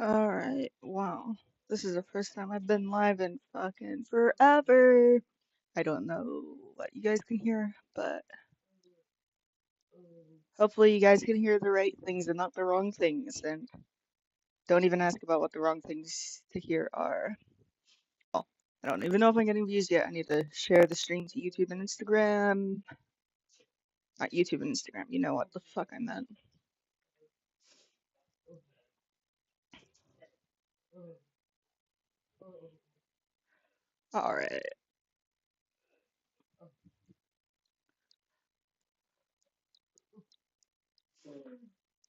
Alright, wow. This is the first time I've been live in fucking forever. I don't know what you guys can hear, but hopefully you guys can hear the right things and not the wrong things. And don't even ask about what the wrong things to hear are. Oh, I don't even know if I'm getting views yet. I need to share the stream to YouTube and Instagram. Not YouTube and Instagram, you know what the fuck I meant. Alright,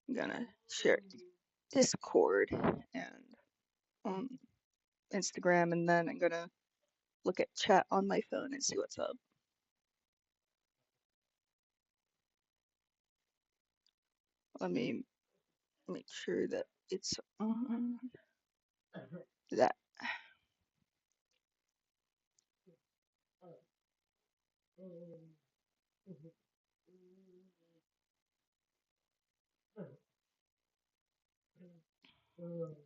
I'm gonna share Discord and um, Instagram, and then I'm gonna look at chat on my phone and see what's up. Let me make sure that it's on that. Alright.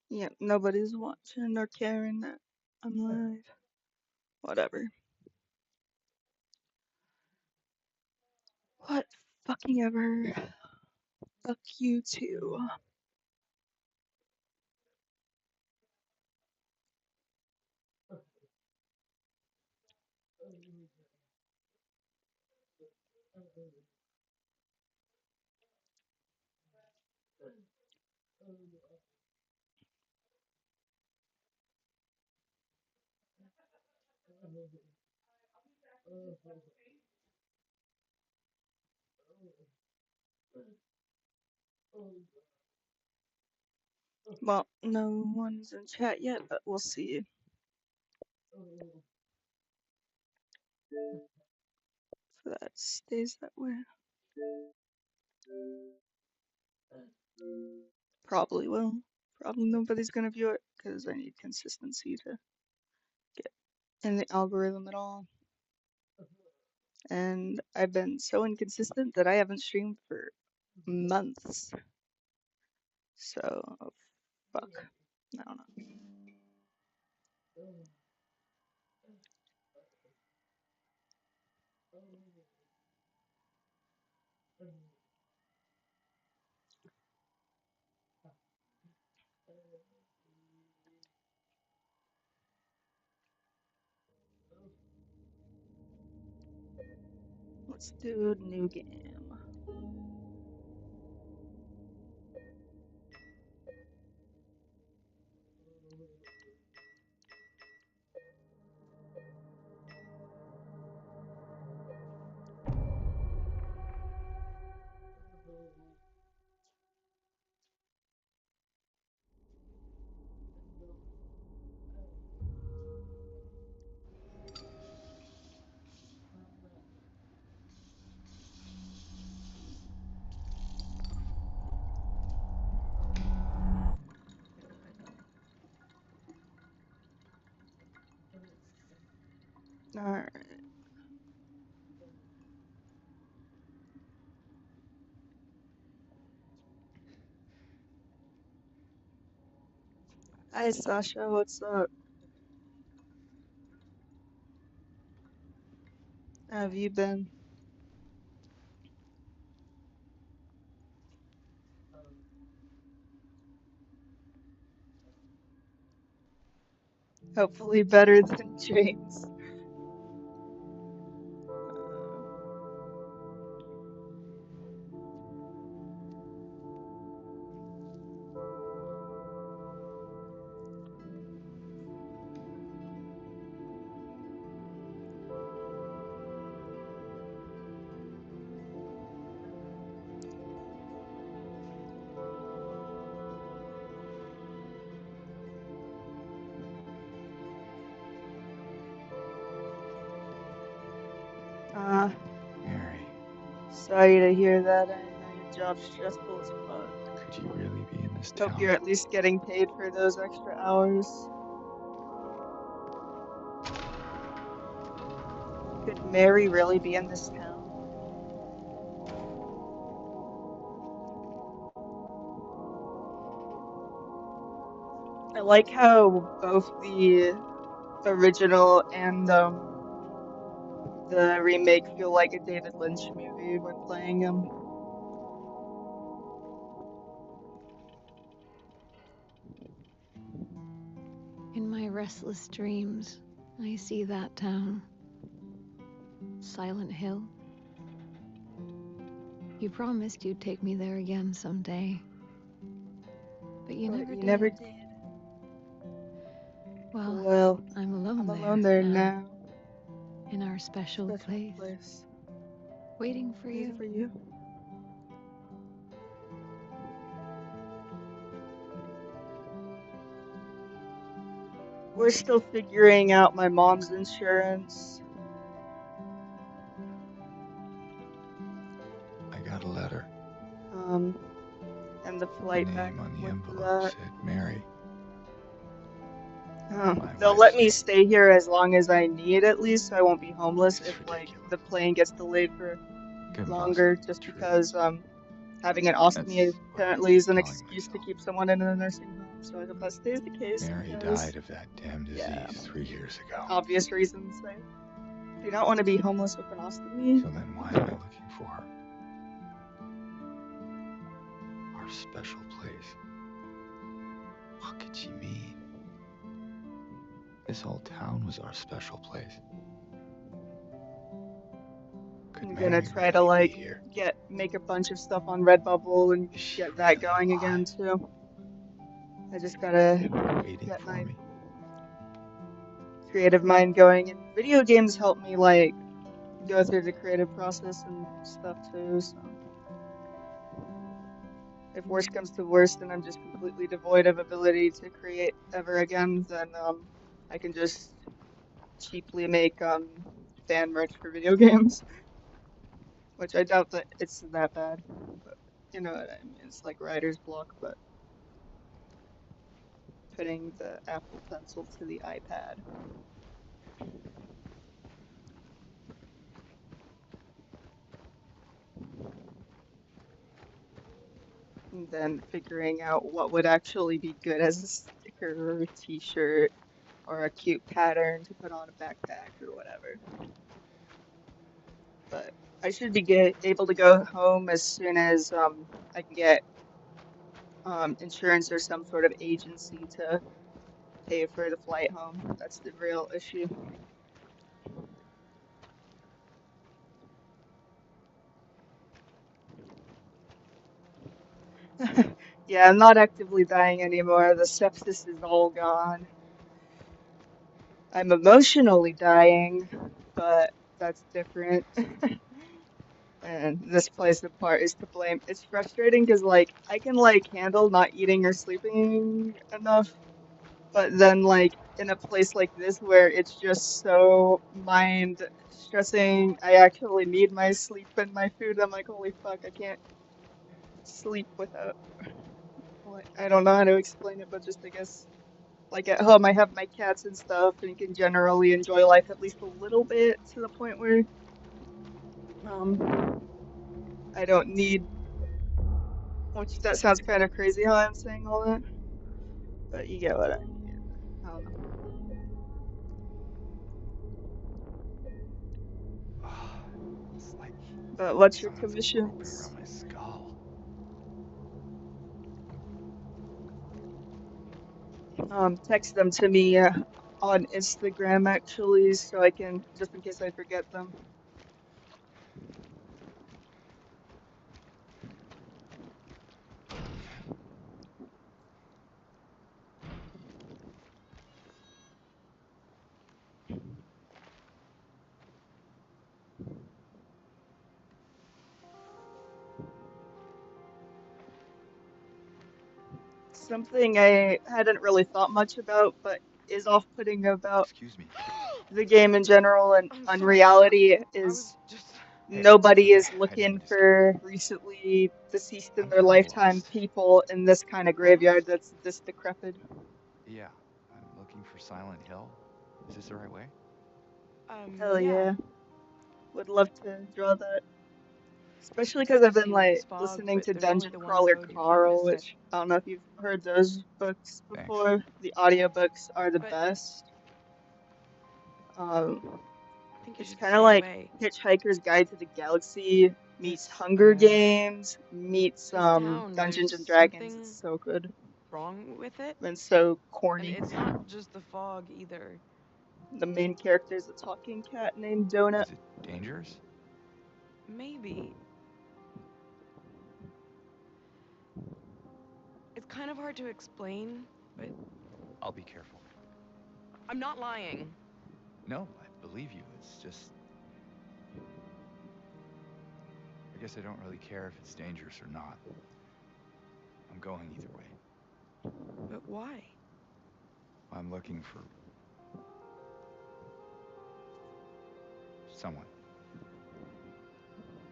Yeah, nobody's watching or caring that I'm live. Whatever. What fucking ever. Fuck you too. Well, no one's in chat yet, but we'll see if that stays that way. Probably will. Probably nobody's gonna view it because I need consistency to get in the algorithm at all. And I've been so inconsistent that I haven't streamed for months. So, fuck. I don't know. Let's do a new game. Alright. Hi, Sasha. What's up? How have you been? Hopefully better than James. Sorry to hear that. I know your job's stressful as fuck. Could you really be in this Hope town? you're at least getting paid for those extra hours. Could Mary really be in this town? I like how both the original and the remake feel like a David Lynch movie when playing them. In my restless dreams, I see that town. Silent Hill. You promised you'd take me there again someday. But you But never you did. never did. Well, I'm I'm alone alone there now. In our special place. Waiting for Waiting you. for you. We're still figuring out my mom's insurance. I got a letter. And the The flight back name on the with envelope that. said Mary. They'll let me stay here as long as I need at least, so I won't be homeless It's if like ridiculous. the plane gets delayed for Couldn't longer, possibly be just true. because having an That's ostomy what I apparently keep is an telling excuse to myself. keep someone in a nursing home. So I hope that stays the case Mary because died of that damn disease yeah, 3 years ago. obvious reasons. I do not want to be homeless with an ostomy. So then why am I looking for her? Our special place. What could she mean? This whole town was our special place. Could I'm Mary gonna try to really like be here? make a bunch of stuff on Redbubble and Is she get that really going alive? again too. I just gotta Waiting get for my me? creative mind going, and video games help me like go through the creative process and stuff too. So if worst comes to worst and I'm just completely devoid of ability to create ever again, then I can just cheaply make fan merch for video games, which I doubt that it's that bad. But you know what I mean? It's like writer's block, but putting the Apple Pencil to the iPad. And then figuring out what would actually be good as a sticker or a t-shirt or a cute pattern to put on a backpack or whatever. But I should be able to go home as soon as I can get insurance or some sort of agency to pay for the flight home. That's the real issue. Yeah, I'm not actively dying anymore. The sepsis is all gone. I'm emotionally dying, but that's different. And this plays the part is to blame. It's frustrating because like I can like handle not eating or sleeping enough, but then like in a place like this where it's just so mind stressing, I actually need my sleep and my food. I'm like, holy fuck, I can't sleep without like I don't know how to explain it, but just I guess like at home I have my cats and stuff and can generally enjoy life at least a little bit to the point where um I don't need, which that sounds kind of crazy how I'm saying all that, but you get what I mean. I don't know. It's like But what's your someone's groping commissions? around my skull. Text them to me on Instagram actually, so I can, just in case I forget them. Something I hadn't really thought much about, but is off-putting about Excuse me. the game in general and I'm sorry. unreality I was is just Hey, nobody is I didn't looking mean to scare for you. recently deceased in I'm their kind of lifetime lost. people in this kind of graveyard that's this decrepit. Yeah, I'm looking for Silent Hill. Is this the right way? Hell Yeah. yeah. Would love to draw that. Especially It's because I've been dusty with like this fog, listening but to there's only Dungeon the one Crawler road. You can't Carl, miss it. which I don't know if you've heard those books Thanks. before. The audiobooks are the But best. Um, I think you it's should kind of stay like away. Hitchhiker's Guide to the Galaxy meets This, Hunger Games meets this town, Dungeons there's and Dragons. something It's so good wrong with it. and so And corny. it's not just the fog either. The main character is a talking cat named Donut. Is it dangerous? Maybe. It's kind of hard to explain, but I'll be careful. I'm not lying. No, I believe you. It's just. I guess I don't really care if it's dangerous or not. I'm going either way. But why? I'm looking for someone.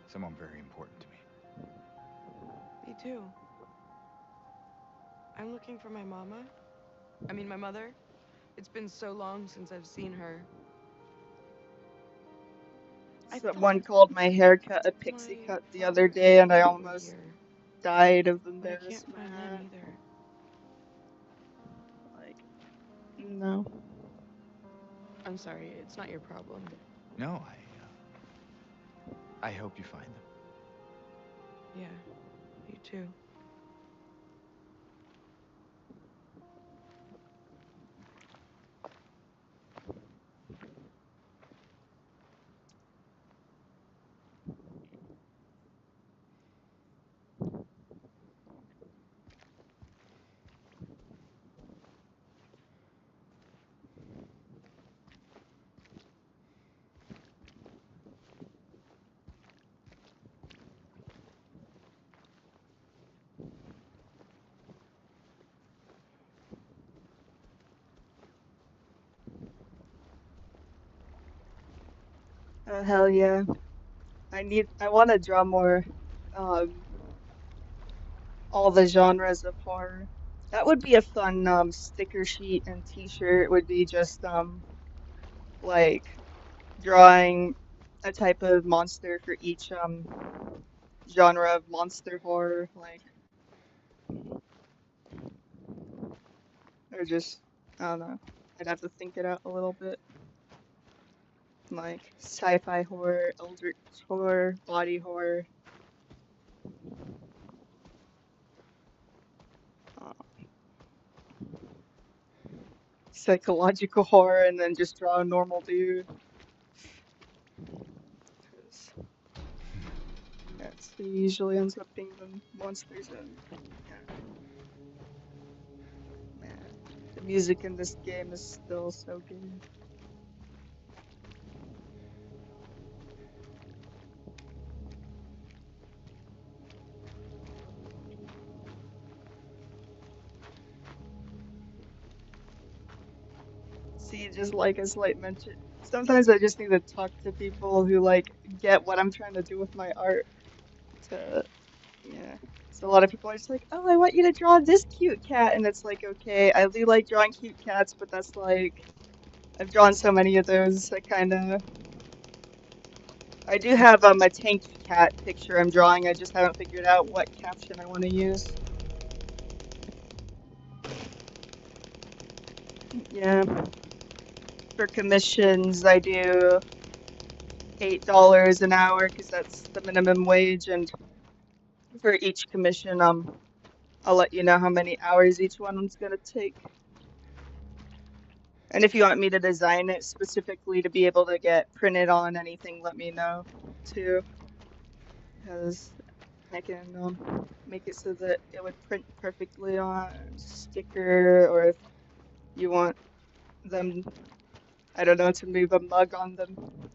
Someone very important to me. Me too. I'm looking for my mama. My mother. It's been so long since I've seen her. I thought Someone called my haircut a pixie my cut the other father and day, and I aunt were almost here, died of but I can't find them embarrassment. either. Like, no. I'm sorry, it's not your problem. No, I hope you find them. Yeah, you too. Oh, hell yeah. I want to draw more, um, all the genres of horror. That would be a fun, sticker sheet and t-shirt would be just, like, drawing a type of monster for each, genre of monster horror, like, or just, I don't know. I'd have to think it out a little bit. Like, sci-fi horror, eldritch horror, body horror, uh, psychological horror, and then just draw a normal dude. 'Cause that's who usually ends up being the monsters and yeah, man. The music in this game is still so good. See, just like as Light mentioned, sometimes I just need to talk to people who like get what I'm trying to do with my art to yeah. So a lot of people are just like, "Oh, I want you to draw this cute cat," and it's like, okay, I do like drawing cute cats, but that's like I've drawn so many of those. I do have a tanky cat picture I'm drawing. I just haven't figured out what caption I want to use. Yeah, for commissions, I do $8 an hour because that's the minimum wage, and for each commission, I'll let you know how many hours each one's gonna take. And if you want me to design it specifically to be able to get printed on anything, let me know too, because I can make it so that it would print perfectly on sticker, or if you want them, I don't know, to move a mug on the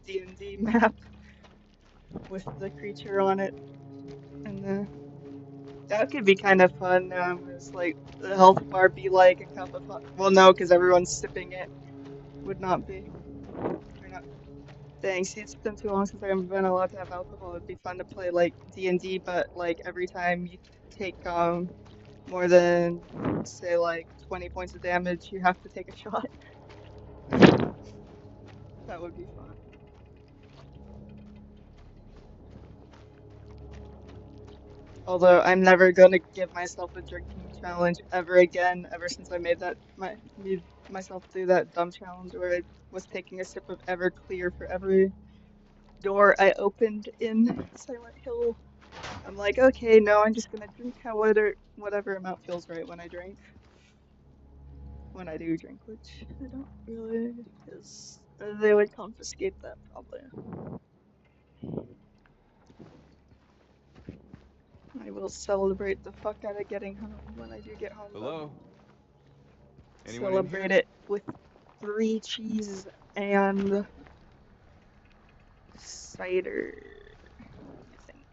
D&D map with the creature on it, and that could be kind of fun. It's like the health bar be like a cup of hot. Well, no, because everyone's sipping it. Would not be. Or not. Thanks. It's been too long since I've been allowed to have alcohol. It'd be fun to play like D&D, but like every time you take more than say like 20 points of damage, you have to take a shot. That would be fun. Although I'm never gonna give myself a drinking challenge ever again, ever since I made myself do that dumb challenge where I was taking a sip of Everclear for every door I opened in Silent Hill. I'm like, okay, no, I'm just gonna drink whatever amount feels right when I drink. When I do drink, which I don't really, because they would confiscate that probably. I will celebrate the fuck out of getting home when I do get home, though. Hello? Anyone in Celebrate here? it with 3 cheeses and cider, I think.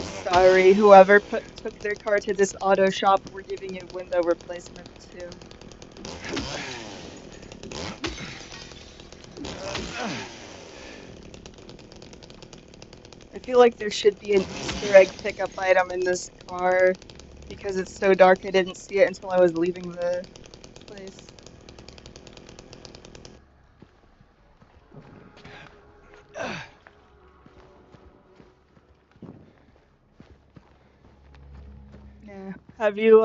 Sorry, whoever took their car to this auto shop, we're giving you window replacement too. I feel like there should be an Easter egg pickup item in this car because it's so dark I didn't see it until I was leaving the place. Yeah. Have you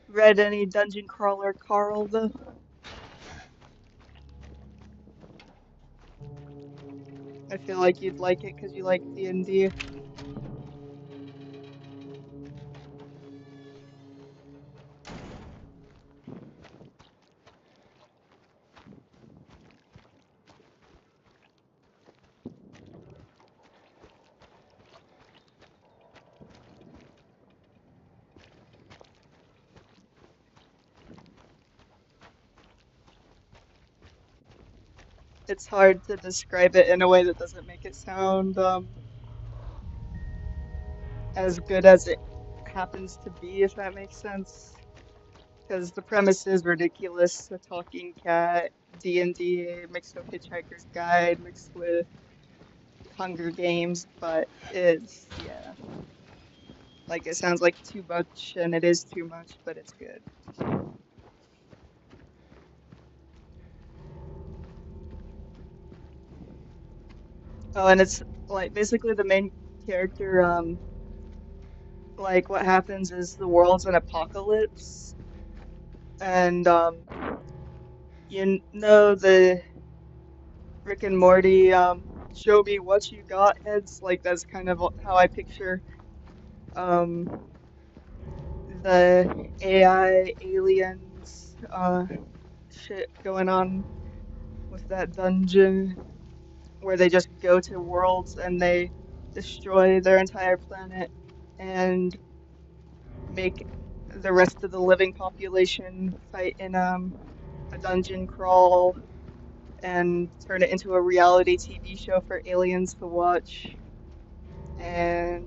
read any Dungeon Crawler Carl though? I feel like you'd like it because you like D&D. It's hard to describe it in a way that doesn't make it sound as good as it happens to be, if that makes sense. Because the premise is ridiculous. A talking cat, D&D mixed with Hitchhiker's Guide, mixed with Hunger Games, but yeah, like it sounds like too much, and it is too much, but it's good. Oh, and it's like basically the main character, like what happens is the world's an apocalypse, and you know the Rick and Morty, show me what you got heads, like that's kind of how I picture um the AI aliens shit going on with that dungeon where they just go to worlds and they destroy their entire planet and make the rest of the living population fight in a dungeon crawl and turn it into a reality TV show for aliens to watch. And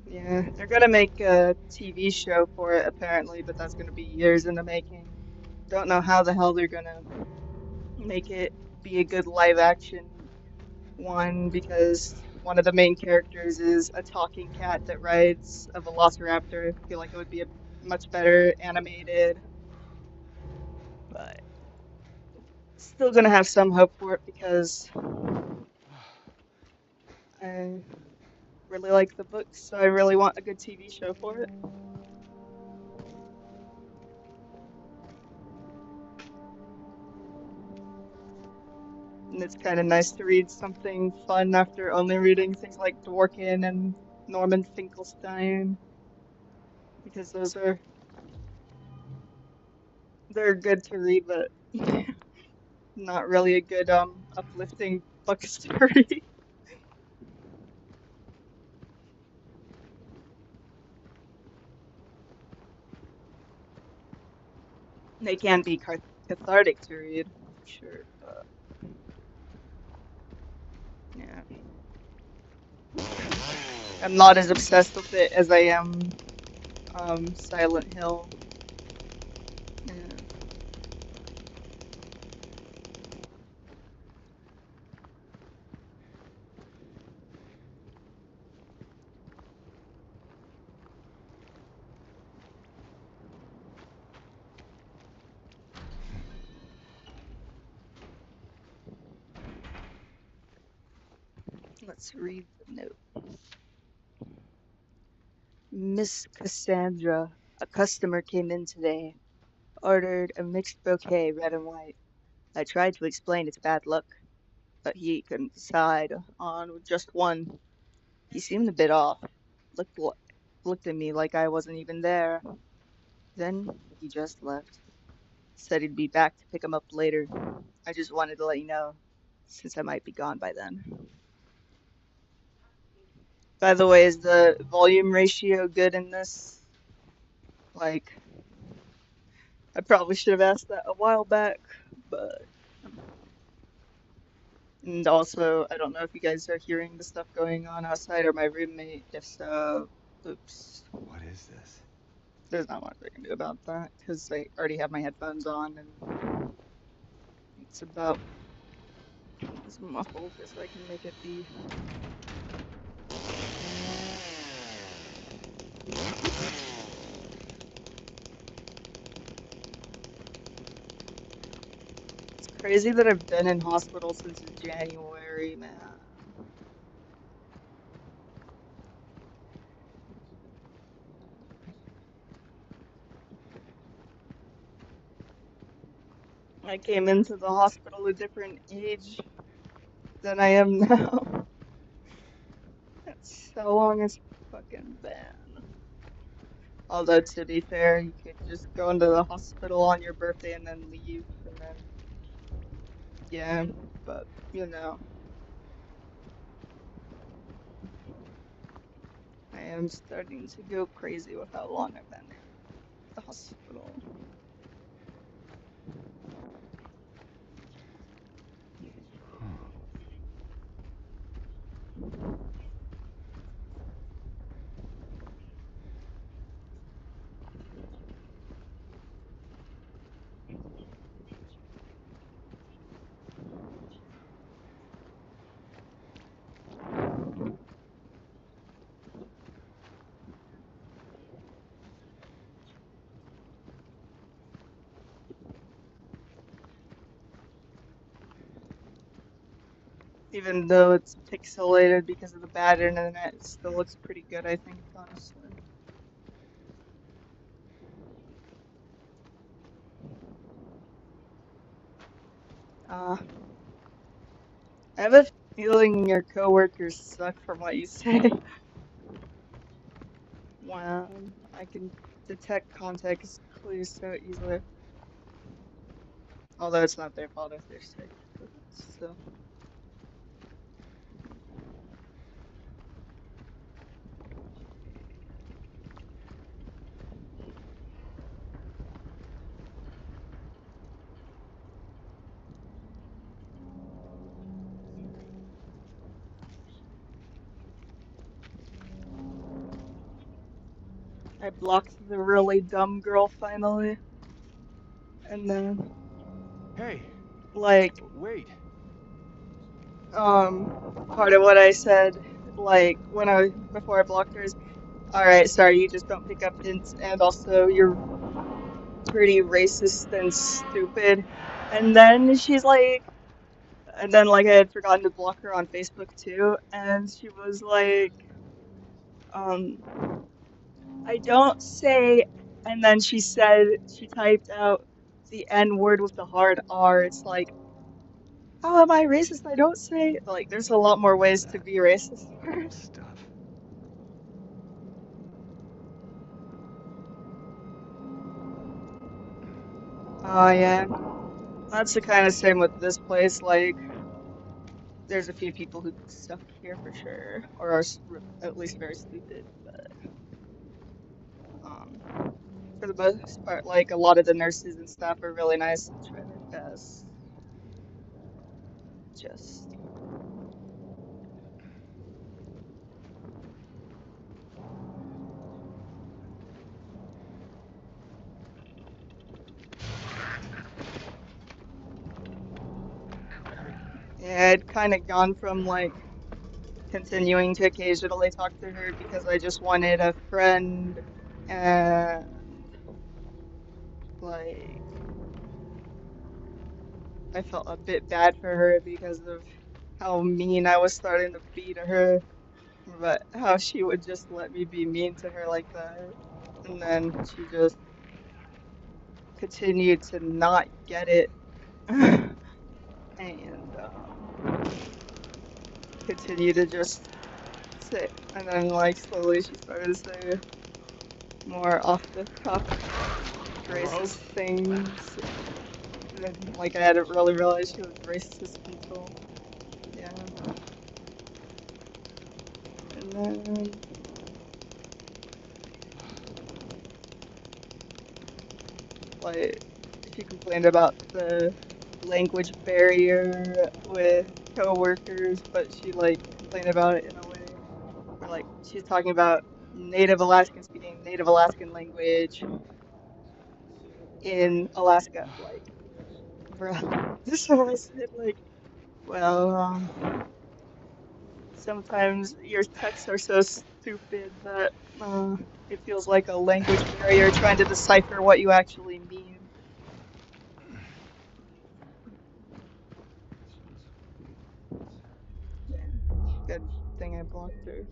yeah, they're gonna make a TV show for it apparently, but that's gonna be years in the making. Don't know how the hell they're gonna make it be a good live action one because one of the main characters is a talking cat that rides a velociraptor. I feel like it would be a much better animated, but still gonna have some hope for it because I really like the books, so I really want a good TV show for it. And it's kind of nice to read something fun after only reading things like Dworkin and Norman Finkelstein because they're good to read, but not really a good uplifting book story. They can be cathartic to read, for sure, but yeah. I'm not as obsessed with it as I am Silent Hill. Yeah. Let's read the note. Miss Cassandra, a customer came in today. Ordered a mixed bouquet, red and white. I tried to explain it's bad luck, but he couldn't decide on just one. He seemed a bit off. Looked looked at me like I wasn't even there. Then he just left. Said he'd be back to pick him up later. I just wanted to let you know, since I might be gone by then. By the way, is the volume ratio good in this? Like, I probably should have asked that a while back, but. And also, I don't know if you guys are hearing the stuff going on outside or my roommate. If so, oops. What is this? There's not much I can do about that because I already have my headphones on and it's about as muffled as I can make it be. It's crazy that I've been in hospital since January, man. I came into the hospital a different age than I am now. That's how long it's fucking been. Although, to be fair, you could just go into the hospital on your birthday and then leave, and then, yeah, but, you know, I am starting to go crazy with how long I've been in the hospital. Even though it's pixelated because of the bad internet, it still looks pretty good, I think, honestly. Uh, I have a feeling your coworkers suck from what you say. Wow, I can detect context clues so easily. Although it's not their fault if they're sick, but still. I blocked the really dumb girl finally, and then, Hey, like, wait. part of what I said, like, before I blocked her is, alright, sorry, you just don't pick up hints, and also you're pretty racist and stupid. And then she's like, and then, like, I had forgotten to block her on Facebook too, and she was like, um, I don't say, and then she typed out the N word with the hard R. It's like, how am I racist? I don't say, like, there's a lot more ways to That be racist. stuff. Oh, yeah. That's the kind of same with this place. Like, there's a few people who suck here for sure, or are at least very stupid, but, um, for the most part, like a lot of the nurses and staff are really nice and try their best. Just yeah, I'd kind of gone from like continuing to occasionally talk to her because I just wanted a friend and like I felt a bit bad for her because of how mean I was starting to be to her, but how she would just let me be mean to her like that. And then she just continued to not get it and continue to just say, and then like slowly she started to say more off the cuff Hello? racist things. And, like I hadn't really realized she was racist until yeah. And then like she complained about the language barrier with coworkers, but she like complained about it in a way where like she's talking about Native Alaskans speaking Native Alaskan language in Alaska, like, bruh. So I said, like, well, sometimes your texts are so stupid that it feels like a language barrier trying to decipher what you actually mean. Yeah, good thing I blocked her.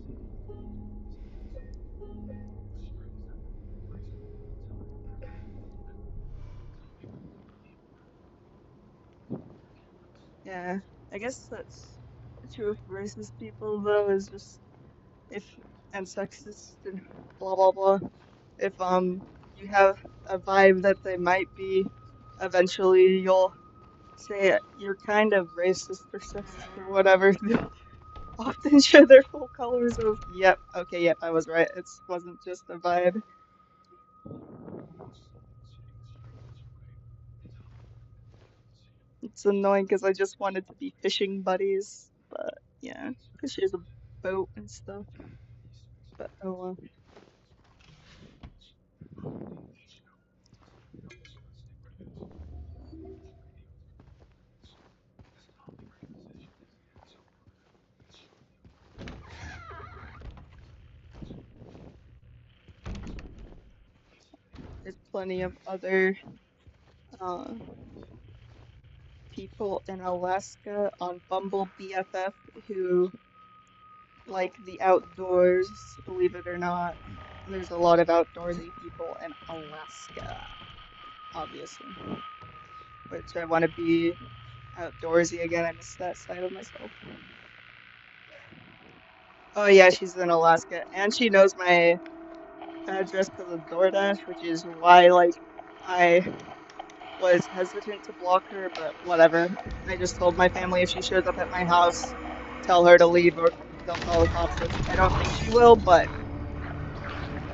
Yeah, I guess that's true with racist people, though, is just if, and sexist and blah blah blah. If you have a vibe that they might be, eventually you'll say you're kind of racist or sexist or whatever. They'll often show their full colors of, yep, okay, yep, I was right. It wasn't just a vibe. It's annoying because I just wanted to be fishing buddies, but yeah, because she has a boat and stuff. But oh well. There's plenty of other uh, people in Alaska on Bumble BFF who like the outdoors, believe it or not. There's a lot of outdoorsy people in Alaska, obviously, which I want to be outdoorsy again. I miss that side of myself. Oh yeah, she's in Alaska, and she knows my address because of DoorDash, which is why like I was hesitant to block her, but whatever. I just told my family if she shows up at my house, tell her to leave or they'll call the cops, which I don't think she will, but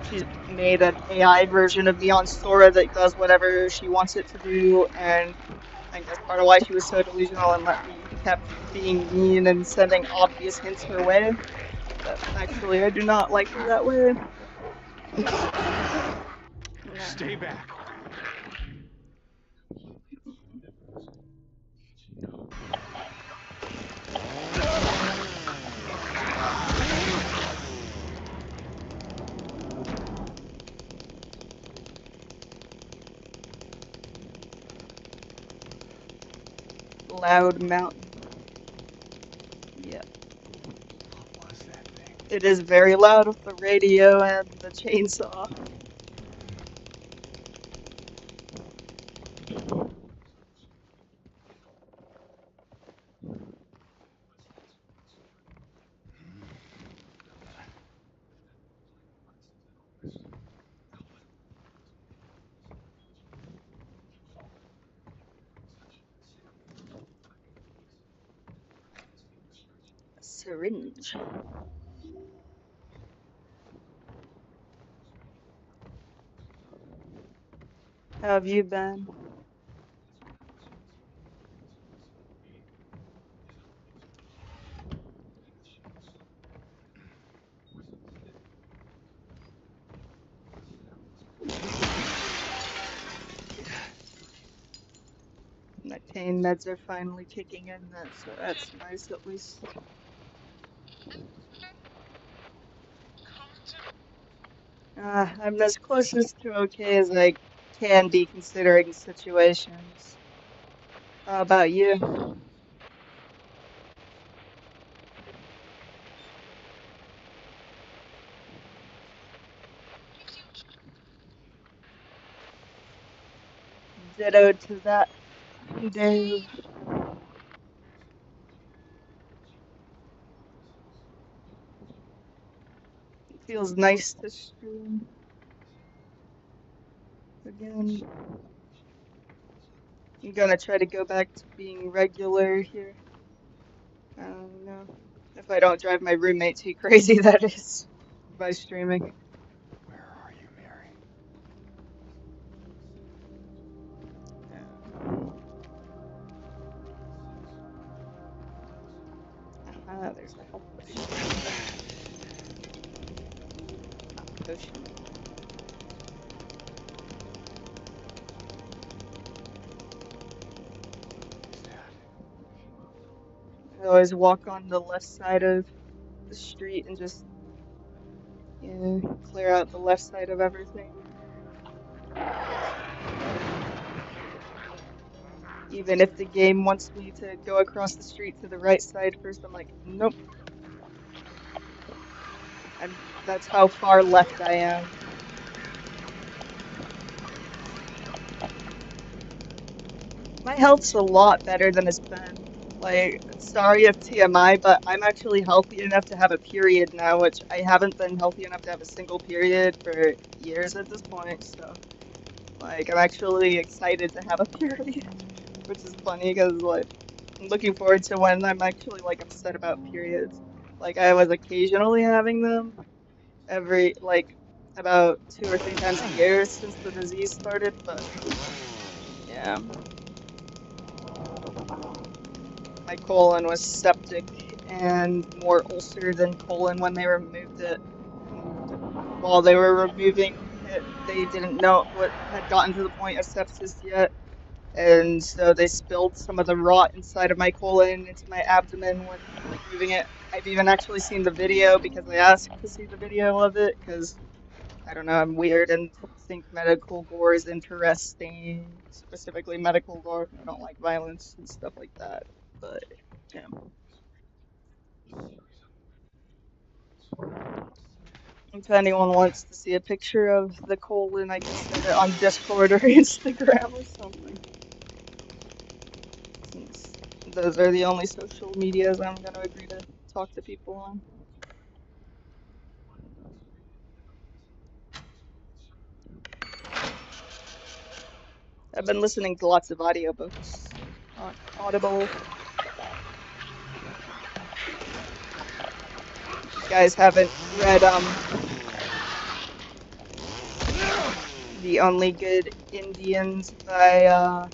she's made an AI version of me on Sora that does whatever she wants it to do, and I guess part of why she was so delusional and let me kept being mean and sending obvious hints her way. But actually, I do not like her that way. Nah. Stay back. Loud Mountain. Yeah, What was that thing? it is very loud with the radio and the chainsaw. Syringe. How have you been? My pain meds are finally kicking in, so that's nice at least. I'm as closest to okay as I can be considering situations. How about you? Ditto to that, Dave. It feels nice to stream again. I'm gonna try to go back to being regular here. I don't know. If I don't drive my roommate too crazy, that is, by streaming. Where are you, Mary? Aha, there's a health potion. Not potion. Who's that? I always walk on the left side of the street and just, clear out the left side of everything. Even if the game wants me to go across the street to the right side first, I'm like, nope. That's how far left I am. My health's a lot better than it's been. Like, sorry if TMI, but I'm actually healthy enough to have a period now, which I haven't been healthy enough to have a single period for years at this point, so, like, I'm actually excited to have a period, which is funny, because, like, I'm looking forward to when I'm actually, like, upset about periods. Like, I was occasionally having them like, about 2 or 3 times a year since the disease started, but, yeah. My colon was septic and more ulcer than colon when they removed it. And while they were removing it, they didn't know what had gotten to the point of sepsis yet. And so they spilled some of the rot inside of my colon into my abdomen when removing it. I've even actually seen the video because I asked to see the video of it because I don't know, I'm weird and think medical gore is interesting, specifically medical gore. I don't like violence and stuff like that. But yeah. If anyone wants to see a picture of the colon, I can send it on Discord or Instagram or something. Since those are the only social medias I'm gonna agree to talk to people on. I've been listening to lots of audiobooks on Audible. You guys haven't read The Only Good Indians by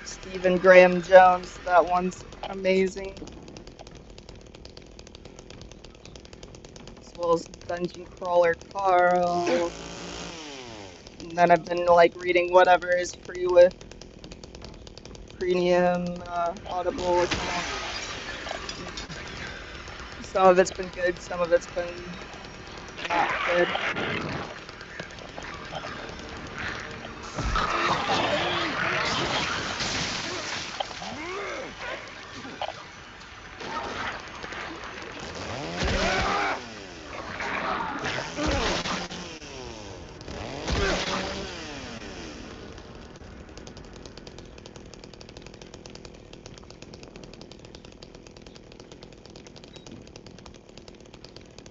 Stephen Graham Jones. That one's amazing. As well as Dungeon Crawler Carl. And then I've been like reading whatever is free with premium Audible account. Some of it's been good, some of it's been not good.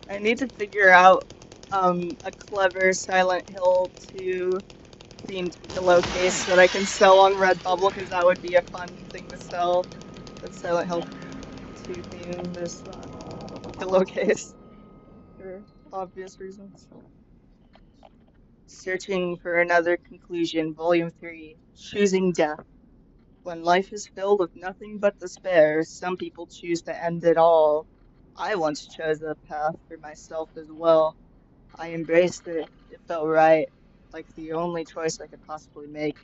I need to figure out a clever Silent Hill 2 themed pillowcase that I can sell on Redbubble because that would be a fun thing to sell. That Silent Hill 2 theme, this pillowcase for obvious reasons. Searching for Another Conclusion, Volume 3, Choosing Death. When life is filled with nothing but despair, some people choose to end it all. I once chose that path for myself as well. I embraced it. It felt right, like the only choice I could possibly make.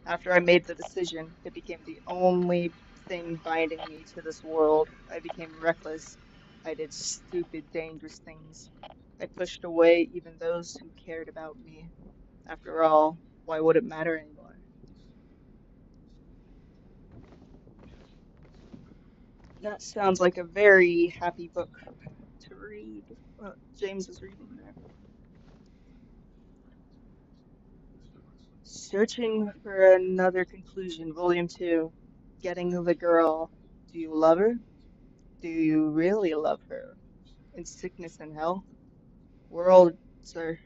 After I made the decision, it became the only thing binding me to this world. I became reckless. I did stupid, dangerous things. I pushed away even those who cared about me. After all, why would it matter anymore? That sounds like a very happy book to read. James is reading there. Searching for Another Conclusion, Volume 2. Getting the Girl. Do you love her? Do you really love her? In sickness and health? Words are,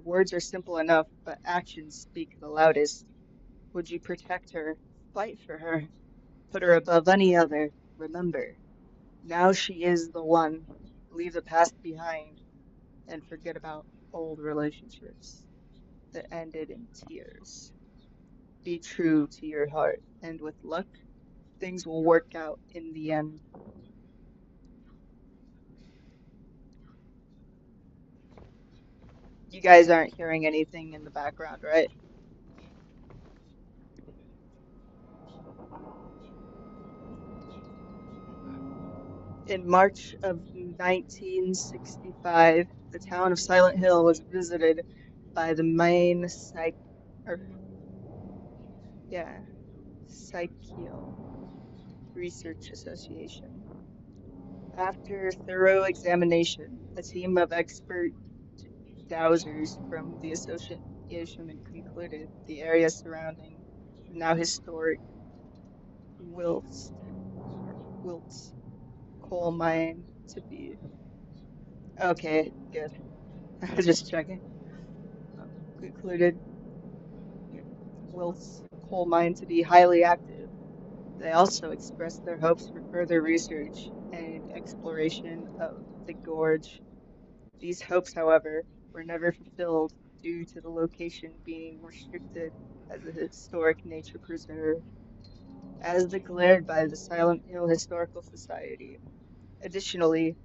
words are simple enough, but actions speak the loudest. Would you protect her? Fight for her? Put her above any other? Remember, now she is the one. Leave the past behind and forget about old relationships that ended in tears. Be true to your heart, and with luck, things will work out in the end. You guys aren't hearing anything in the background, right? In March of 1965, the town of Silent Hill was visited by the Maine or, yeah, Psychial Research Association. After thorough examination, a team of expert dowsers from the association concluded the area surrounding the now historic Wilts Wilts coal mine to be okay. Good. I was just checking. Concluded Wilts coal mine to be highly active. They also expressed their hopes for further research and exploration of the gorge. These hopes, however, were never fulfilled due to the location being restricted as a historic nature preserve, as declared by the Silent Hill Historical Society. Additionally,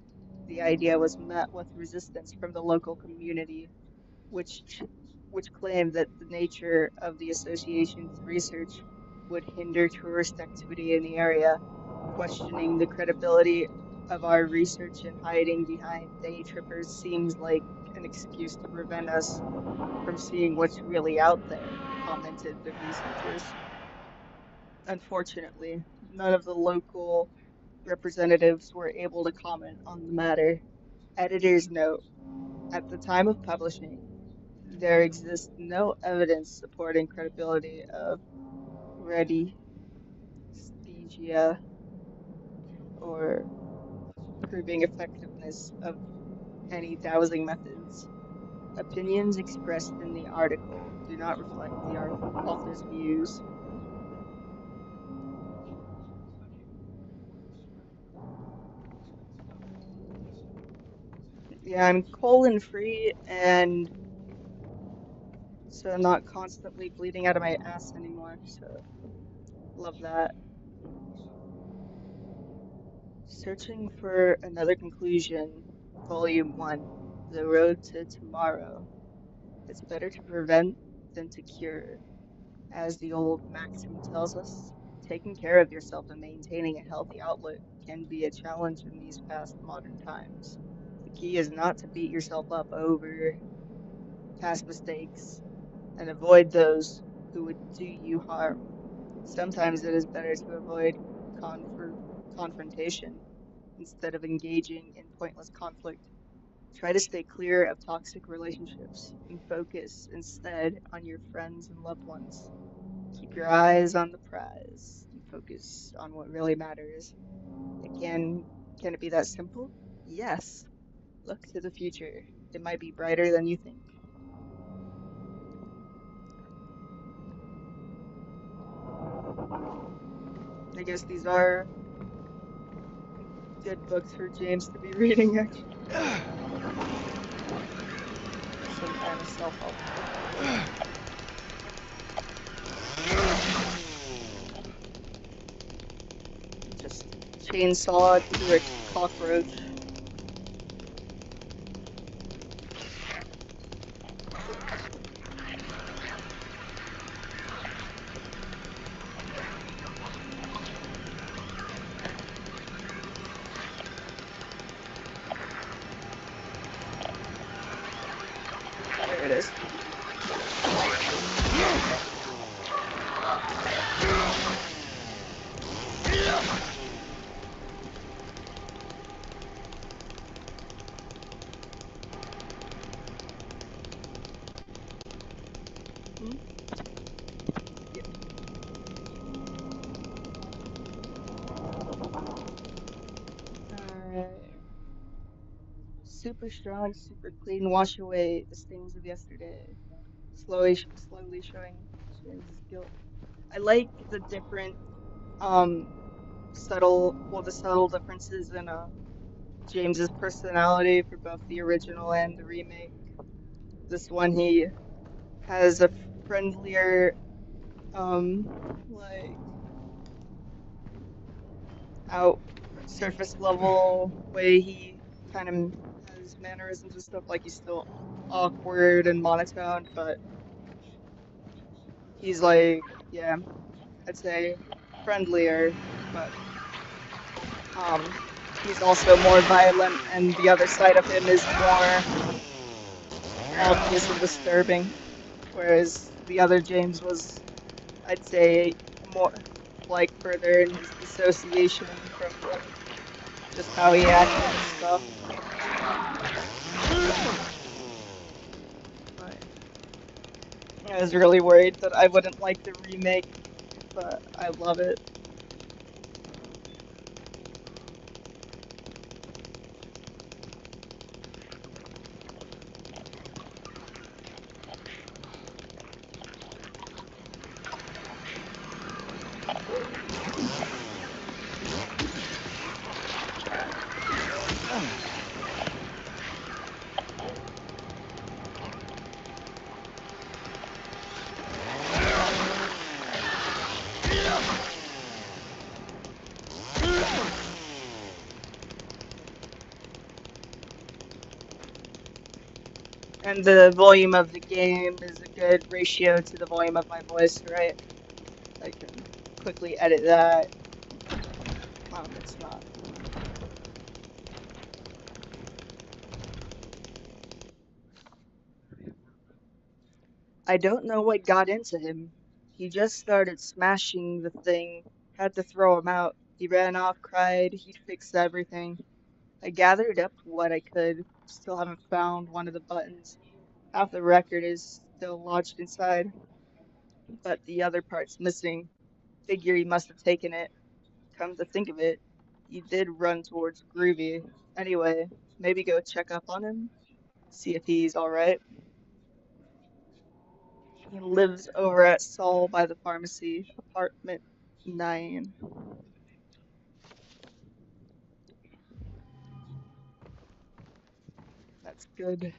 the idea was met with resistance from the local community, which which claimed that the nature of the association's research would hinder tourist activity in the area, questioning the credibility of our research and hiding behind day trippers seems like an excuse to prevent us from seeing what's really out there, commented the researchers. Unfortunately, none of the local representatives were able to comment on the matter. Editor's note: at the time of publishing, there exists no evidence supporting credibility of redistesia or proving effectiveness of any dowsing methods. Opinions expressed in the article do not reflect the author's views. Yeah, I'm colon free, and so I'm not constantly bleeding out of my ass anymore. So love that. Searching for Another Conclusion, Volume 1, The Road to Tomorrow. It's better to prevent than to cure. As the old maxim tells us, taking care of yourself and maintaining a healthy outlook can be a challenge in these fast modern times. The key is not to beat yourself up over past mistakes and avoid those who would do you harm. Sometimes it is better to avoid confer- confrontation instead of engaging in pointless conflict. Try to stay clear of toxic relationships and focus instead on your friends and loved ones. Keep your eyes on the prize and focus on what really matters. It can it be that simple? Yes. Look to the future. It might be brighter than you think. I guess these are good books for James to be reading, actually. some kind of self-help book. Just chainsaw through a cockroach. There it is. Hmm? Yep. Alright. Super strong, super clean. Wash away the stains of yesterday. Slowly showing James's guilt. I like the different, um, the subtle differences in James's personality for both the original and the remake. This one, he has a friendlier, like out surface level way he kind of has mannerisms and stuff. Like he's still awkward and monotone, but he's like, yeah, I'd say friendlier, but he's also more violent, and the other side of him is more obvious and disturbing. Whereas the other James was, I'd say, more like further in his dissociation from just how he acted and stuff. But I was really worried that I wouldn't like the remake, but I love it. And the volume of the game is a good ratio to the volume of my voice, right? I can quickly edit that. It's not. I don't know what got into him. He just started smashing the thing. Had to throw him out. He ran off, cried, he'd fix everything. I gathered up what I could. Still haven't found one of the buttons. Half the record is still lodged inside, but the other part's missing. Figure he must have taken it. Come to think of it, he did run towards Groovy. Anyway, maybe go check up on him, see if he's alright. He lives over at Saul by the pharmacy, apartment 9. That's good.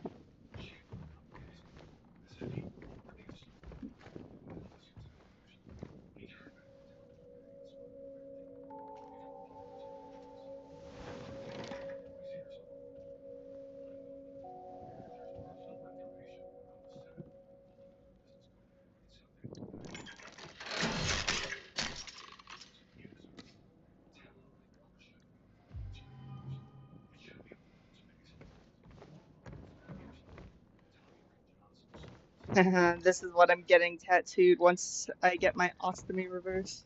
This is what I'm getting tattooed once I get my ostomy reversed.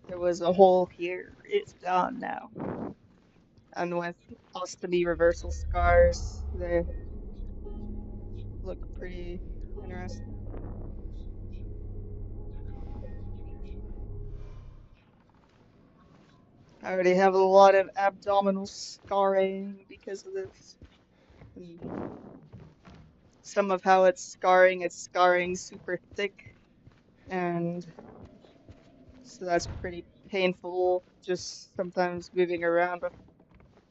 There was a hole here. It's gone now. And with ostomy reversal scars, they look pretty interesting. I already have a lot of abdominal scarring because of this. And some of how it's scarring super thick, and so that's pretty painful just sometimes moving around with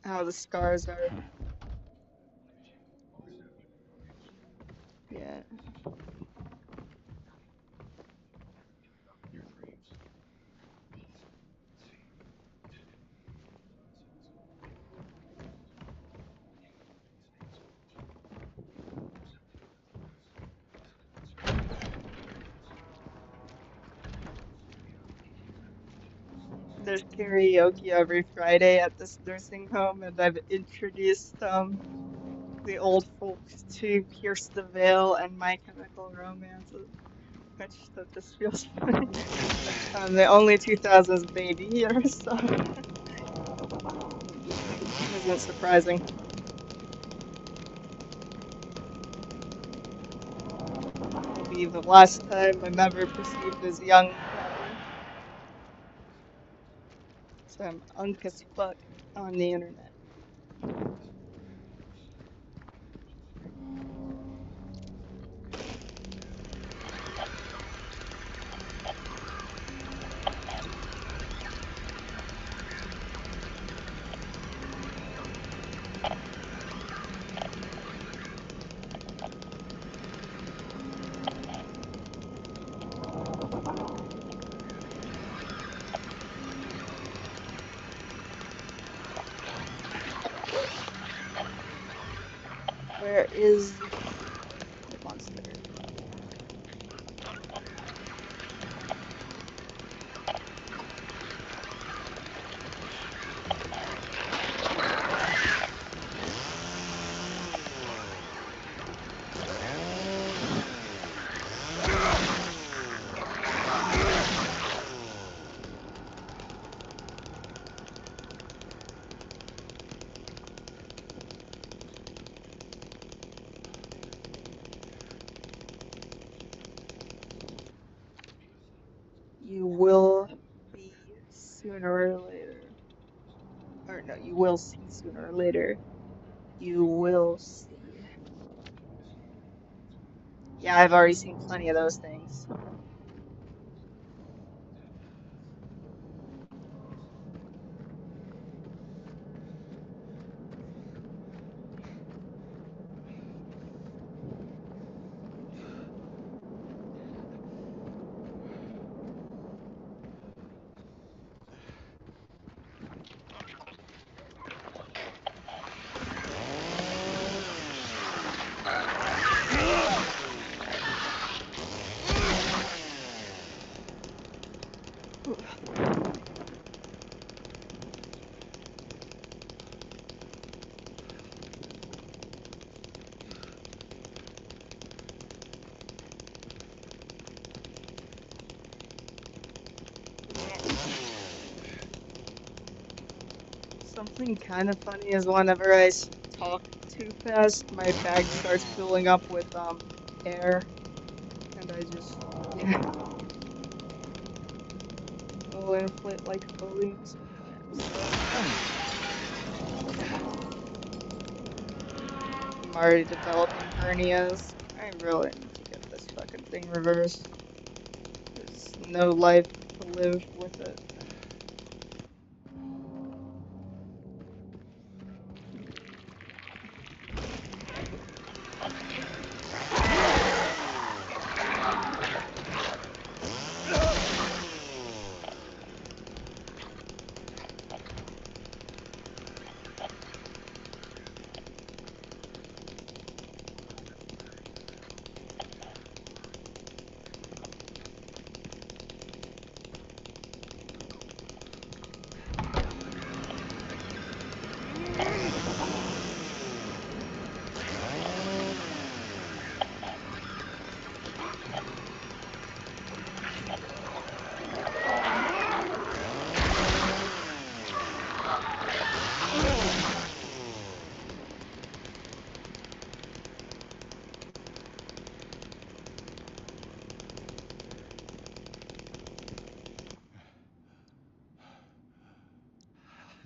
how the scars are. Yeah. There's karaoke every Friday at this nursing home, and I've introduced the old folks to Pierce the Veil and My Chemical Romance, which that just feels funny. I'm the only 2000's baby here, so isn't surprising. It'll be the last time I'm ever perceived as young, probably. So I'm unk as fuck on the internet. Where is the monster? You will be sooner or later. Or no, you will see sooner or later. You will see. Yeah, I've already seen plenty of those things. Something kind of funny is whenever talk too fast, my bag starts filling up with air, and I just yeah, will inflate like a balloon sometimes. I'm already developing hernias. I really need to get this fucking thing reversed. There's no life to live with it.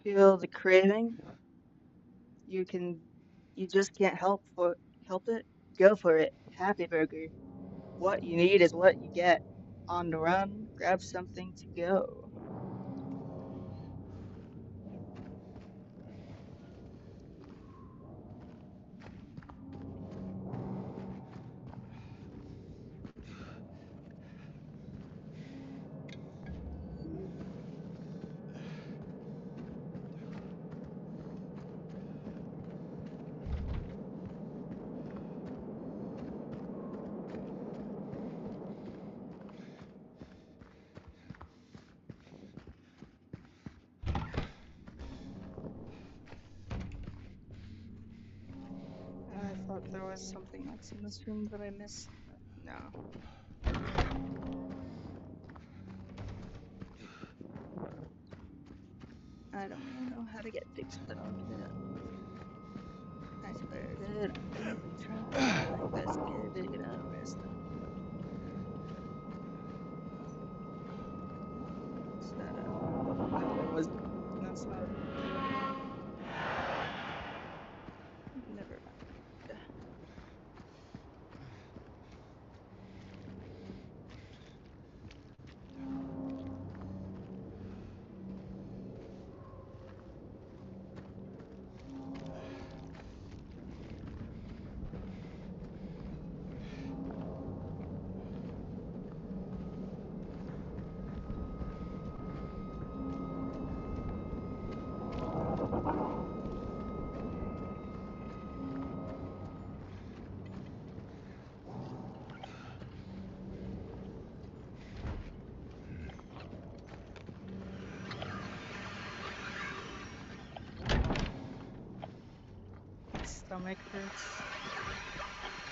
Feel the craving? You can, you just can't help it. Go for it. Happy Burger. What you need is what you get. On the run, grab something to go. if there was something else in this room that I missed. No. I don't even know how to get fixed, but I'll get it up. I swear that I'm gonna try my best to dig it up this time. Is that a... No, it was... That's not a door. Never mind. My stomach hurts.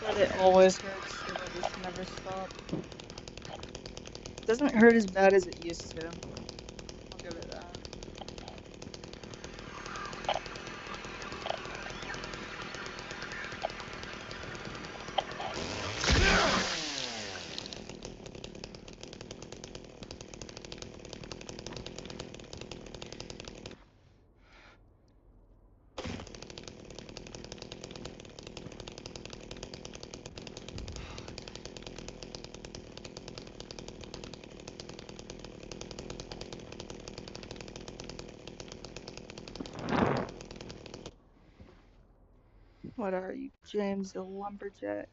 But it always hurts. It'll just never stop. It doesn't hurt as bad as it used to. I'll give it that. What are you, James, a lumberjack?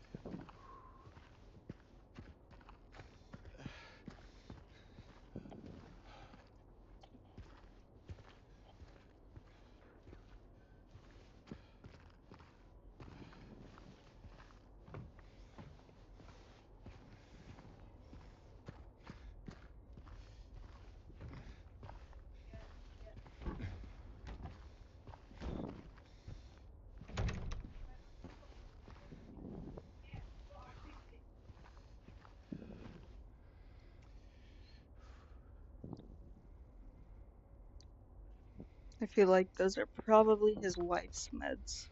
I feel like those are probably his wife's meds.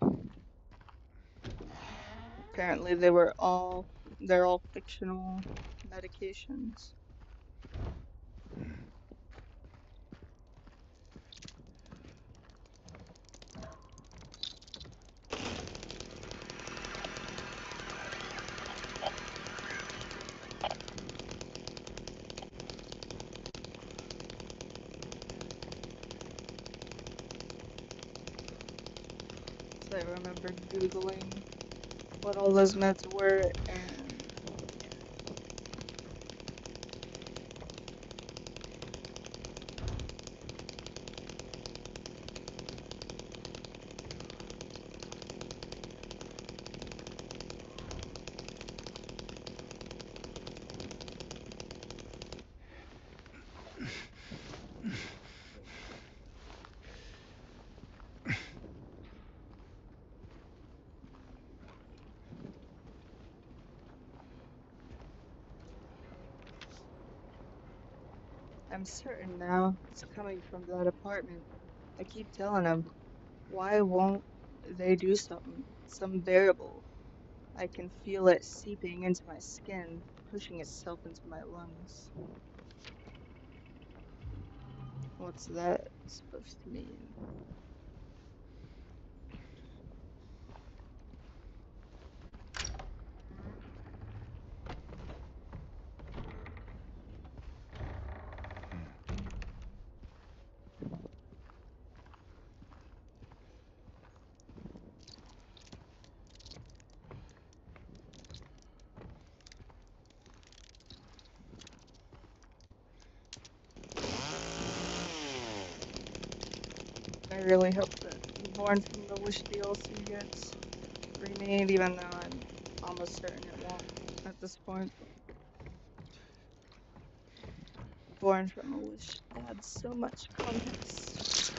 Apparently they're all fictional medications. So I remember Googling what all those meds were, and I'm certain now it's coming from that apartment. I keep telling him, why won't they do something? Some variable. I can feel it seeping into my skin, pushing itself into my lungs. What's that supposed to mean? I really hope that Born from the Wish DLC gets remade, even though I'm almost certain it won't at this point. Born from a Wish adds so much context.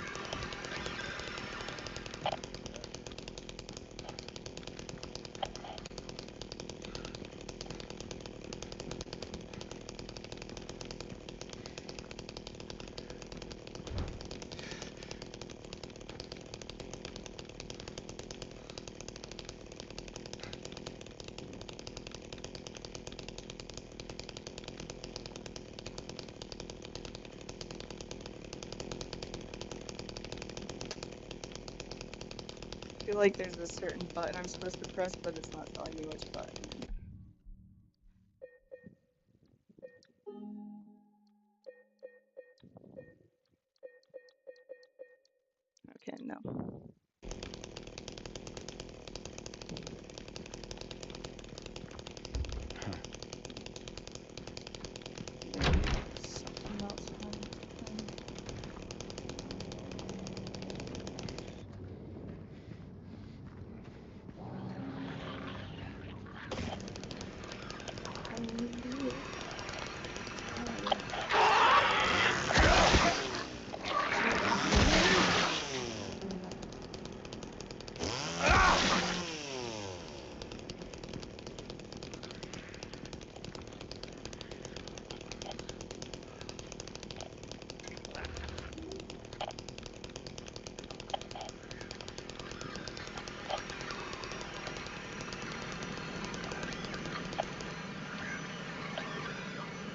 feel like there's a certain button I'm supposed to press, but it's not telling me which button. Okay, no. Something else fun.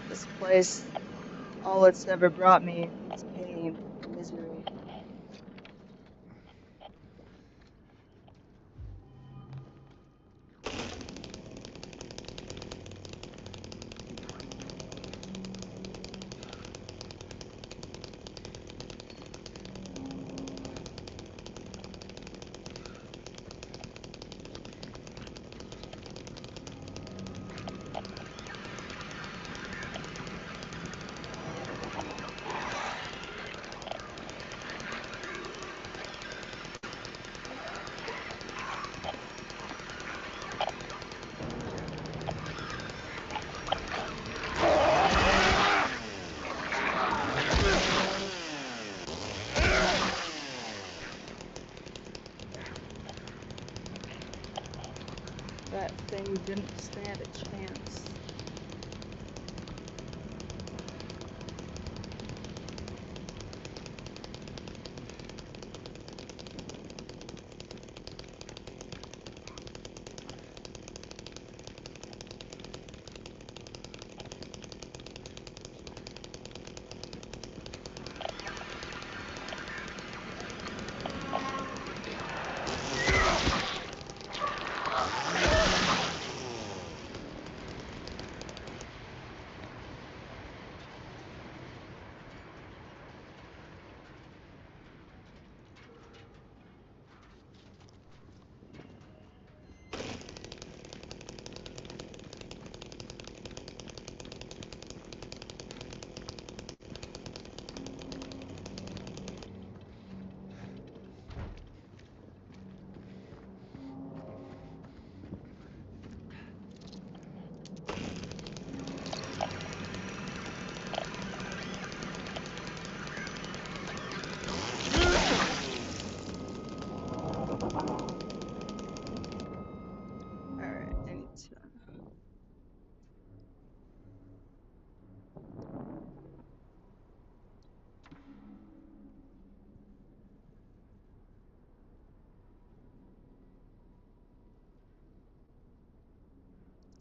This place, all it's ever brought me is pain and misery. That thing didn't stand a chance. Alright, I need to.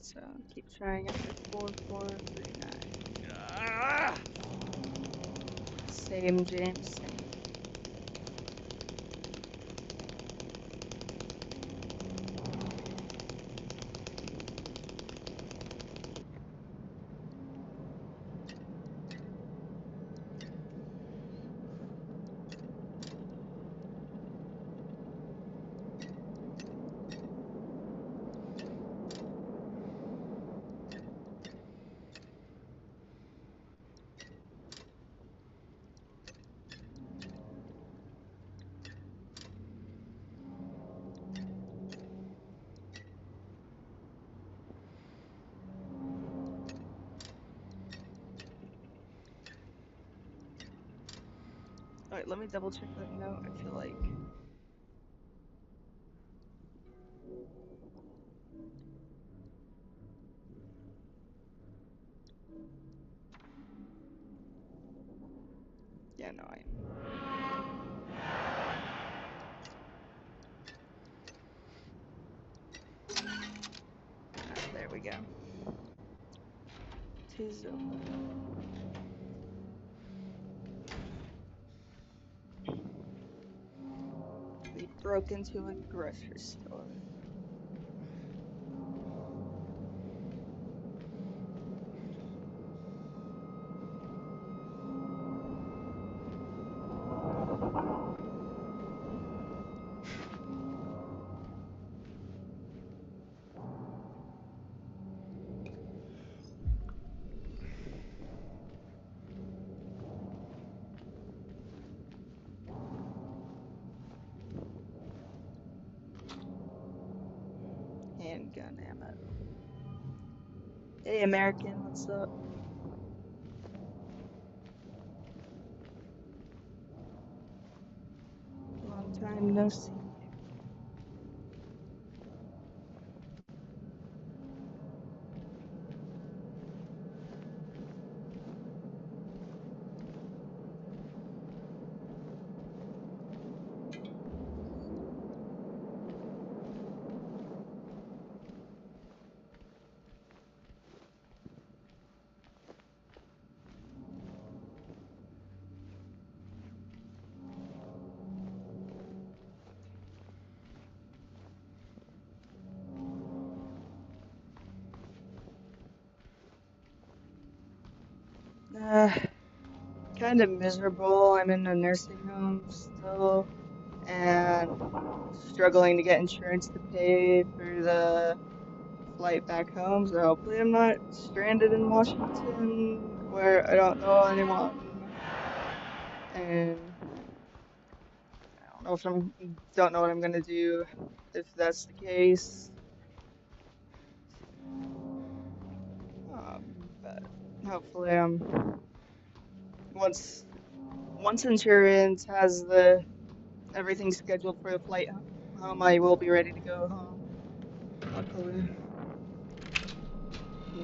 So keep trying after 4439. Same James, same. Alright, let me double check that note. I feel like. Yeah, no, I. Alright, there we go. 'Tis open. The broke into a grocery store. Handgun ammo. Hey, American, what's up? Long time no see. Uh, kind of miserable. I'm in a nursing home still and struggling to get insurance to pay for the flight back home. So hopefully I'm not stranded in Washington where I don't know anyone. And I don't know if I'm don't know what I'm gonna do if that's the case. But hopefully once once insurance has the everything scheduled for the flight home, I will be ready to go home. Luckily,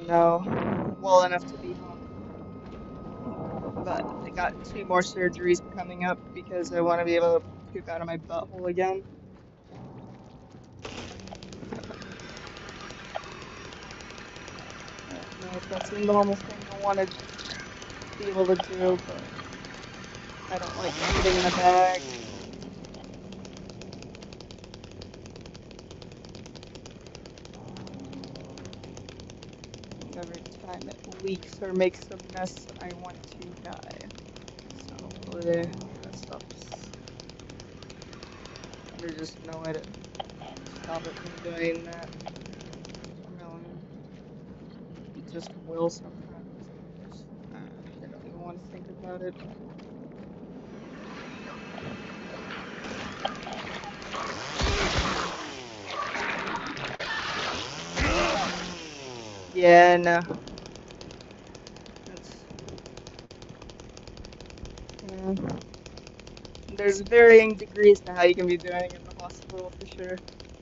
no, well enough to be home. But I got 2 more surgeries coming up because I want to be able to poop out of my butthole again. I don't know if that's a normal thing I want to be able to do, but I don't like breathing in a bag. Every time it leaks or makes a mess, I want to die. So hopefully that stops. There's just no way to stop it from doing that. It just will sometimes. I don't even want to think about it. Yeah, no. That's, yeah. There's varying degrees to how you can be doing in the hospital for sure.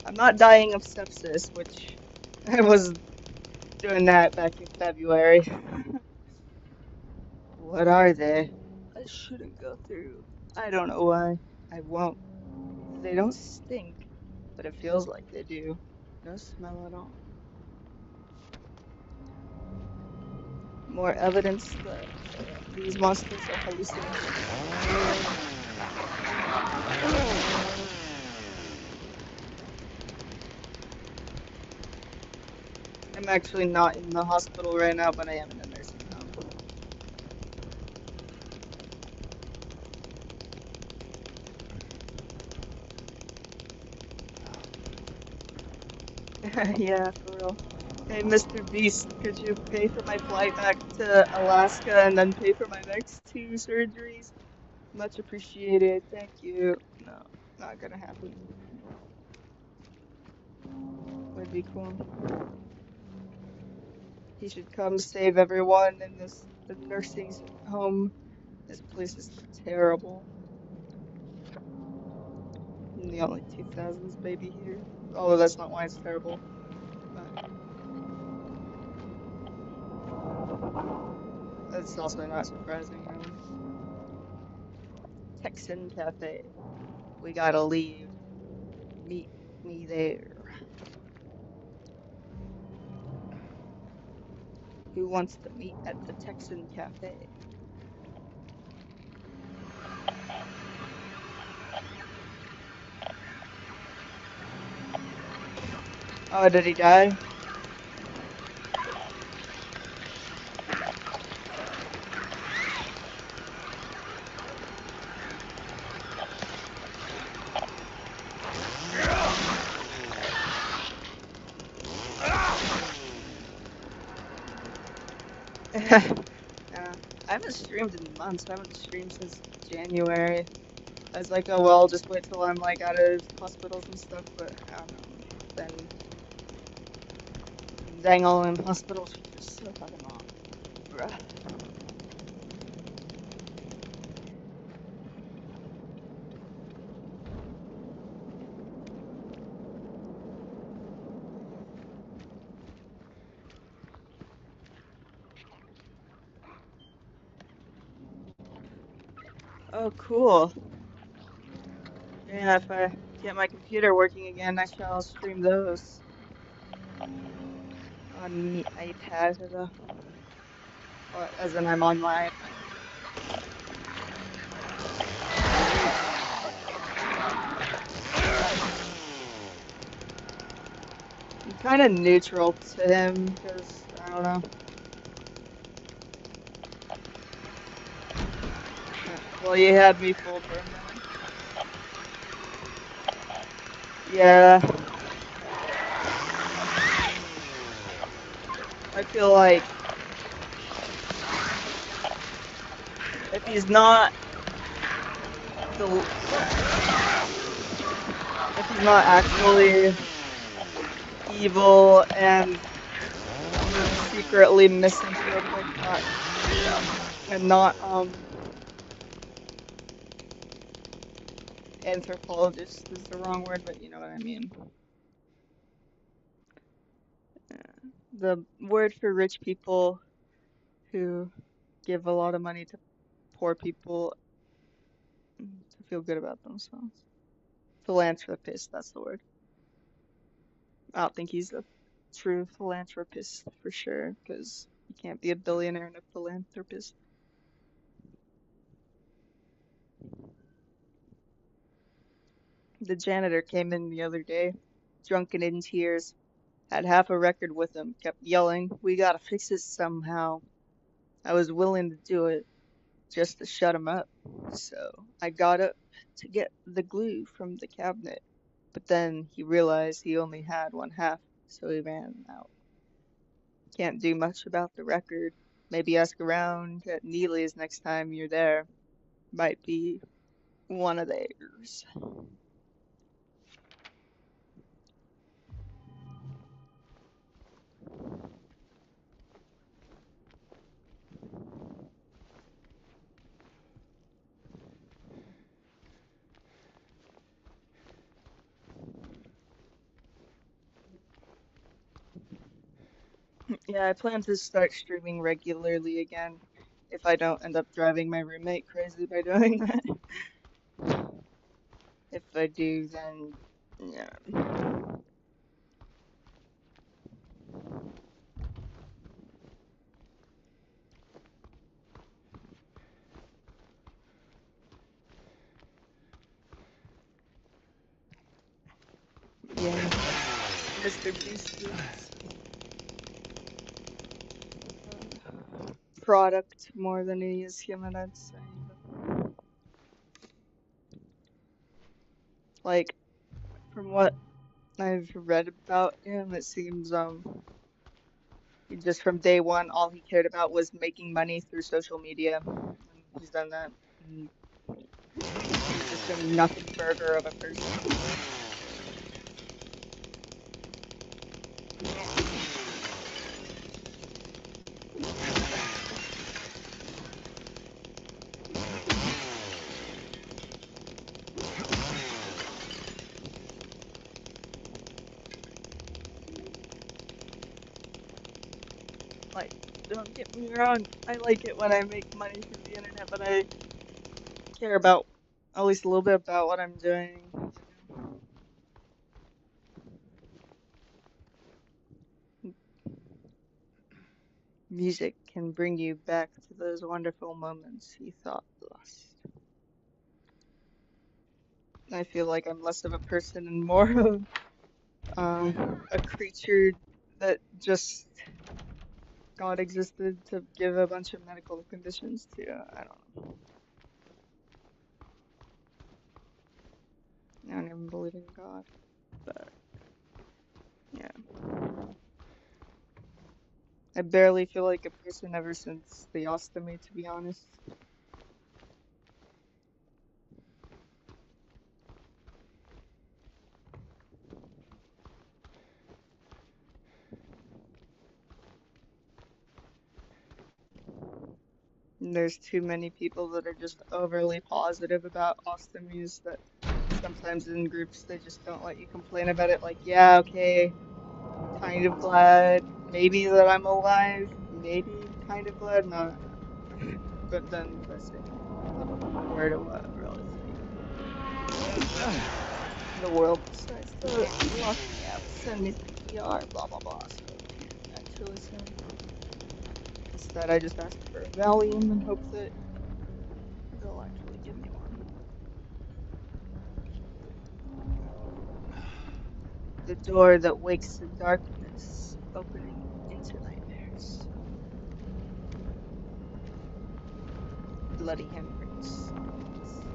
I'm not dying of sepsis, which I was doing that back in February. What are they? I shouldn't go through. I don't know why. I won't. They don't stink, but it feels like they do. No smell at all. More evidence that these monsters are hallucinations. I'm actually not in the hospital right now, but I am in a nursing home. Yeah, for real. Hey, Mr. Beast, could you pay for my flight back to Alaska and then pay for my next 2 surgeries? Much appreciated. Thank you. No, not gonna happen. Would be cool. He should come save everyone in this the nursing home. This place is terrible. I'm the only 2000s baby here. Although that's not why it's terrible. But it's also not surprising, really. Texan Cafe. We gotta leave. Meet me there. Who wants to meet at the Texan Cafe? Oh, did he die? Yeah. I haven't streamed in months. I haven't streamed since January. I was like, oh well, I'll just wait till I'm like out of hospitals and stuff, but I don't know. Then dang all in hospitals for just so fucking long. Bruh. Oh, cool. Yeah, if I get my computer working again, I shall stream those on the iPad or as in I'm on my iPad. I'm kind of neutral to him because I don't know. Well, you had me fooled for a minute. Yeah, I feel like if he's not the if he's not actually evil and secretly misanthropic, not and not anthropologist is the wrong word, but you know what I mean. The word for rich people who give a lot of money to poor people to feel good about themselves. Philanthropist, that's the word. I don't think he's a true philanthropist for sure, because you can't be a billionaire and a philanthropist. The janitor came in the other day, drunken in tears, had half a record with him, kept yelling, "We gotta fix this somehow." I was willing to do it just to shut him up. So I got up to get the glue from the cabinet, but then he realized he only had one half, so he ran out. Can't do much about the record. Maybe ask around at Neely's next time you're there. Might be one of theirs. Yeah, I plan to start streaming regularly again if I don't end up driving my roommate crazy by doing that. If I do, then yeah. Yeah, Mr. Beast is product more than he is human, I'd say. But, like, from what I've read about him, it seems he just from day one, all he cared about was making money through social media, and he's done that. And he's just a nothing burger of a person. Like, don't get me wrong, I like it when I make money through the internet, but I care about at least a little bit about what I'm doing. Music can bring you back to those wonderful moments you thought lost. I feel like I'm less of a person and more of A creature that just God existed to give a bunch of medical conditions to. I don't know. I don't even believe in God, but yeah. I barely feel like a person ever since the ostomy, to be honest. And there's too many people that are just overly positive about ostomies that sometimes in groups they just don't let you complain about it. Like, yeah, okay, kind of glad, maybe that I'm alive, maybe kind of glad, not. But then the same, flip over to what really think. The world decides to lock me up, send me to the ER, blah blah blah, so I can't actually sing. Instead, I just ask for a Valium and hope that they'll actually give me one. The door that wakes the darkness, opening into nightmares. Bloody handprints on walls.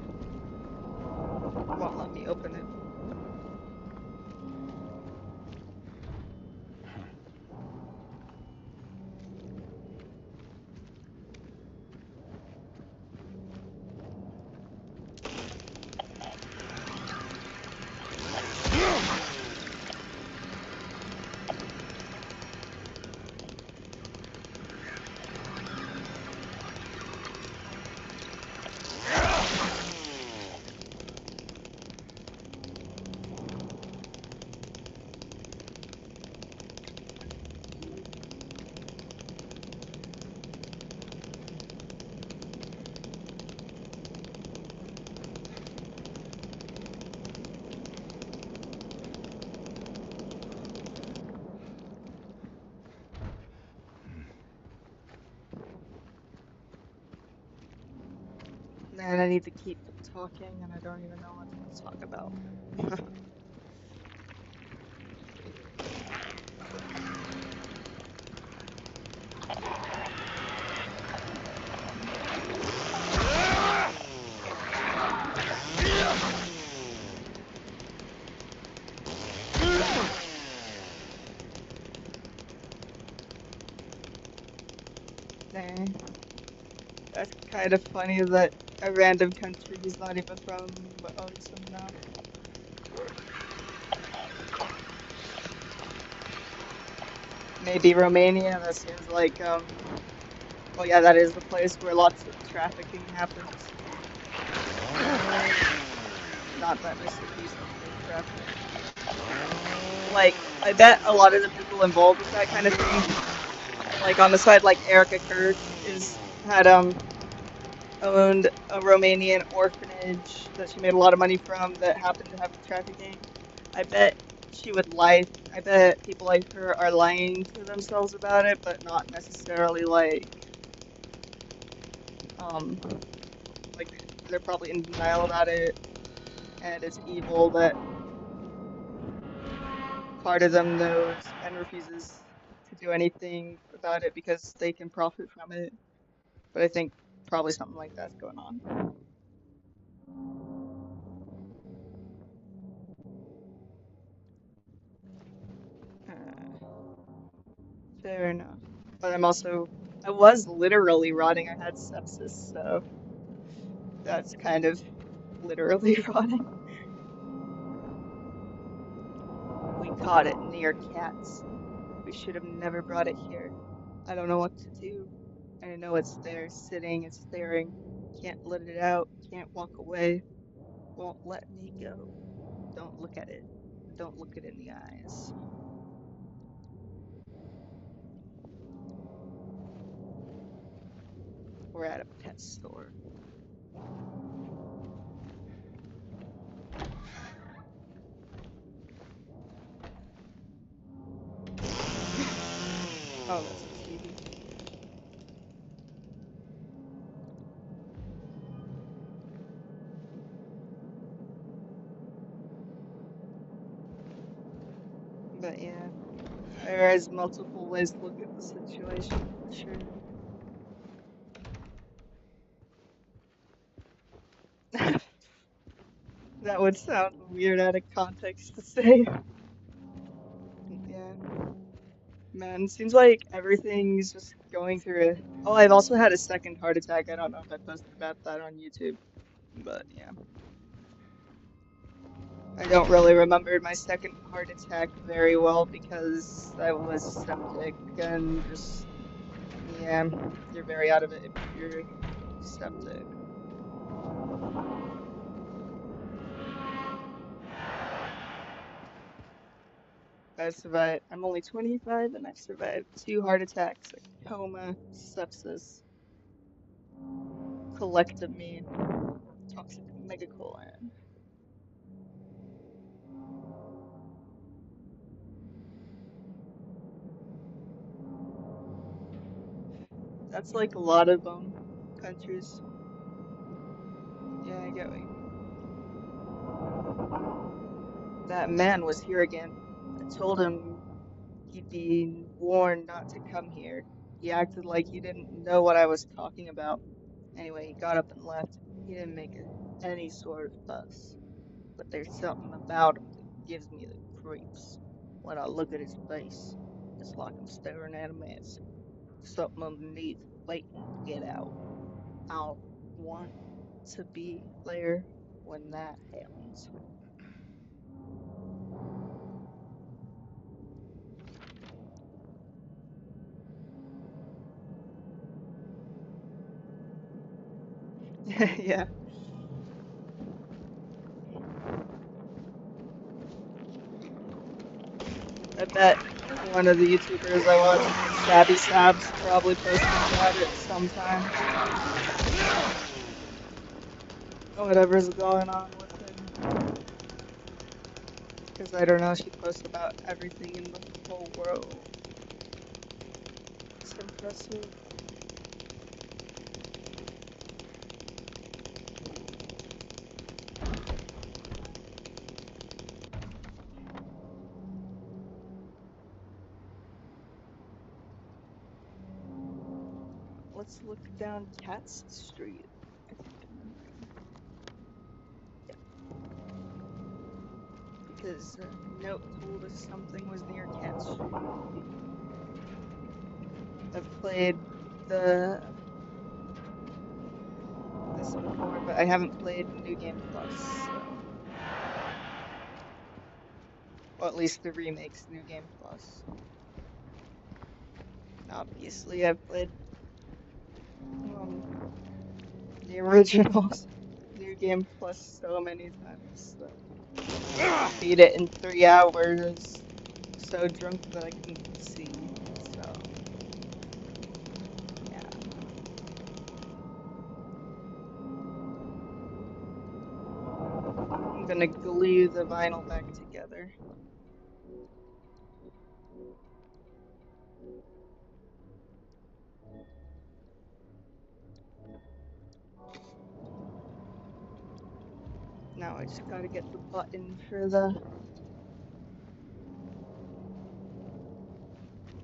Won't let me open it. Man, I need to keep talking and I don't even know what to talk about. Dang. That's kind of funny that a random country he's not even from but owns them now. Maybe Romania, that seems like, well, yeah, that is the place where lots of trafficking happens. Not that Mississippi's only traffic. Like, I bet a lot of the people involved with that kind of thing, like on the side, like Erica Kirk had owned a Romanian orphanage that she made a lot of money from that happened to have trafficking. I bet she would lie. I bet people like her are lying to themselves about it, but not necessarily um like they're probably in denial about it, and it's evil that part of them knows and refuses to do anything about it because they can profit from it. But I think probably something like that's going on. Uh, Fair enough. But I was literally rotting. I had sepsis, so that's kind of literally rotting. We caught it near cats. We should have never brought it here. I don't know what to do. I know it's there, sitting and staring. Can't let it out, can't walk away. Won't let me go. Don't look at it. Don't look it in the eyes. We're at a pet store. Oh, that's a TV. But yeah, there is multiple ways to look at the situation for sure. That would sound weird out of context to say. Yeah, man, seems like everything's just going through a. Oh, I've also had a second heart attack. I don't know if I posted about that on YouTube, but yeah. I don't really remember my second heart attack very well because I was septic and just, yeah, you're very out of it if you're septic. I survived. I'm only 25 and I've survived two heart attacks, a coma, sepsis, colectomy, toxic megacolon. That's like a lot of countries. Yeah, I get what you mean. That man was here again. I told him he'd be warned not to come here. He acted like he didn't know what I was talking about. Anyway, he got up and left. He didn't make any sort of fuss. But there's something about him that gives me the creeps. When I look at his face, it's like I'm staring at a mask. Something underneath waiting to get out. I'll want to be there when that happens. Yeah, I bet one of the YouTubers I watch, Sabby Sabs, probably posted about it sometime. Whatever's going on with him. Because I don't know, she posts about everything in the whole world. It's impressive. Let's look down Katz Street. I think I'm in there. Yeah, because note told us something was near Katz Street. I've played the this before, but I haven't played New Game Plus, so or at least the remakes New Game Plus. Obviously, I've played um the originals New Game Plus so many times that I beat it in 3 hours, so drunk that I couldn't see. So yeah, I'm gonna glue the vinyl back together. Now I just gotta get the button for the,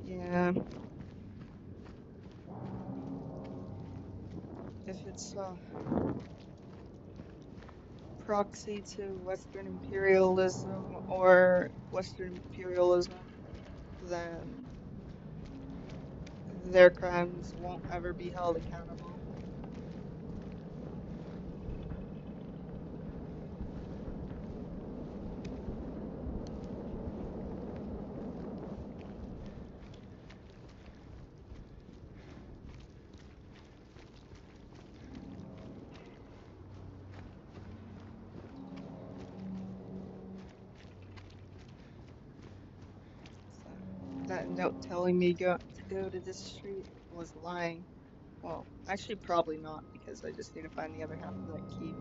yeah, if it's proxy to Western imperialism or Western imperialism, then their crimes won't ever be held accountable. So that note telling me to go to this street was lying. Well, actually, probably not, because I just need to find the other half of that key.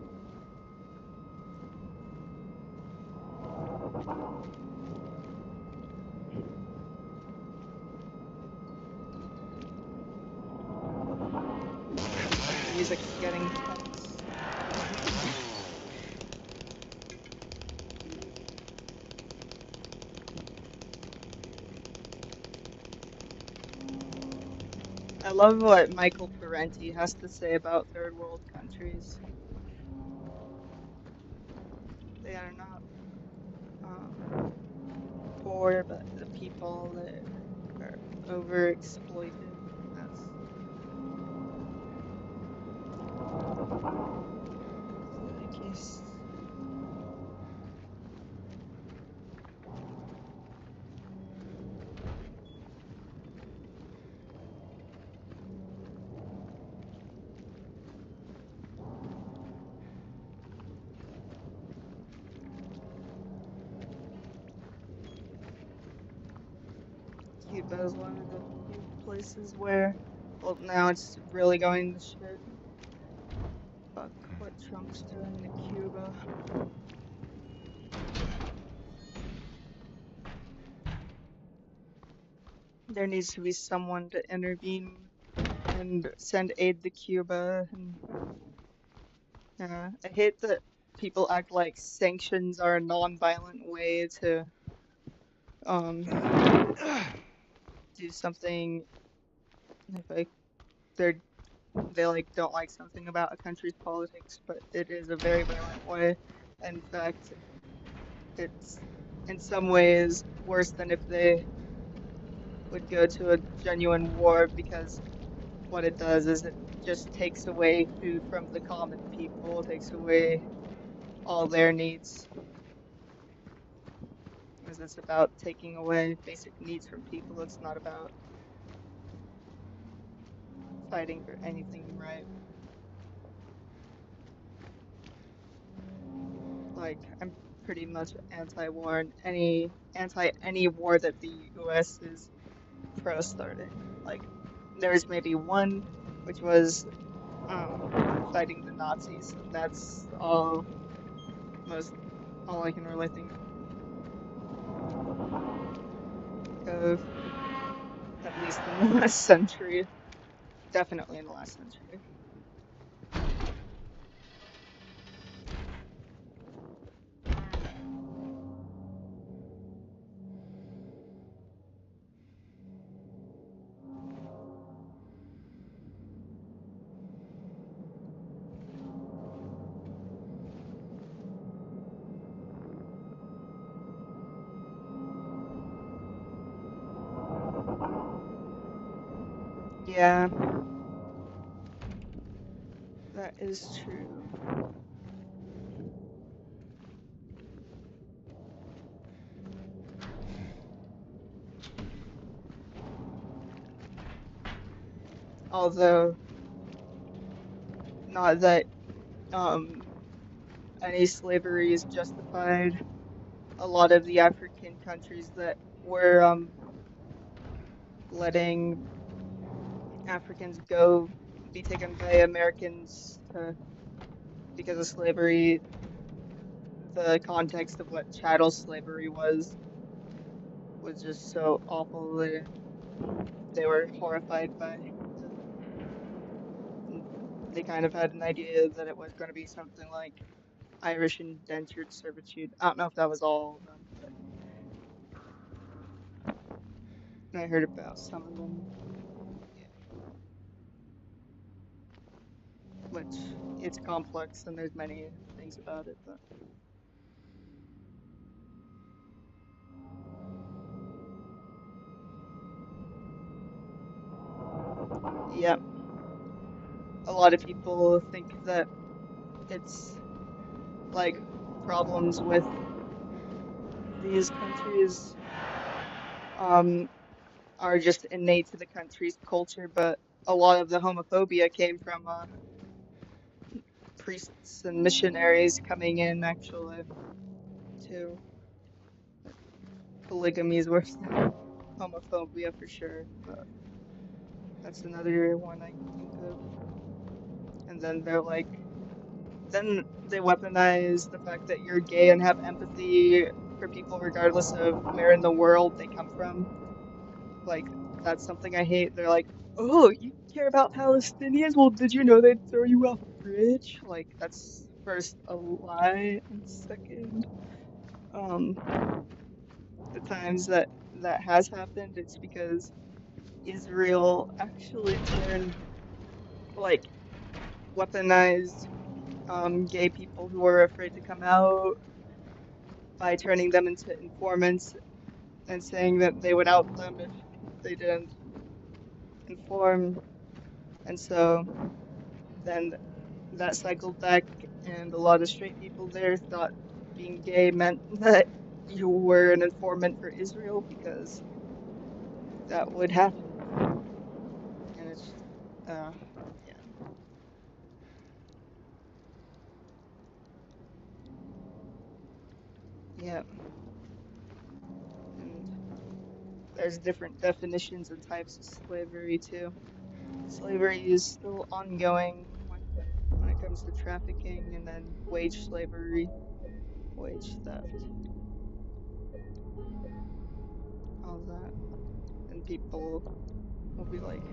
The music's getting tense. love what Michael Parenti has to say about third world countries. They are not poor, but the people there are overexploited. That's clearly the case. Cuba is one of the few places where, well, now it's really going to shit. Fuck what Trump's doing to Cuba. There needs to be someone to intervene and send aid to Cuba. And I hate that people act like sanctions are a non-violent way to um do something if like they're they like don't like something about a country's politics, but it is a very violent way. In fact, it's in some ways worse than if they would go to a genuine war because what it does is it just takes away food from the common people, takes away all their needs, because it's about taking away basic needs from people. It's not about fighting for anything right. Like, I'm pretty much anti-war and anti any war that the US is pro starting. Like, there's maybe one, which was fighting the Nazis, and that's most all I can really think of, at least in the last century. Definitely in the last century. Yeah, that is true. Although, not that um any slavery is justified. A lot of the African countries that were letting Africans go be taken by Americans because of slavery, the context of what chattel slavery was just so awful that they were horrified by it. And they kind of had an idea that it was going to be something like Irish indentured servitude. I don't know if that was all of them, but I heard about some of them. Yeah, which it's complex and there's many things about it, but yeah, a lot of people think that it's like problems with these countries um are just innate to the country's culture, but a lot of the homophobia came from priests and missionaries coming in actually too. Polygamy is worse than homophobia for sure, but that's another one I can think of. And then then they weaponize the fact that you're gay and have empathy for people regardless of where in the world they come from. Like, that's something I hate. They're like, oh, you care about Palestinians? Well, did you know they'd throw you off a bridge? Like, that's first a lie, and second, um, the times that has happened, it's because Israel actually turned, like, weaponized gay people who were afraid to come out by turning them into informants and saying that they would out them if they didn't inform. And so then that cycled back, and a lot of straight people there thought being gay meant that you were an informant for Israel because that would happen. And it's, uh, yeah, yeah. And there's different definitions and types of slavery too. Slavery is still ongoing when it comes to trafficking, and then wage slavery, wage theft, all that. And people will be like,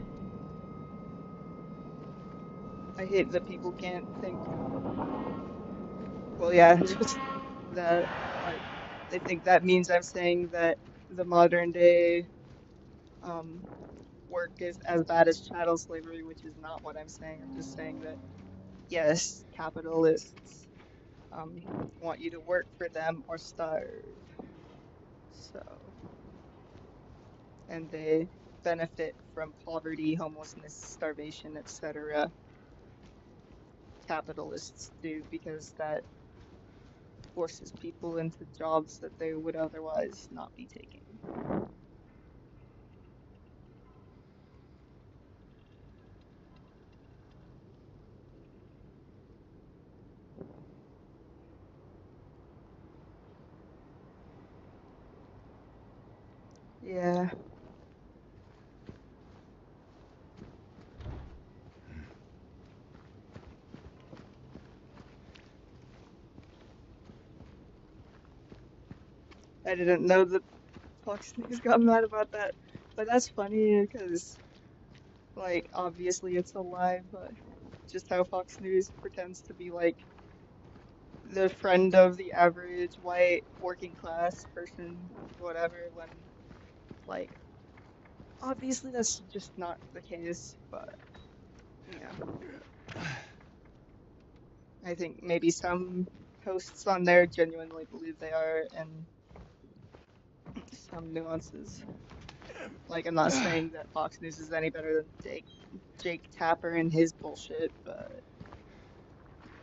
I hate that people can't think, well, yeah, just that, like, they think that means I'm saying that the modern day um, work is as bad as chattel slavery, which is not what I'm saying. I'm just saying that, yes, capitalists um, want you to work for them or starve. So, and they benefit from poverty, homelessness, starvation, etc. Capitalists do because that forces people into jobs that they would otherwise not be taking. Yeah, I didn't know that Fox News got mad about that, but that's funny because, like, obviously it's a lie, but just how Fox News pretends to be like the friend of the average white working class person, whatever, when, like, obviously that's just not the case, but yeah. I think maybe some hosts on there genuinely believe they are, and some nuances. Like, I'm not saying that Fox News is any better than Jake Tapper and his bullshit, but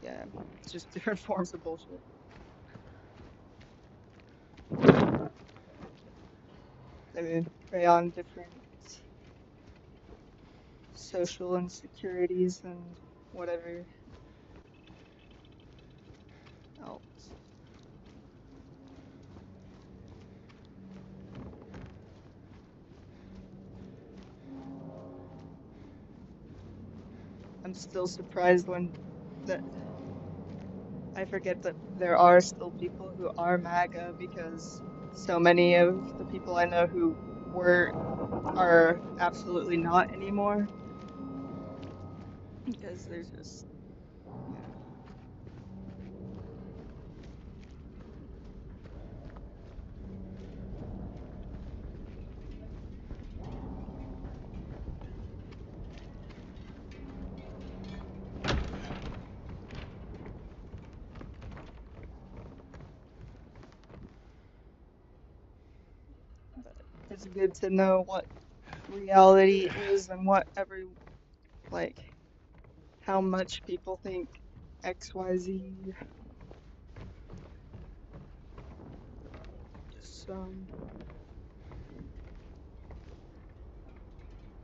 yeah, it's just different forms of bullshit. They prey on different social insecurities and whatever else. I'm still surprised when that I forget that there are still people who are MAGA because so many of the people I know who were are absolutely not anymore because there's just yeah. But it's good to know what reality is and what every like how much people think XYZ. Just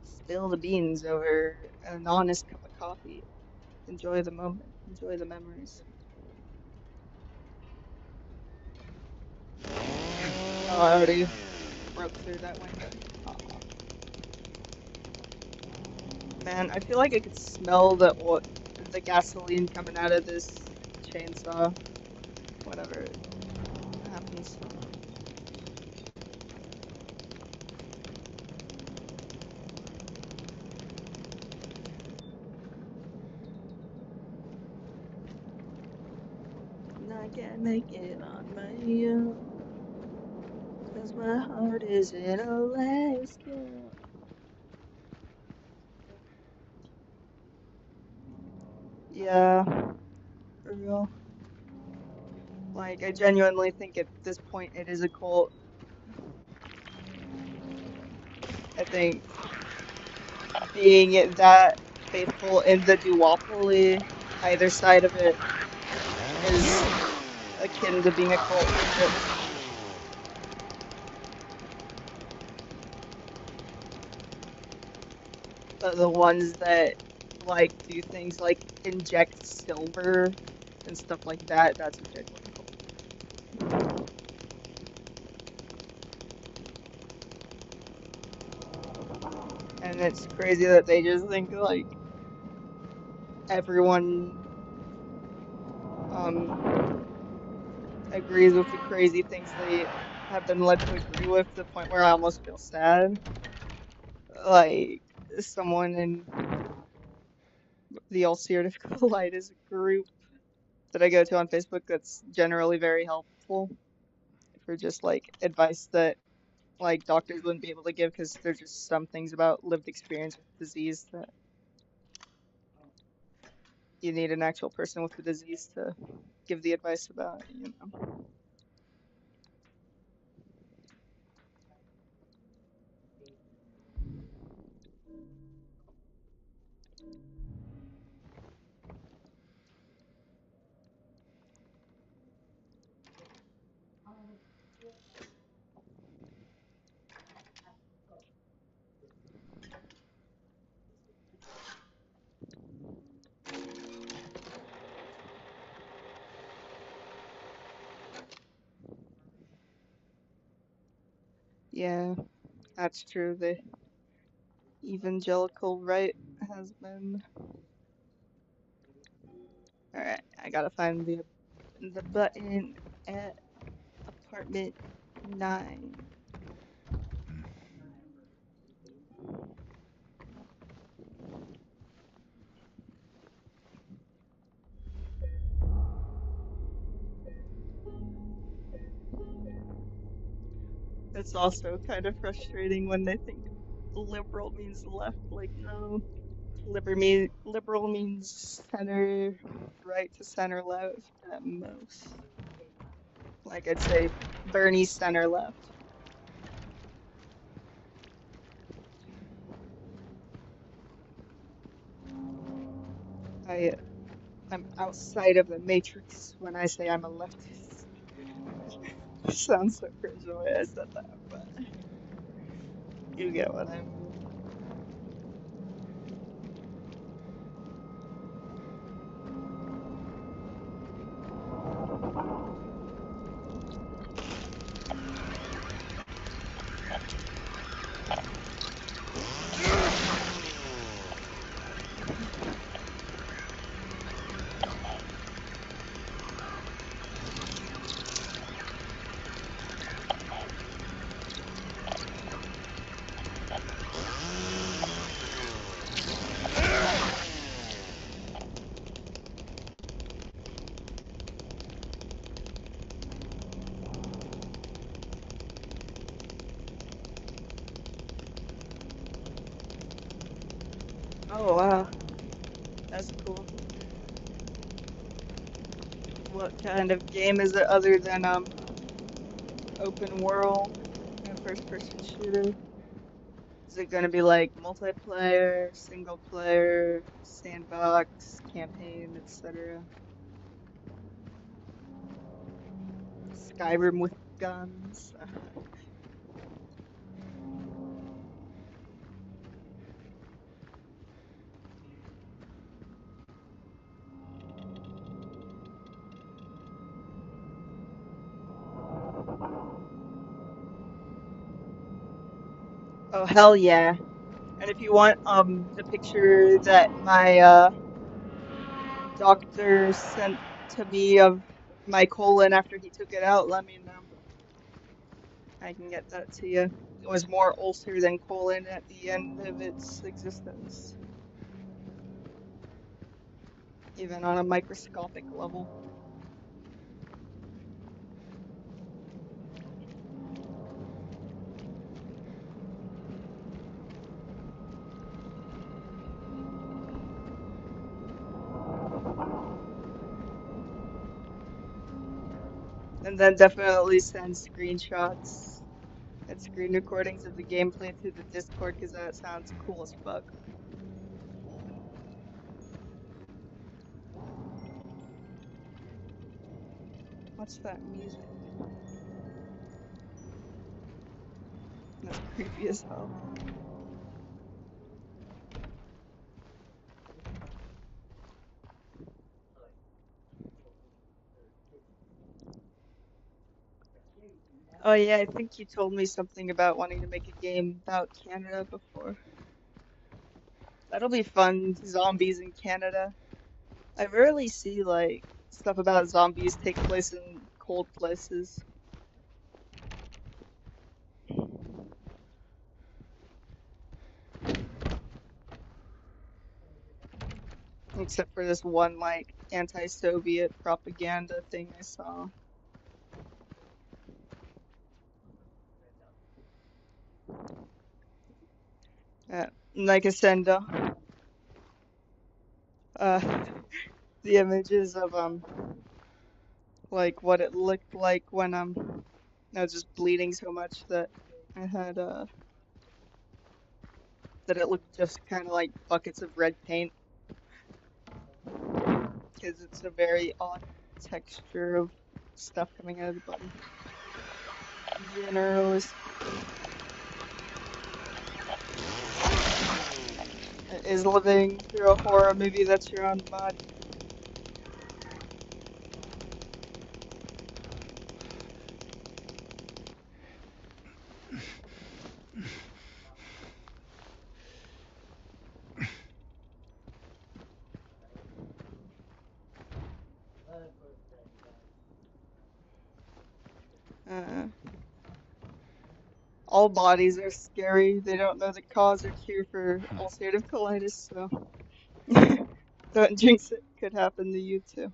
spill the beans over an honest cup of coffee. Enjoy the moment. Enjoy the memories. Oh, I already broke through that window. Aw. Man, I feel like I could smell the gasoline coming out of this chainsaw whenever it happens. And I can't make it on my own, 'cause my heart is in Alaska. Yeah, for real. Like, I genuinely think at this point it is a cult. I think being that faithful in the duopoly, either side of it, is akin to being a cult. But the ones that like do things like inject silver and stuff like that, that's a genuine cult. And it's crazy that they just think like everyone um agrees with the crazy things they have been led to agree with, to the point where I almost feel sad. Like someone in the ulcerative colitis group that I go to on Facebook that's generally very helpful for just like advice that like doctors wouldn't be able to give, because there's just some things about lived experience with disease that you need an actual person with the disease to give the advice about, you know. Yeah, that's true. The evangelical right has been. All right, I gotta find the button at apartment 9. It's also kind of frustrating when they think liberal means left. Like, no, liberal means center right to center left at most. Like, I'd say Bernie center left. I I'm outside of the matrix when I say I'm a leftist. Sounds so cringe the way I said that, but you get what I mean. Oh wow, that's cool. What kind of game is it other than open world and first person shooter? Is it gonna be like multiplayer, single player, sandbox, campaign, etc.? Skyrim with guns? Oh hell yeah. And if you want the picture that my doctor sent to me of my colon after he took it out, let me know. I can get that to you. It was more ulcer than colon at the end of its existence, even on a microscopic level. And then definitely send screenshots and screen recordings of the gameplay through the Discord because that sounds cool as fuck. What's that music? That's creepy as hell. Oh yeah, I think you told me something about wanting to make a game about Canada before. That'll be fun. Zombies in Canada. I rarely see like stuff about zombies take place in cold places, except for this one like anti-Soviet propaganda thing I saw. Like I send uh the images of like what it looked like when I was just bleeding so much that I had that it looked just kind of like buckets of red paint because it's a very odd texture of stuff coming out of the body. Generally speaking, is living through a horror movie that's your own body. Uh, all bodies are scary. They don't know the cause or cure for ulcerative colitis, so don't jinx it. Could happen to you too.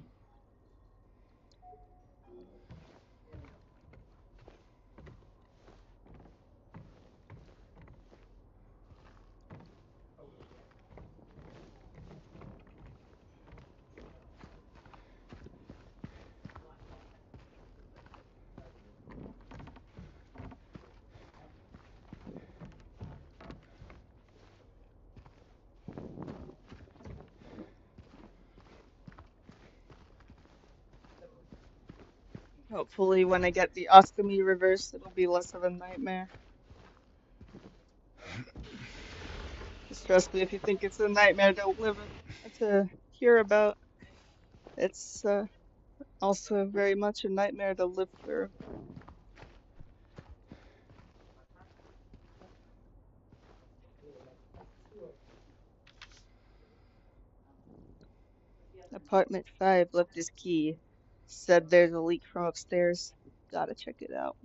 Hopefully, when I get the ostomy reversed, it'll be less of a nightmare. Just trust me, if you think it's a nightmare to live to hear about, it's also very much a nightmare to live through. Apartment 5 left his key. Said there's a leak from upstairs. Gotta check it out.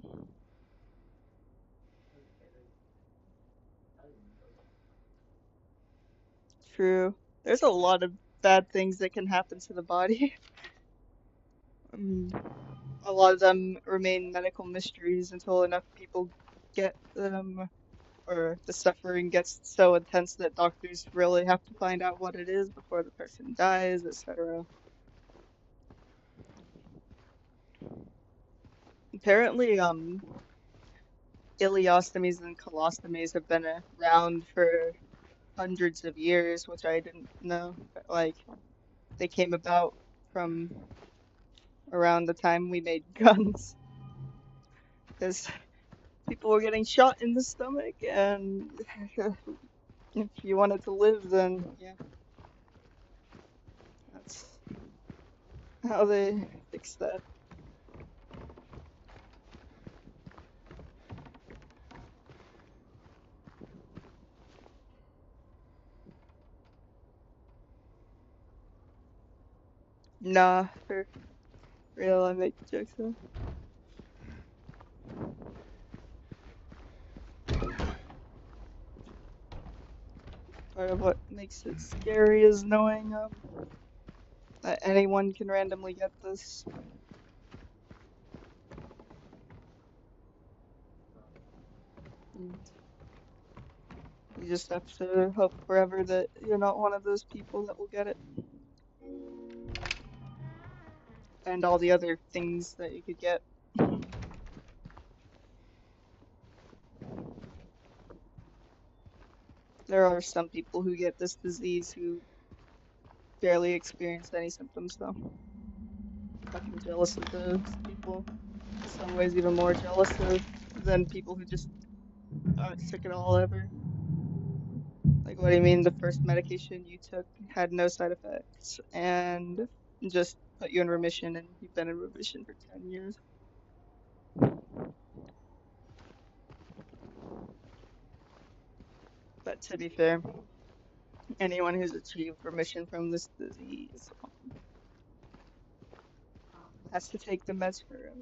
True. There's a lot of bad things that can happen to the body. Um, a lot of them remain medical mysteries until enough people get them, or the suffering gets so intense that doctors really have to find out what it is before the person dies, etc. Apparently, ileostomies and colostomies have been around for hundreds of years, which I didn't know. But, like, they came about from around the time we made guns, because people were getting shot in the stomach, and if you wanted to live, then yeah, that's how they fixed that. Nah, for real, I make jokes though. Part of what makes it scary is knowing that anyone can randomly get this. You just have to hope forever that you're not one of those people that will get it. And all the other things that you could get. There are some people who get this disease who barely experience any symptoms, though. Fucking jealous of those people. In some ways, even more jealous of than people who just aren't sick at all ever. Like, what do you mean the first medication you took had no side effects and just put you in remission and you've been in remission for 10 years? But to be fair, anyone who's achieved remission from this disease has to take the meds forever.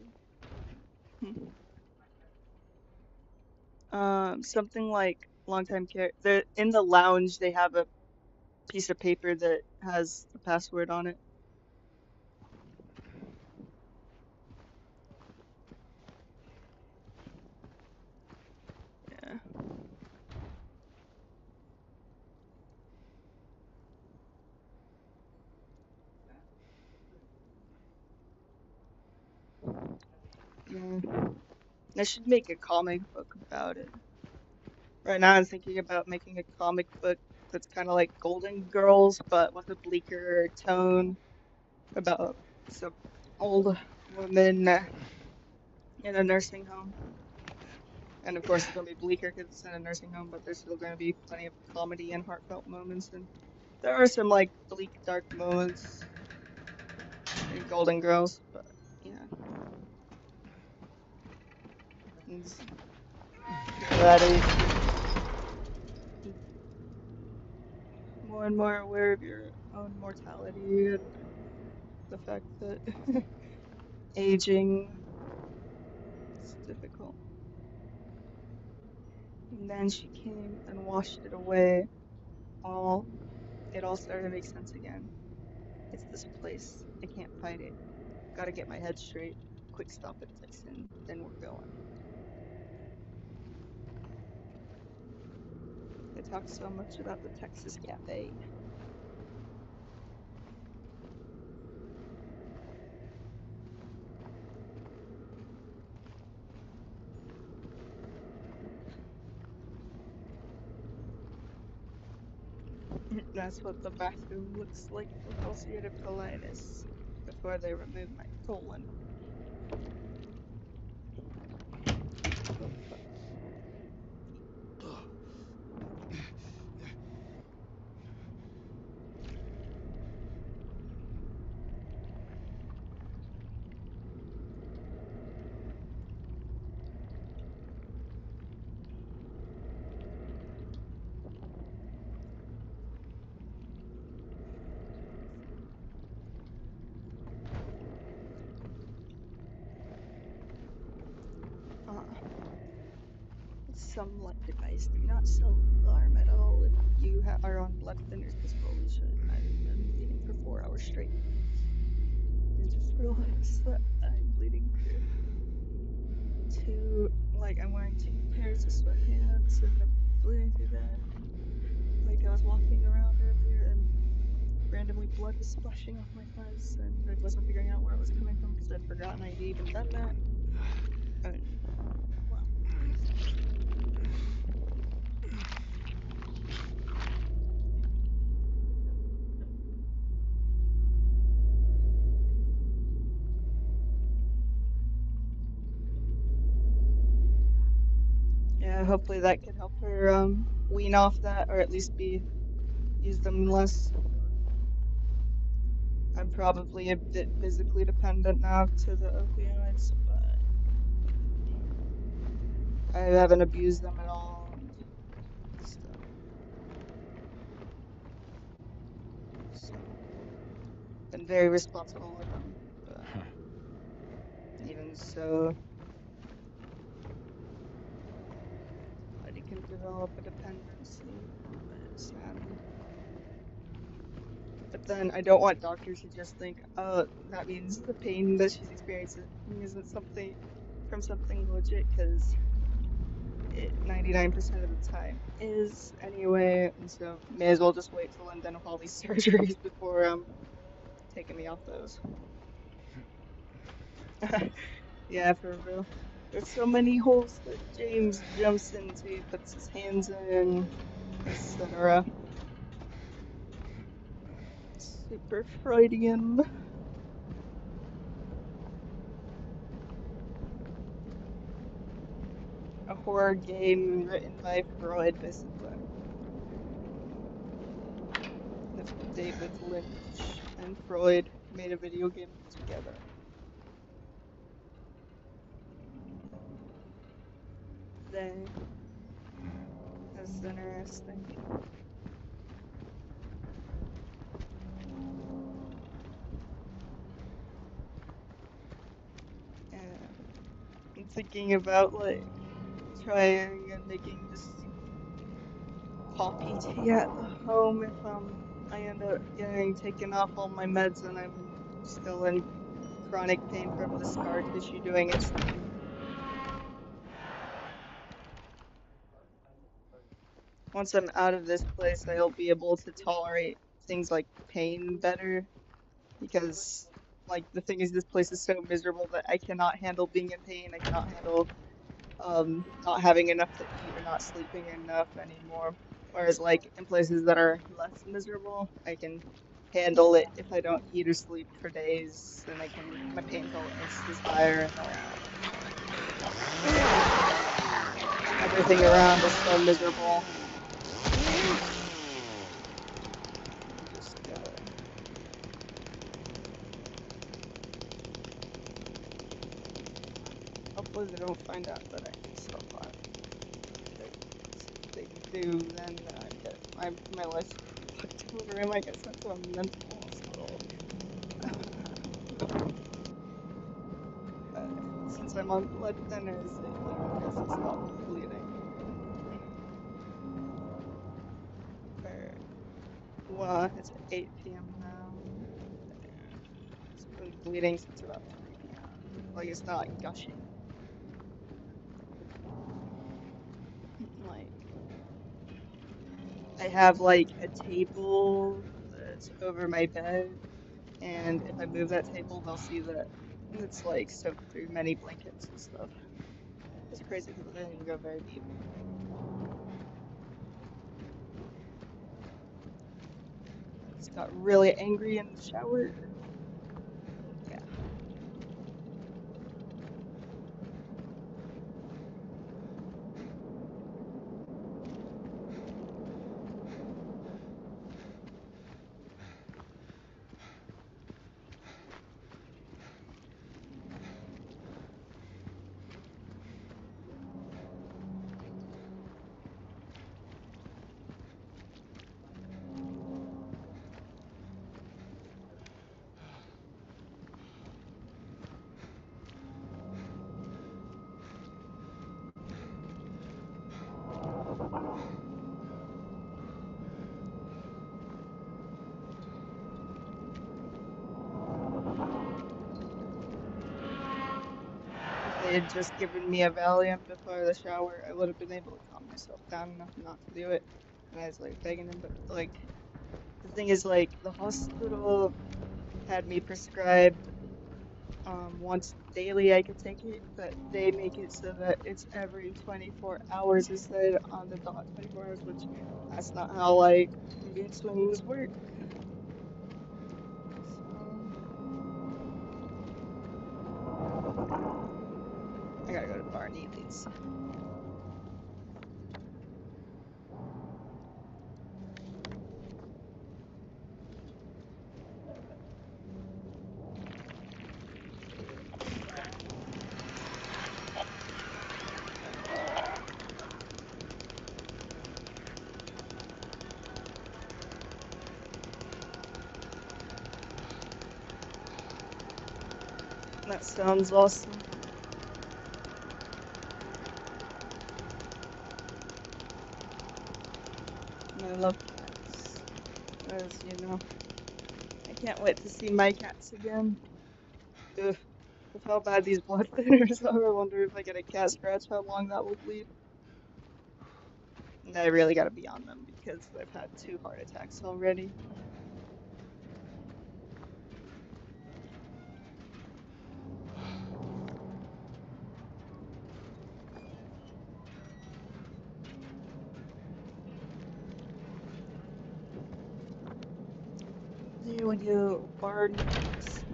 Something like long-time care. In the lounge, they have a piece of paper that has the password on it. Yeah. Yeah. I should make a comic book about it. Right now, I'm thinking about making a comic book that's kind of like Golden Girls, but with a bleaker tone about some old woman in a nursing home. And of course, it's going to be bleaker because it's in a nursing home, but there's still going to be plenty of comedy and heartfelt moments. And there are some like bleak, dark moments in Golden Girls, but yeah. It's, you're that age, you're more and more aware of your own mortality and the fact that aging is difficult. And then she came and washed it away. All it all started to make sense again. It's this place. I can't fight it. Gotta get my head straight. Quick stop at Texan, then we're going. They talk so much about the Texas Cafe. That's what the bathroom looks like for ulcerative colitis before they remove my colon. Oh fuck. Some like device. Do not self-harm at all if you are on blood thinners, because holy shit, I've been bleeding for 4 hours straight. I just realized that I'm bleeding through I'm wearing two pairs of sweatpants and I'm bleeding through that. Like, I was walking around earlier and randomly blood was splashing off my clothes and I wasn't figuring out where it was coming from because I'd forgotten I'd even done that. And, well. Yeah, hopefully that could help her wean off that or at least use them less. I'm probably a bit physically dependent now to the opioids, but I haven't abused them at all and stuff. So, been very responsible with them, but even so, body can develop a dependency, sadly. But then I don't want doctors to just think, oh, that means the pain that she's experiencing isn't something legit, because it 99% of the time is anyway, and so may as well just wait till I'm done with all these surgeries before taking me off those. Yeah, for real. There's so many holes that James jumps into, puts his hands in, etc. Super Freudian. A horror game written by Freud, basically. If David Lynch and Freud made a video game together. Dang, that's interesting. Yeah, I'm thinking about like trying and making just coffee tea at home if I end up getting taken off all my meds and I'm still in chronic pain from the scar tissue doing its thing. Once I'm out of this place, I'll be able to tolerate things like pain better because like the thing is this place is so miserable that I cannot handle being in pain. I cannot handle not having enough to eat or not sleeping enough anymore. Whereas like in places that are less miserable, I can handle it if I don't eat or sleep for days, and my pain tolerance is higher, and everything around is so miserable. I'm just hopefully they don't find out that I still pot. If they do, then I get my life fucked over. I might get sent to a mental hospital. But since I'm on blood thinners, it literally has to stop bleeding. Well, it's 8 p.m. now. It's been bleeding since about 3 p.m. Like, it's not gushing. Like, I have like a table that's over my bed, and if I move that table, they'll see that it's like soaked through many blankets and stuff. It's crazy because I didn't even go very deep. I just got really angry in the shower. Yeah. If they had just given me a Valium before the shower, I would have been able to calm myself down enough not to do it. And I was like begging them, but like the thing is, like the hospital had me prescribed once daily I could take it, but they make it so that it's every 24 hours instead on the dot 24 hours, which that's not how like mood swings work. So I gotta go to Barney's. That sounds awesome. And I love cats, as you know. I can't wait to see my cats again. Ugh, with how bad these blood thinners are, I wonder if I get a cat scratch, how long that will bleed. And I really gotta be on them because I've had 2 heart attacks already. When you Barneys.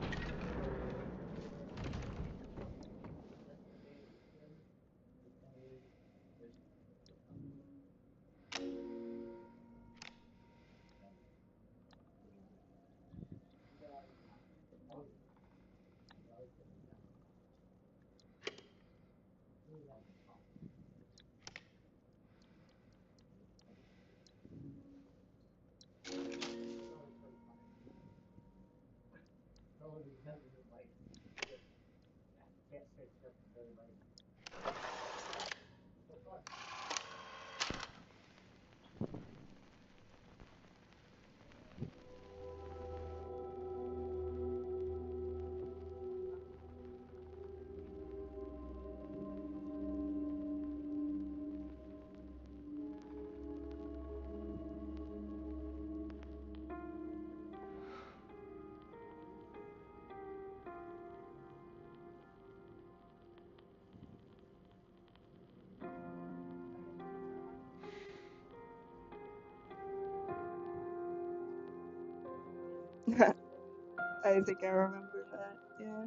I think I remember that. Yeah.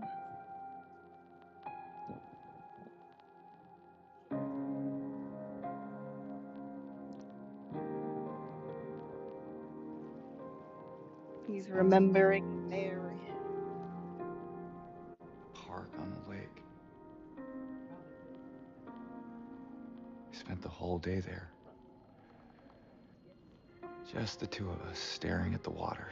He's remembering Marion. Park on the lake. We spent the whole day there. Just the two of us staring at the water.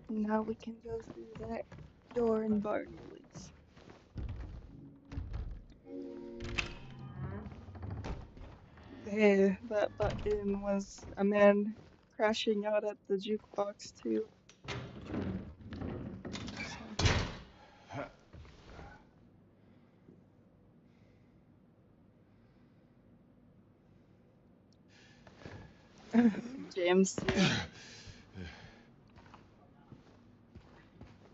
Now we can go through that door in Barney's. Hey, that button was a man crashing out at the jukebox too. So James, yeah.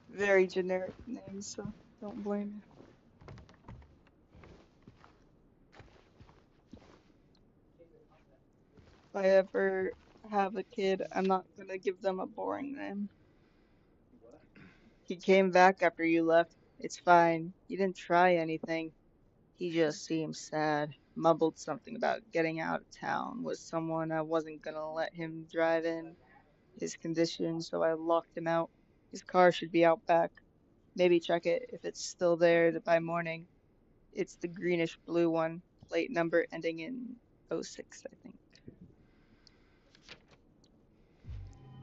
Very generic name, so don't blame you. If I ever have a kid, I'm not gonna give them a boring name. He came back after you left. It's fine. He didn't try anything. He just seemed sad. Mumbled something about getting out of town with someone I wasn't gonna let him drive in his condition, so I locked him out. His car should be out back. Maybe check it if it's still there by morning. It's the greenish blue one, plate number ending in '06, I think.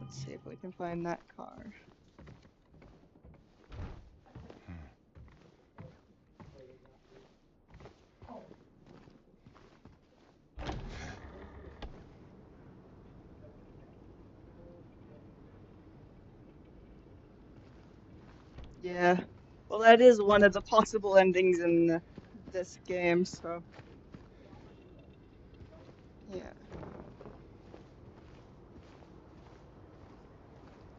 Let's see if we can find that car. Yeah. Well, that is one of the possible endings in this game, so yeah.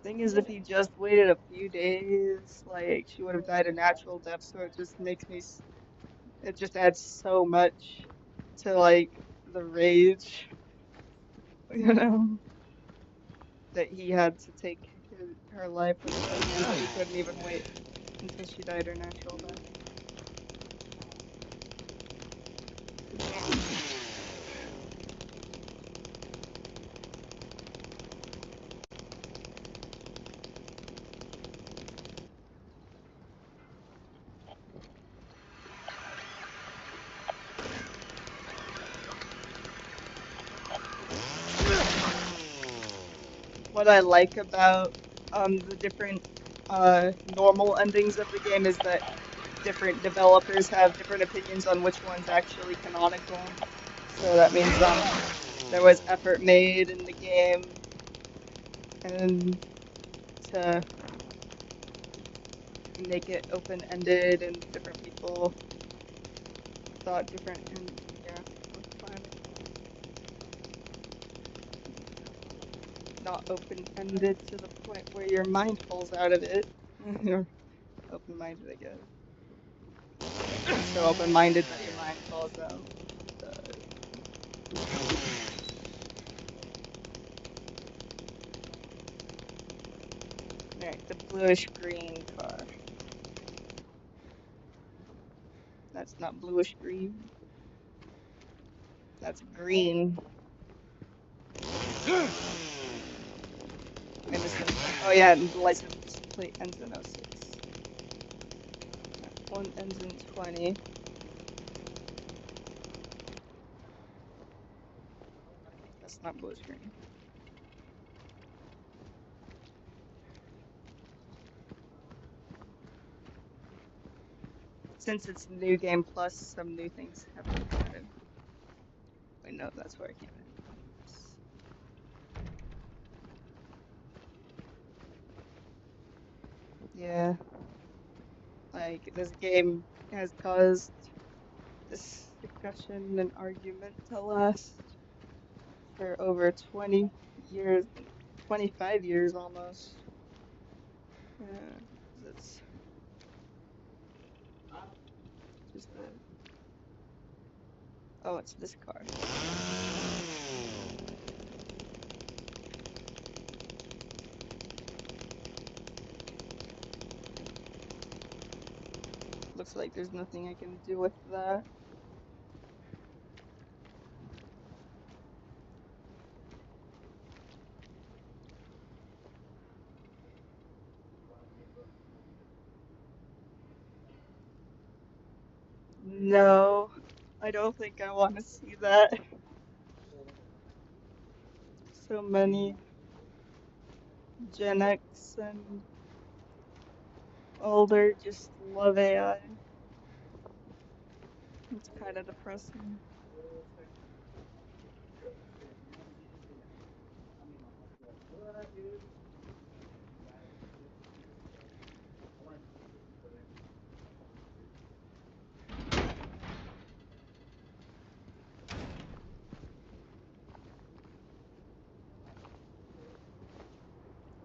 Thing is, if he just waited a few days, like she would have died a natural death, so it just makes me, it just adds so much to like the rage, you know, that he had to take her life in his own hands, that he couldn't even wait until she died her natural death. What I like about the different normal endings of the game is that different developers have different opinions on which one's actually canonical. So that means there was effort made in the game and to make it open-ended and different people thought different and yeah, we're fine. Not open-ended to the point where your mind falls out of it. You're open-minded, I guess. So open-minded that your mind falls out. Alright, the bluish green car. That's not bluish green. That's green. And this one, oh yeah, and the license plate ends in 06. That one ends in 20. That's not bluish green. Since it's new game plus, some new things have been added. Wait, no, that's where I came in. Yeah, like this game has caused this discussion and argument to last for over 20 years, 25 years almost. Yeah, it's just the, oh, it's this car. Looks like there's nothing I can do with that. No, I don't think I want to see that. So many Gen X and older just love AI. It's kind of depressing.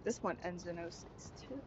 This one ends in 06 too.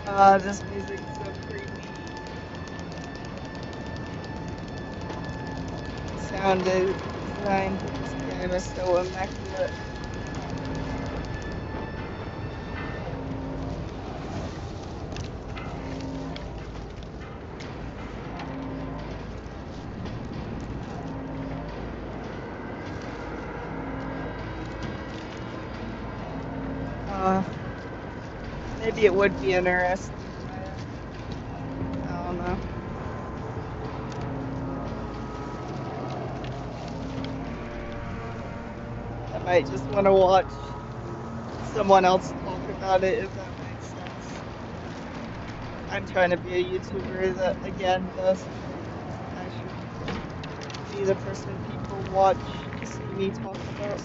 Oh, this music's so creepy. Sound design for this game is so immaculate. Uh, Maybe it would be interesting. I don't know. I might just want to watch someone else talk about it if that makes sense. I'm trying to be a YouTuber that again does actually be the person people watch to see me talk about.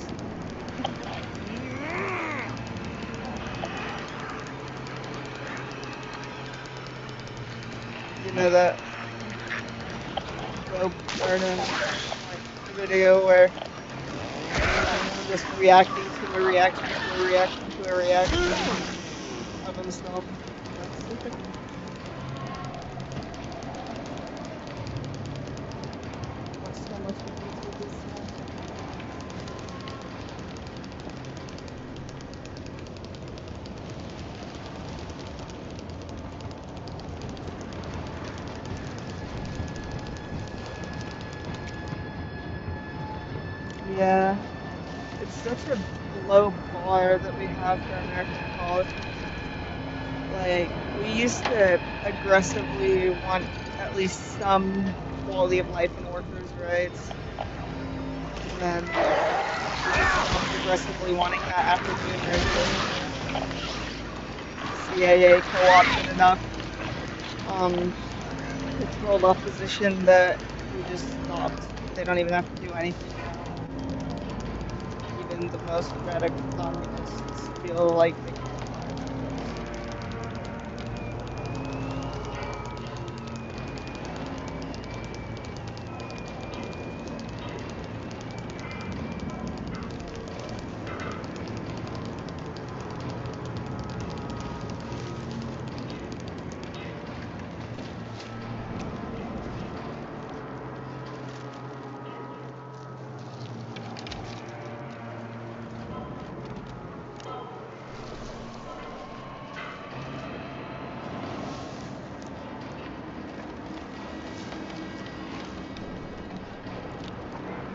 You know that Bo Burnham like video where just reacting to a reaction to a reaction to a reaction of himself. That's what's so much of YouTube is. Yeah, it's such a low bar that we have for American politics. Like, we used to aggressively want at least some quality of life and workers' rights, and then we just stopped aggressively wanting that after Boomer. CIA co-opted enough controlled opposition that we just stopped. They don't even have to do anything now. Even the most radical communists feel like they can't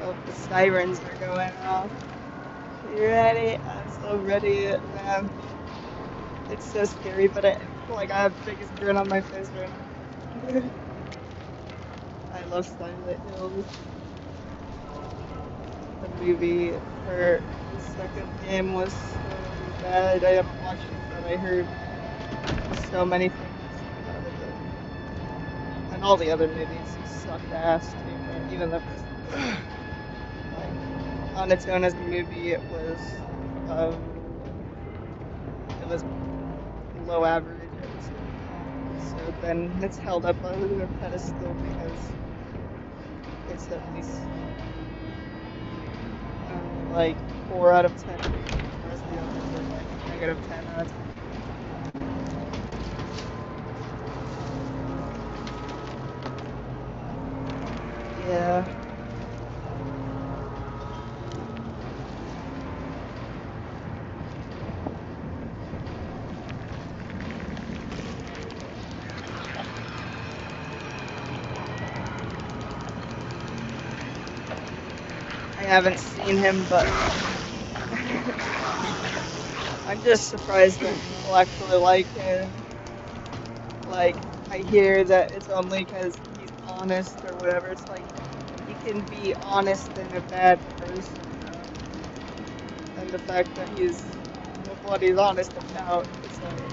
Oh, the sirens are going off. You ready? I'm so ready, man. It's so scary, but I feel like I have the biggest grin on my face right now. I love Silent Hills. The movie for the second game was so bad. I haven't watched it, but I heard so many things about it. And all the other movies sucked ass too, but even the first one, like, on its own as a movie, um, it was below average, I would say. So then it's held up on a pedestal because it's at least like 4 out of 10. Whereas the others are like negative 10 out of 10. Yeah. I haven't seen him, but I'm just surprised that people actually like him. Like, I hear that it's only because he's honest or whatever. It's like, he can be honest and a bad person. And the fact that he's what he's honest about, it's like,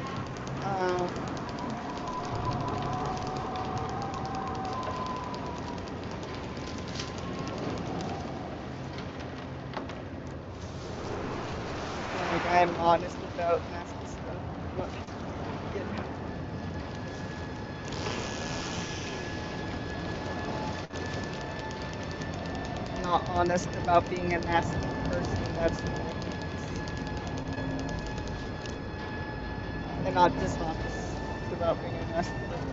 I'm honest about nasty stuff. But, you know. Not honest about being a nasty person, that's what and not dishonest about being a nasty person.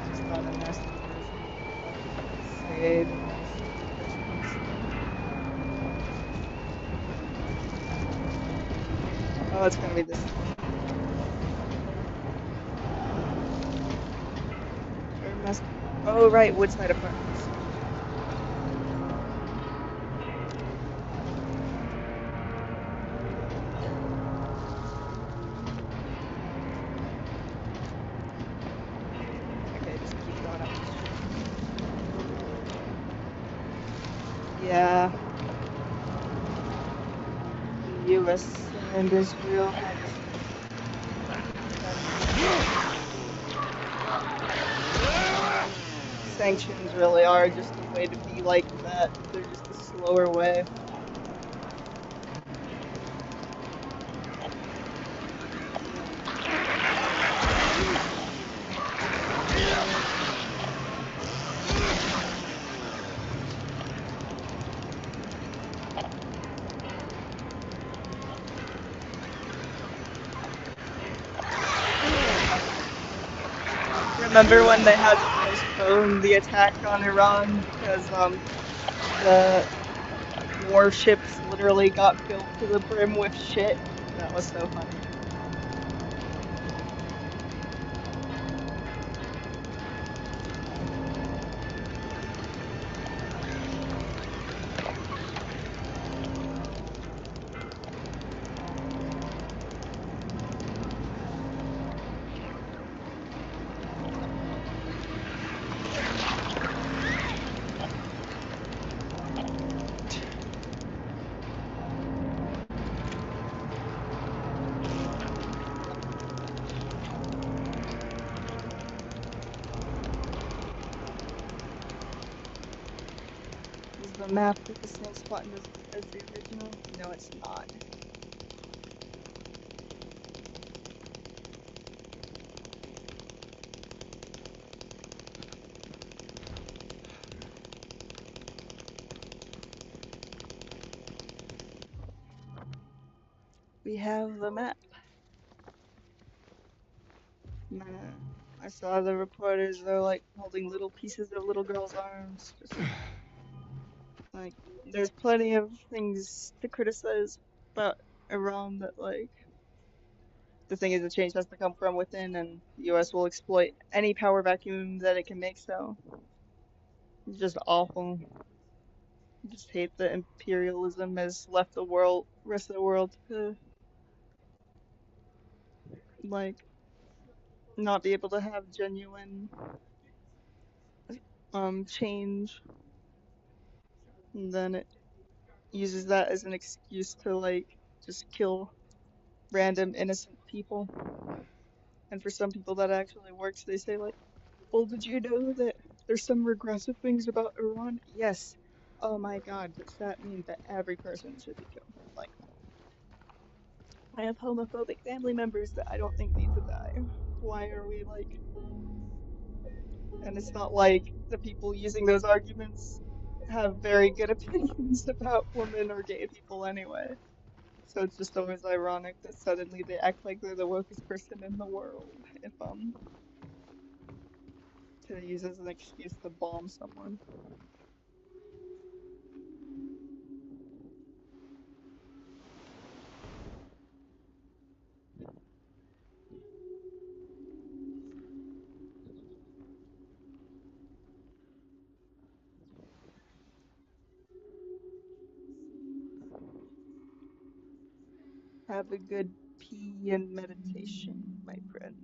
Just not a nasty person. Say the nasty person. Oh, it's gonna be this. Oh, right, Woodside Apartments. Okay, just keep going up. Yeah. The US and Israel have sanctions really are just a way to be like that. They're just a slower way. Remember when they had to postpone the attack on Iran because the warships literally got filled to the brim with shit? That was so funny. Is the map at the same spot as the original? No, it's not. We have the map. Nah. I saw the reporters, they're like holding little pieces of little girls' arms. Just like, there's plenty of things to criticize about Iran that, like, the thing is, the change has to come from within, and the US will exploit any power vacuum that it can make, so it's just awful. I just hate that imperialism has left the rest of the world to, like, not be able to have genuine change, and then it uses that as an excuse to like just kill random innocent people. And for some people that actually works. They say like, "Well, did you know that there's some regressive things about Iran?" Yes. Oh my God, does that mean that every person should be killed? Like, I have homophobic family members that I don't think need to die. Why are we like? And it's not like the people using those arguments have very good opinions about women or gay people anyway. So it's just always ironic that suddenly they act like they're the wokest person in the world if to use as an excuse to bomb someone. Have a good pee and meditation, my friend.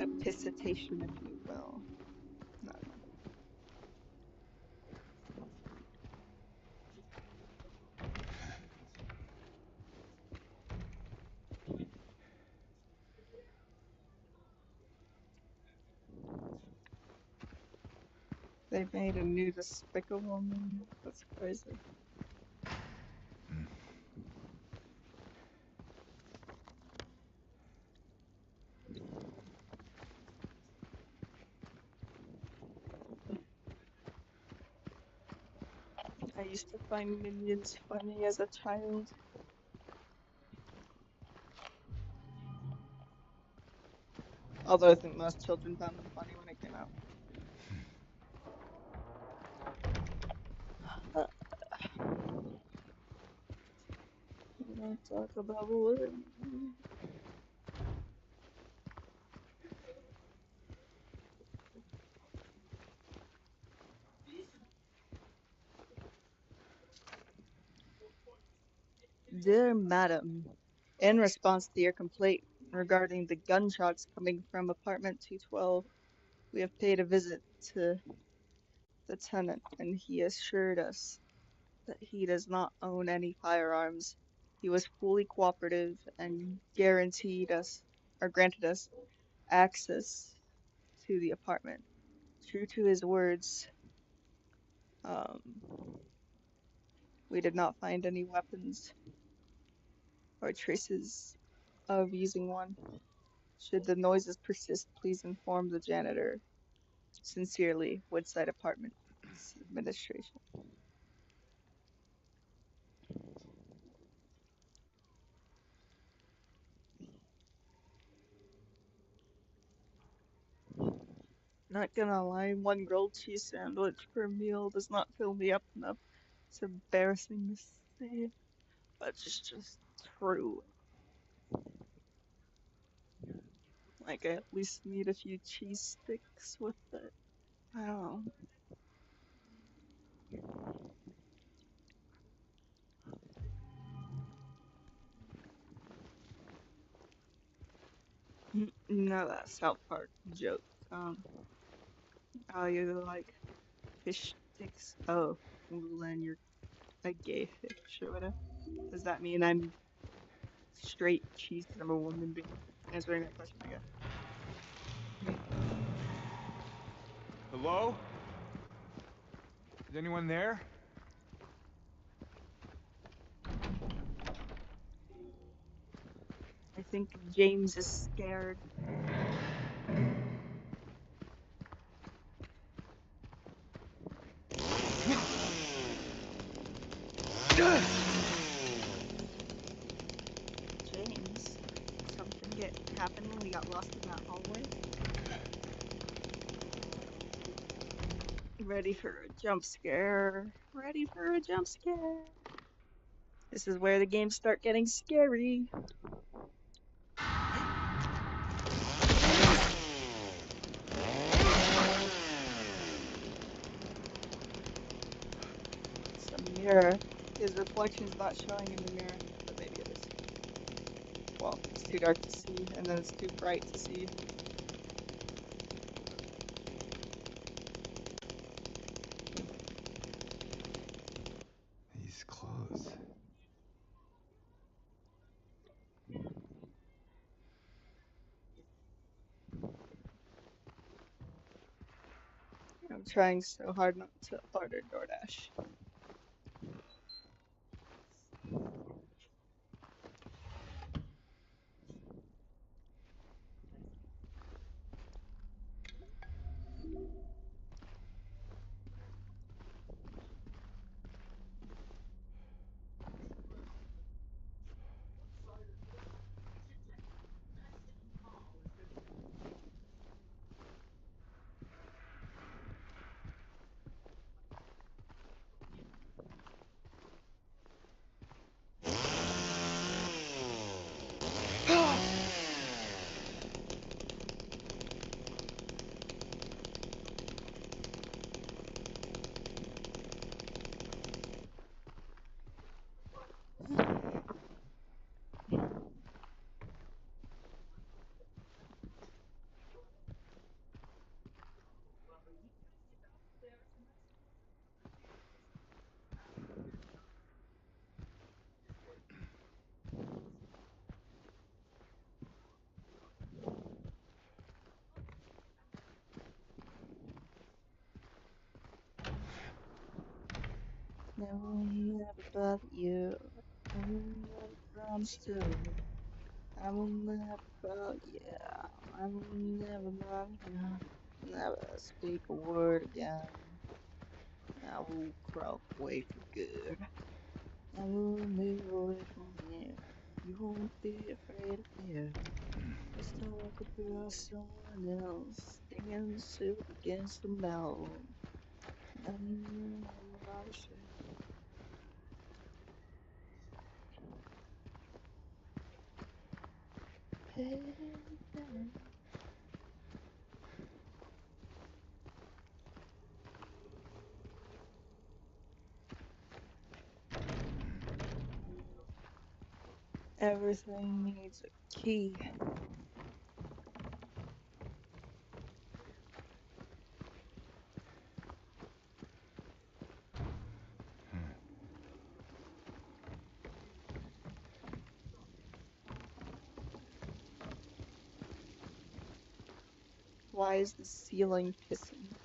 A pissitation, if you will. No, no. They made a new Despicable Me. That's crazy. Mm. I used to find Minions funny as a child. Although I think most children found them funny when it came out. Uh, we don't talk about bullying. Dear Madam, in response to your complaint regarding the gunshots coming from apartment 212, we have paid a visit to the tenant and he assured us that he does not own any firearms. He was fully cooperative and guaranteed us or granted us access to the apartment. True to his words, um, we did not find any weapons or traces of using one. Should the noises persist, please inform the janitor. Sincerely, Woodside Apartments Administration. Not gonna lie, one grilled cheese sandwich per meal does not fill me up enough. It's embarrassing to say, but it's just true. Like, I at least need a few cheese sticks with it. I don't know. You know that South Park joke. Oh, you like fish sticks? Oh, well then you're a gay fish or whatever. Does that mean I'm straight cheese because I'm a woman being answering that question, I guess? Hello? Is anyone there? I think James is scared. James, something get happened when we got lost in that hallway? Ready for a jump scare. Ready for a jump scare. This is where the games start getting scary. It's a mirror. His reflection's not showing in the mirror, but maybe it is. Well, it's too dark to see, and then it's too bright to see. These clothes. I'm trying so hard not to order DoorDash. I will never bother you. I will never promise to. I will never bother you. I will never bother you. Never speak a word again. I will crawl away for good. I will move away from here. You won't be afraid of me. Let's talk about someone else. Stinging the silk against the metal. Everything needs a key. Why is the ceiling pissing?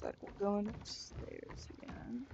like we're going upstairs again.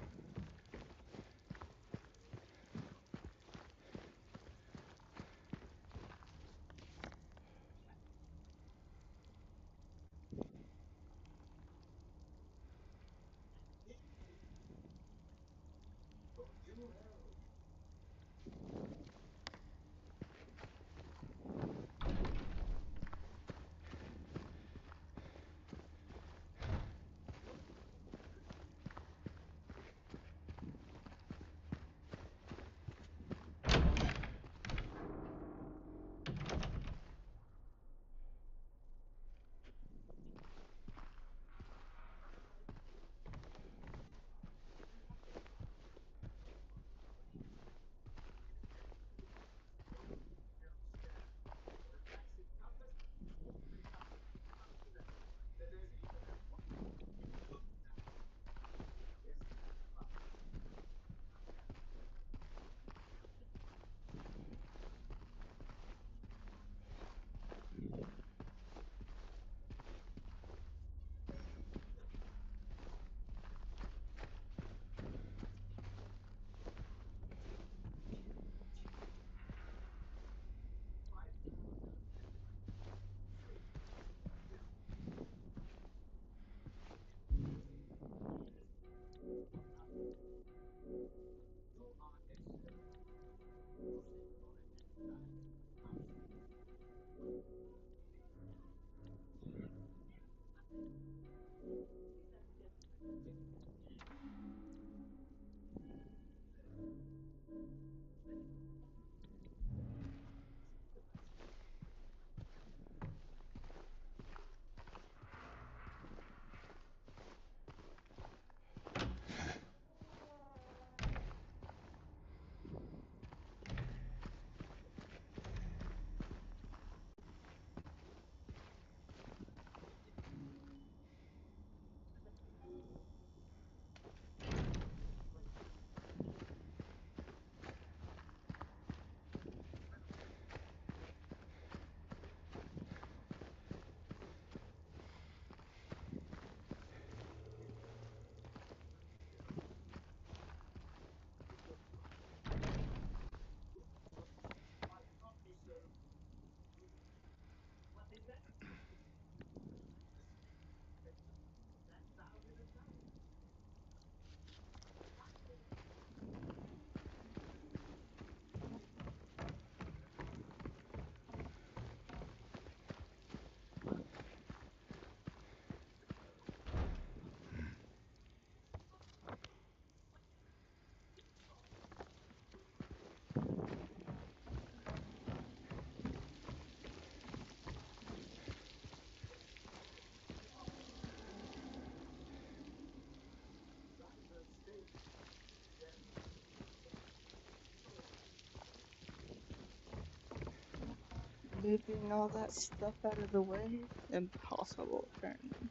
Moving all that stuff out of the way? Impossible, apparently.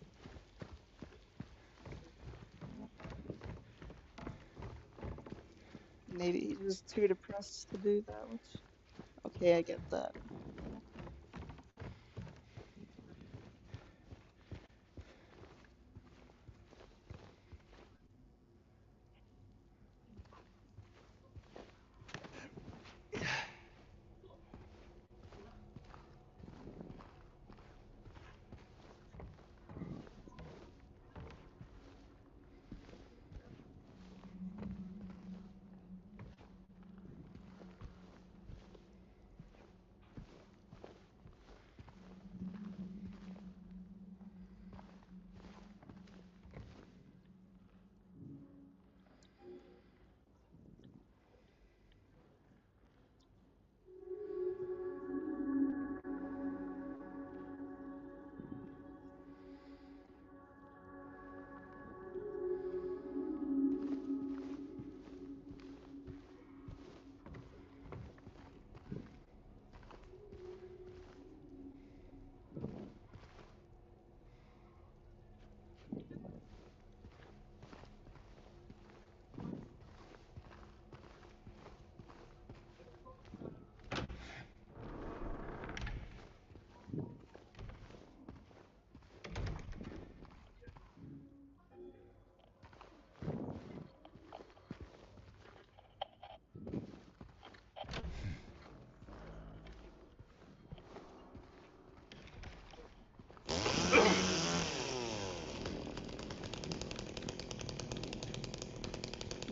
Maybe he's just too depressed to do that, which, okay, I get that.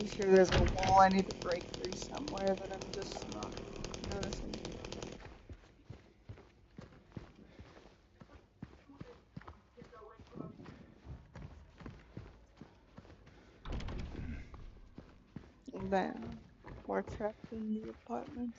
I'm sure there's a wall I need to break through somewhere that I'm just not noticing. And then we're trapped in the apartment.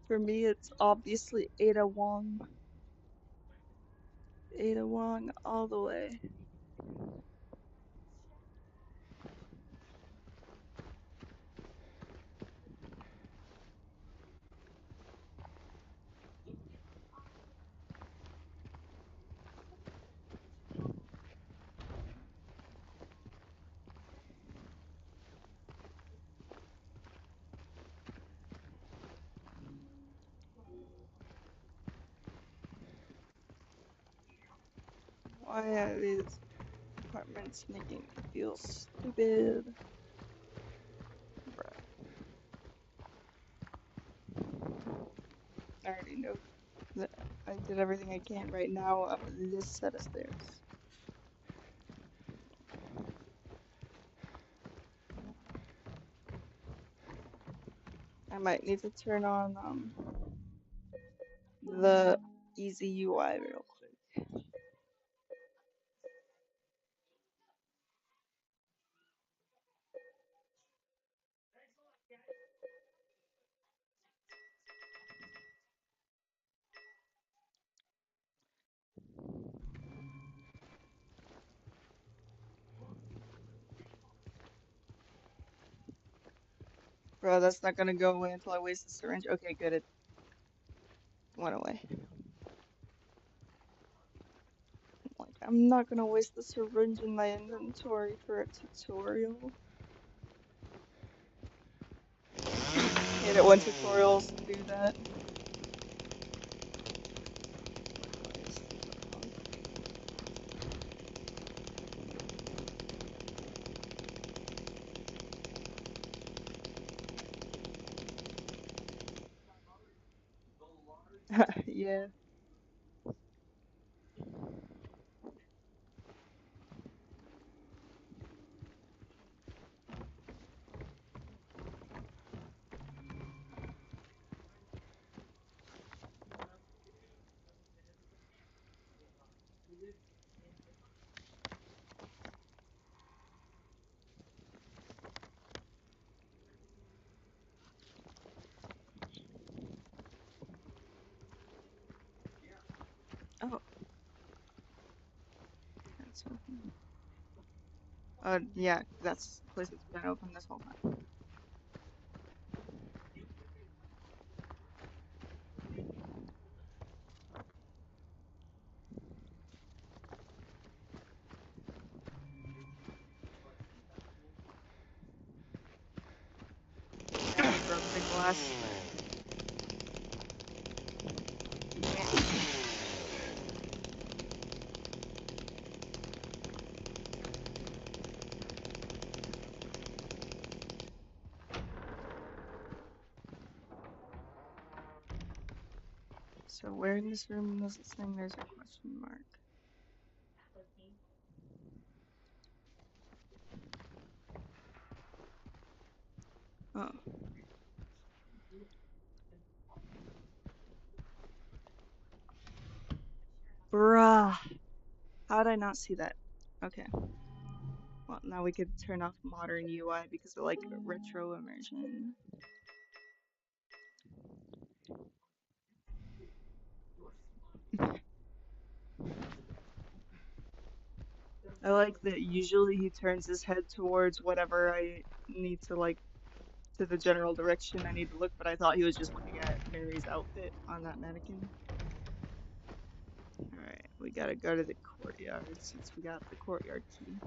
For me, it's obviously Ada Wong. Ada Wong all the way. Why are these apartments making me feel stupid? Bruh. I already know that I did everything I can right now up this set of stairs. I might need to turn on the easy UI real quick. Bro, that's not gonna go away until I waste the syringe. Okay, good, it went away. Like, I'm not gonna waste the syringe in my inventory for a tutorial. Hate it when tutorials do that. Why is this wrong? Yeah. Oh, that's open. Yeah, that's the place that's been open this whole time. Damn, I broke the glass. So where in this room is it saying there's a question mark? Oh, bruh. How did I not see that? Okay. Well, now we could turn off modern UI because of like retro immersion. I like that usually he turns his head towards whatever I need to like to the general direction I need to look, but I thought he was just looking at Mary's outfit on that mannequin. Alright, we gotta go to the courtyard since we got the courtyard key.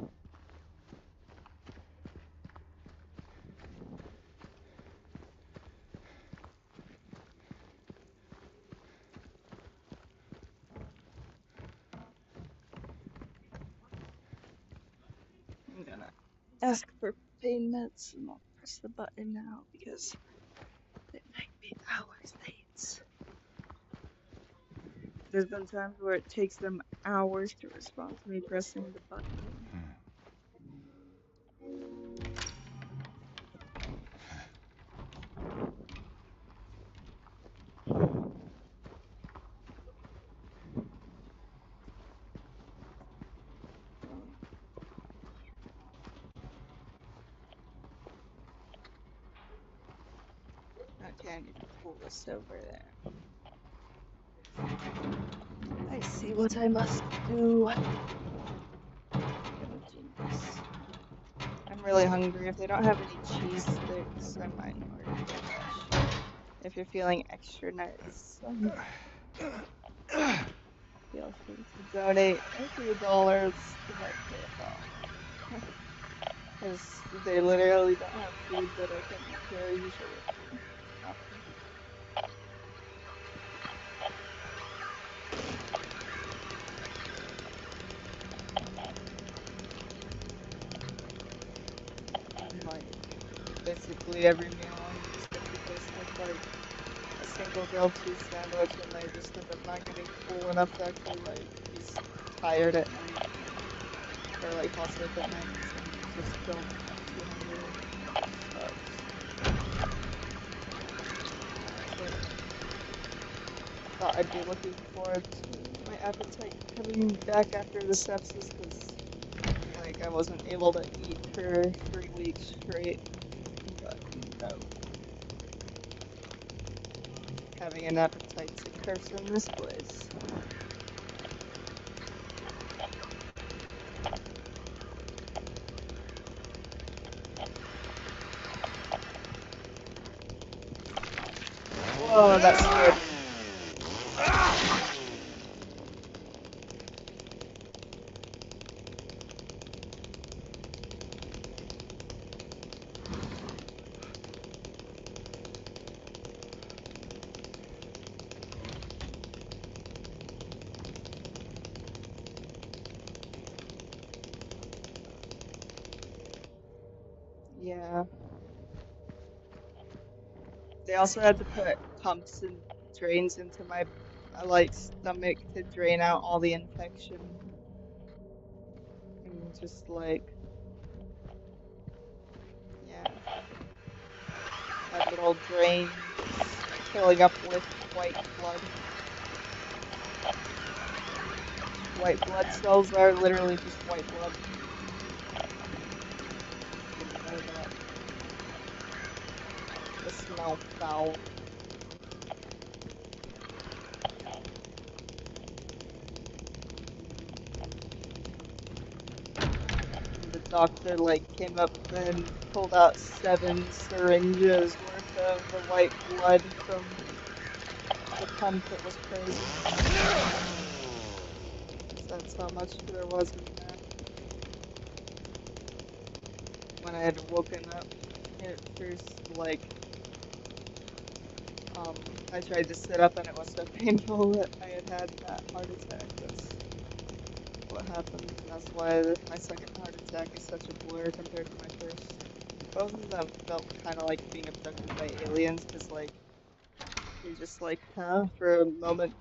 I'm gonna ask for pain meds and I'll press the button now because it might be hours late. There's been times where it takes them hours to respond to me pressing the button. Okay, I need to pull this over there. I see what I must do. I'm gonna do this. I'm really hungry. If they don't have any cheese sticks, I might order DoorDash. If you're feeling extra nice, feel free to donate a few dollars to my PayPal. Because they literally don't have food that I can carry usually with me. Often. And like basically every meal I just get replaced with like a single grilled cheese sandwich, and I just end up not getting full enough to actually like be tired at night, or like fall asleep at night because I'm just still too hungry. Sucks. But I thought I'd be looking forward to my appetite coming back after the sepsis because like I wasn't able to eat for 3 weeks straight. But no, having an appetite's a curse in this place. Whoa, that scared me. Yeah. They also had to put pumps and drains into my like stomach to drain out all the infection and just like yeah, had little drains filling up with white blood. White blood cells are literally just white blood. Didn't know that. The smell foul. The doctor like came up and pulled out 7 syringes worth of the white blood from the pump. It was crazy. That's how much there was in there. When I had woken up at first, like, um, I tried to sit up and it was so painful that I had that heart attack. That's what happened. And that's why my second heart attack is such a blur compared to my first. Both of them felt kind of like being abducted by aliens, because, like, You're just like, huh? For a moment,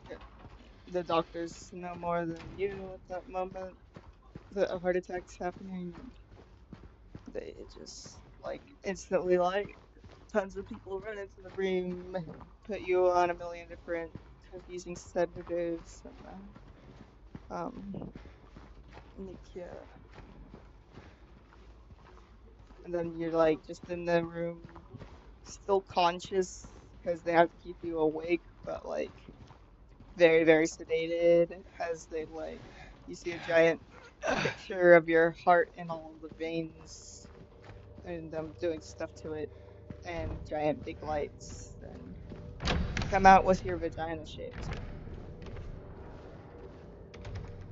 the doctors know more than you at that moment that a heart attack's happening, and they just like instantly like tons of people run into the room, put you on a million different confusing sedatives, and like yeah, and then you're like just in the room, still conscious because they have to keep you awake, but like very, very sedated as they like you see a giant picture of your heart and all the veins and them doing stuff to it and giant big lights and you come out with your vagina shaped.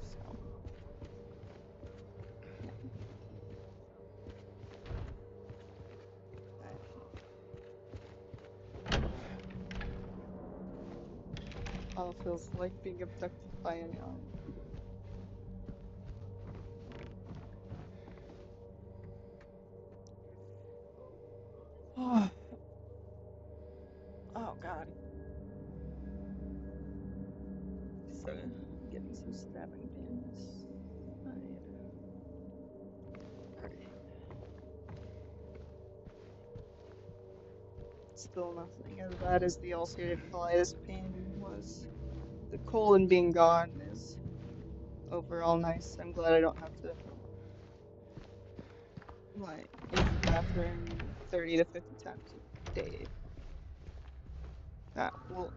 So yeah, that all feels like being abducted by an alien. Oh, oh God. So I'm getting some stabbing pains. Right. Right. Still nothing as bad as the ulcerative colitis pain was. The colon being gone is overall nice. I'm glad I don't have to like use the bathroom 30 to 50 times a day. That will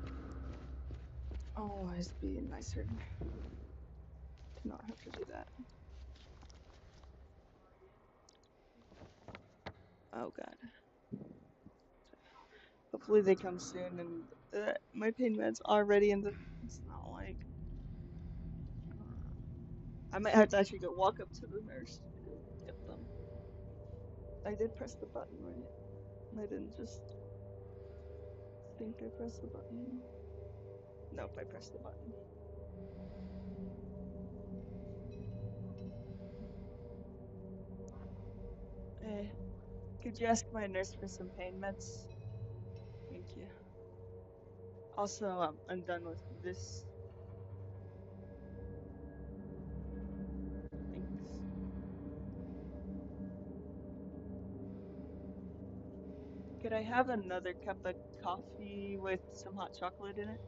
always be nicer to not have to do that. Oh God. Hopefully they come soon and my pain meds are ready and it's not like I might have to actually go walk up to the nurse to get them. I did press the button, right? I didn't just think I pressed the button. Nope, I pressed the button. Eh, could you ask my nurse for some pain meds? Thank you. Also, I'm done with this. Thanks. Could I have another cup of coffee with some hot chocolate in it?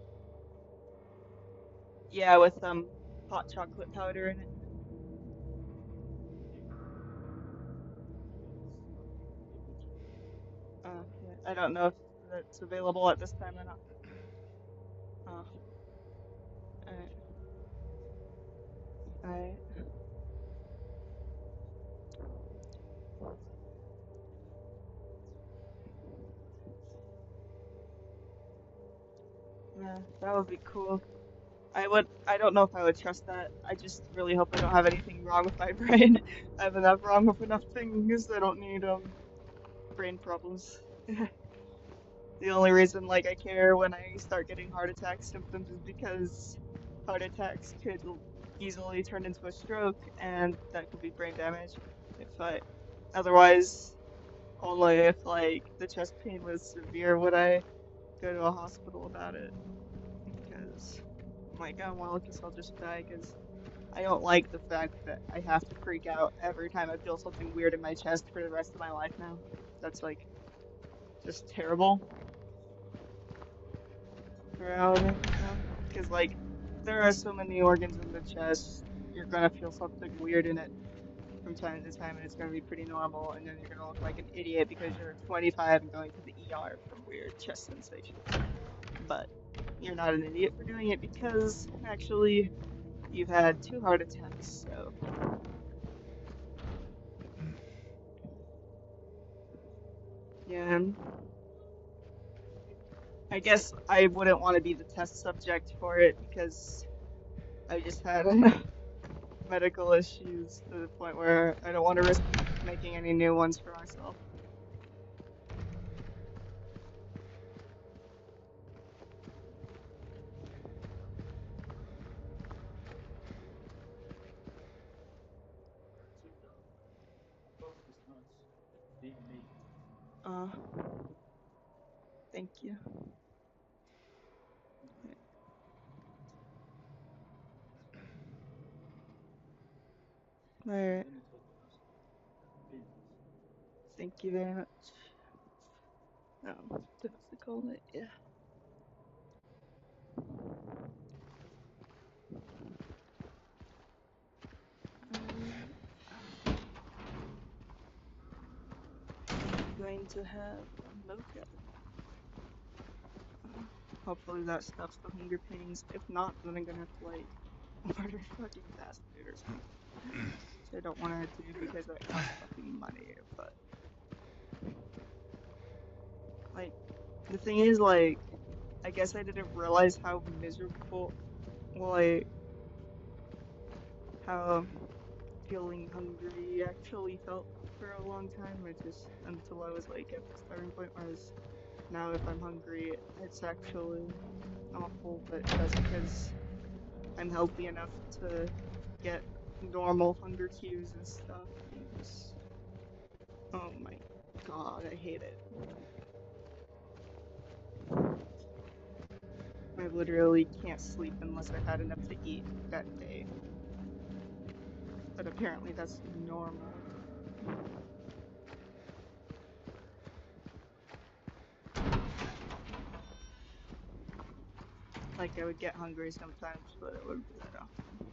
Yeah, with hot chocolate powder in it. Yeah, I don't know if that's available at this time or not. Uh, alright, alright. Yeah, that would be cool. I don't know if I would trust that. I just really hope I don't have anything wrong with my brain. I have enough wrong with enough things. I don't need brain problems. The only reason like I care when I start getting heart attack symptoms is because heart attacks could easily turn into a stroke and that could be brain damage. If I otherwise only if like the chest pain was severe would I go to a hospital about it because I'm like, oh well, I guess I'll just die because I don't like the fact that I have to freak out every time I feel something weird in my chest for the rest of my life now. That's like just terrible reality, because like there are so many organs in the chest, you're gonna feel something weird in it from time to time, and it's gonna be pretty normal, and then you're gonna look like an idiot because you're 25 and going to the ER for weird chest sensations. But you're not an idiot for doing it because actually you've had two heart attacks, so yeah. I guess I wouldn't want to be the test subject for it because I just had medical issues to the point where I don't want to risk making any new ones for myself. Uh, Thank you. Alright, thank you very much. That's the call it, yeah. Um, I'm going to have a mocha. Hopefully that stops the hunger pains. If not, then I'm gonna have to like order fucking fast food or something. Which I don't want to do because that costs fucking money. But like the thing is like I guess I didn't realize how miserable like how feeling hungry actually felt for a long time. I just until I was like at the starting point where I was now if I'm hungry it's actually awful, but that's because I'm healthy enough to get normal hunger cues and stuff and just oh my god, I hate it. I literally can't sleep unless I had enough to eat that day. But apparently that's normal. Like I would get hungry sometimes, but it wouldn't be that often.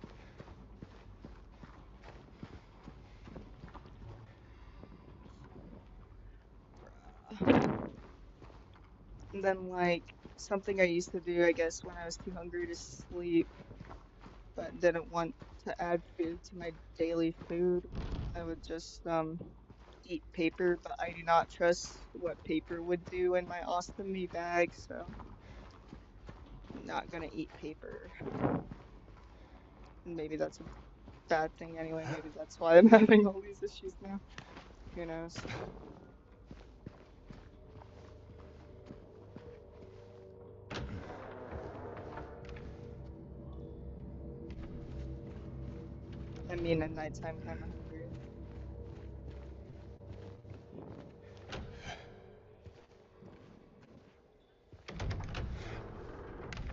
And then like something I used to do, I guess, when I was too hungry to sleep, but didn't want to add food to my daily food, I would just eat paper, but I do not trust what paper would do in my ostomy bag, so I'm not gonna eat paper. And maybe that's a bad thing anyway. Maybe that's why I'm having all these issues now. Who knows? I mean, at nighttime, kind of hungry.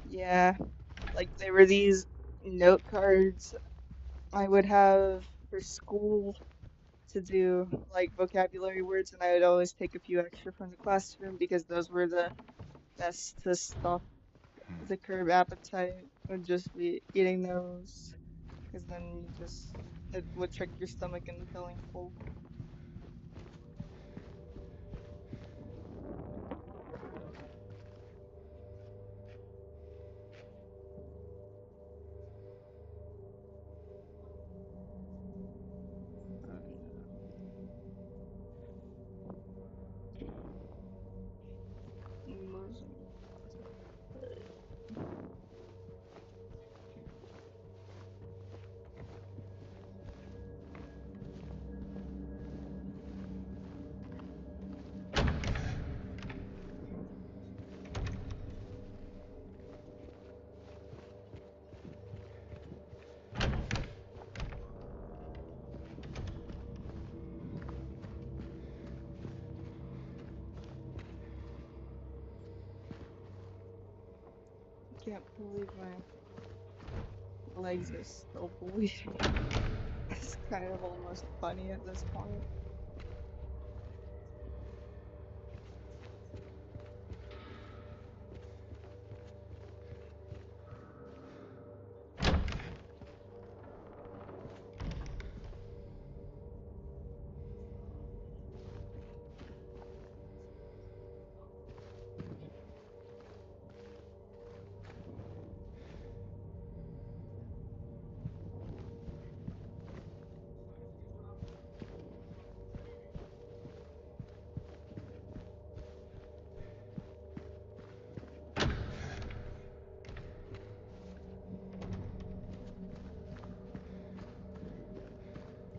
Yeah, like there were these note cards I would have for school to do like vocabulary words, and I would always take a few extra from the classroom because those were the best to stop the curb appetite. Would just be eating those, because then you just it would trick your stomach into feeling full. Losing appetite. Can't believe my legs are still bleeding. It's kind of almost funny at this point.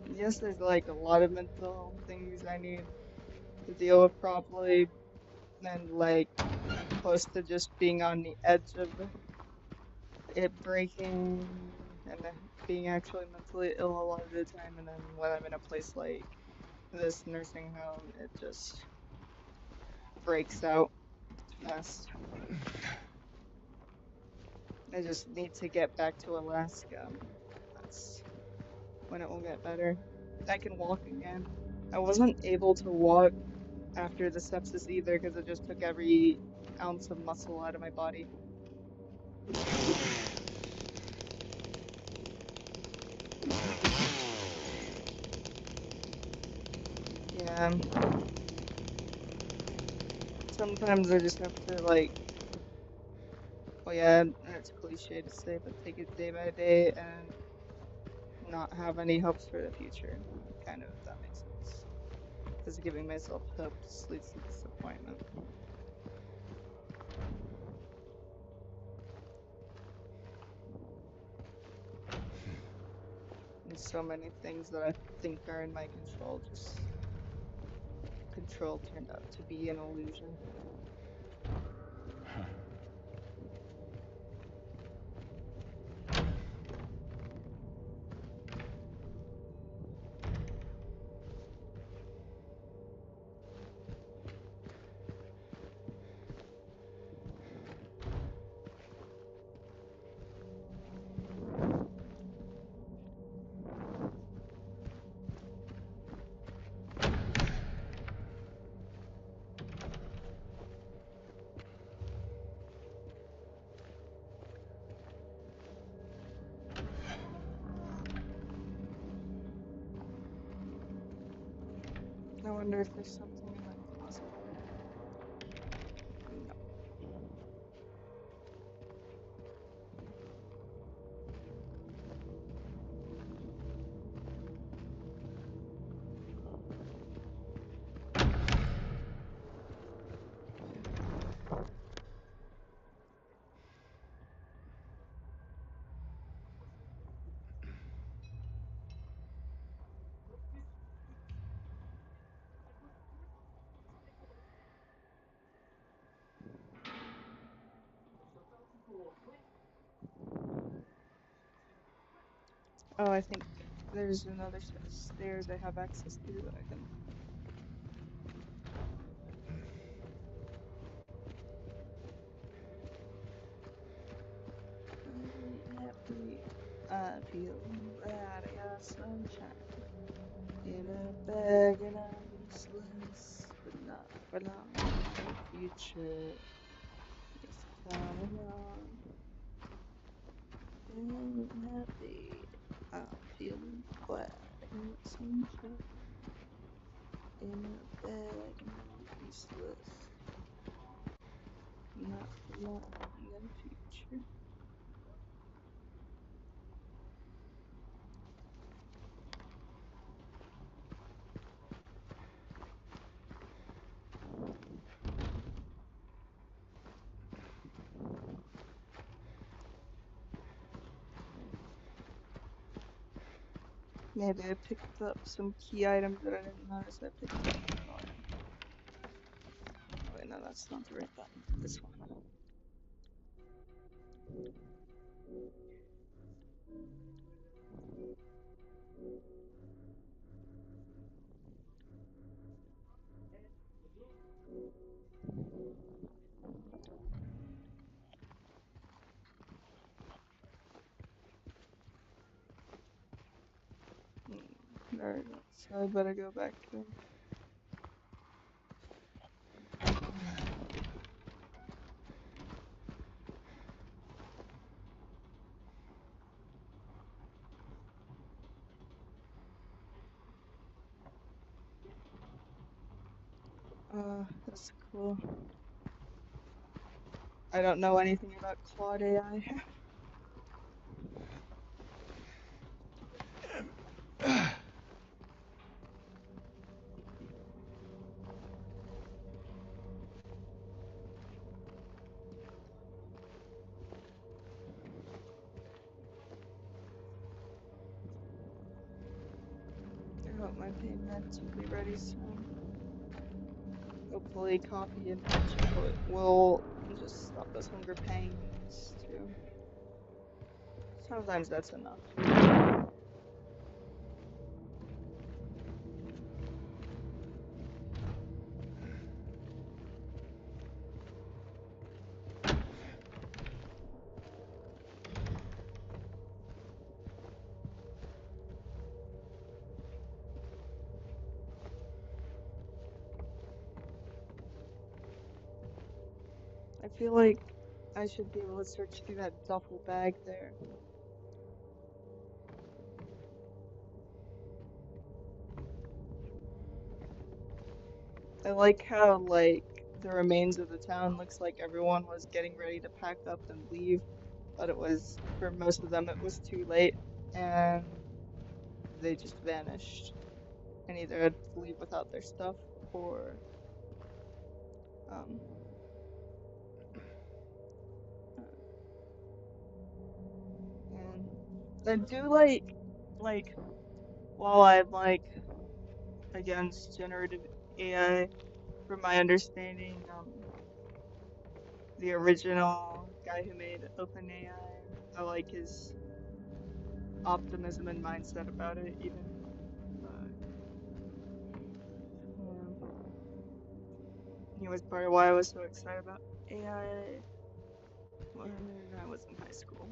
Yes, there's like a lot of mental things I need to deal with probably, and like I'm close to just being on the edge of it breaking and being actually mentally ill a lot of the time, and then when I'm in a place like this nursing home, it just breaks out fast. I just need to get back to Alaska. That's when it will get better. I can walk again. I wasn't able to walk after the sepsis either because it just took every ounce of muscle out of my body. Yeah, sometimes I just have to like, well, yeah, it's cliche to say, but take it day by day and not have any hopes for the future. Kind of, if that makes sense. Because giving myself hopes leads to disappointment. And so many things that I think are in my control, just control turned out to be an illusion. I wonder if there's something in that closet. No. Oh, I think there's another set of stairs I have access to that I can. Happy, I feel glad I got sunshine in a bag and I'm useless, but not for long. The future is coming on. And happy, I'm feeling glad I got sunshine in a bag and I'm useless, not for long in the future. Maybe I picked up some key items that I didn't notice I picked up. Oh, yeah. Oh, wait, no, that's not the right button. This one. Alright, so I better go back to him. That's cool. I don't know anything about Claude AI. I hope my pain meds will be ready soon. Hopefully coffee and hot chocolate will just stop those hunger pangs too. Sometimes that's enough. I feel like I should be able to search through that duffel bag there. I like how, like, the remains of the town looks like everyone was getting ready to pack up and leave, but it was, for most of them, it was too late, and they just vanished and either had to leave without their stuff or, um, uh, and I do like, while I'm, like, against generative AI, from my understanding, the original guy who made OpenAI, I like his optimism and mindset about it, even. Uh, yeah. He was part of why I was so excited about AI when I was in high school.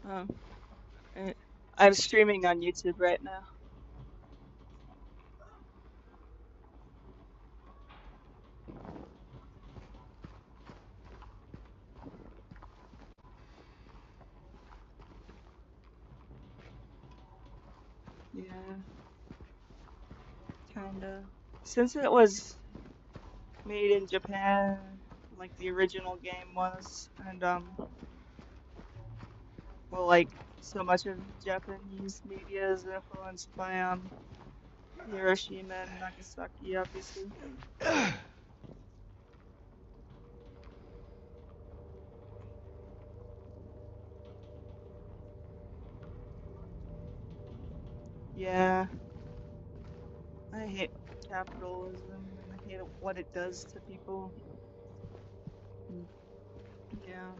Oh, I- I'm streaming on YouTube right now. Yeah, kinda. Since it was made in Japan, like the original game was, and well, like so much of Japanese media is influenced by Hiroshima and Nagasaki, obviously. Yeah, I hate capitalism and I hate what it does to people. Mm, yeah,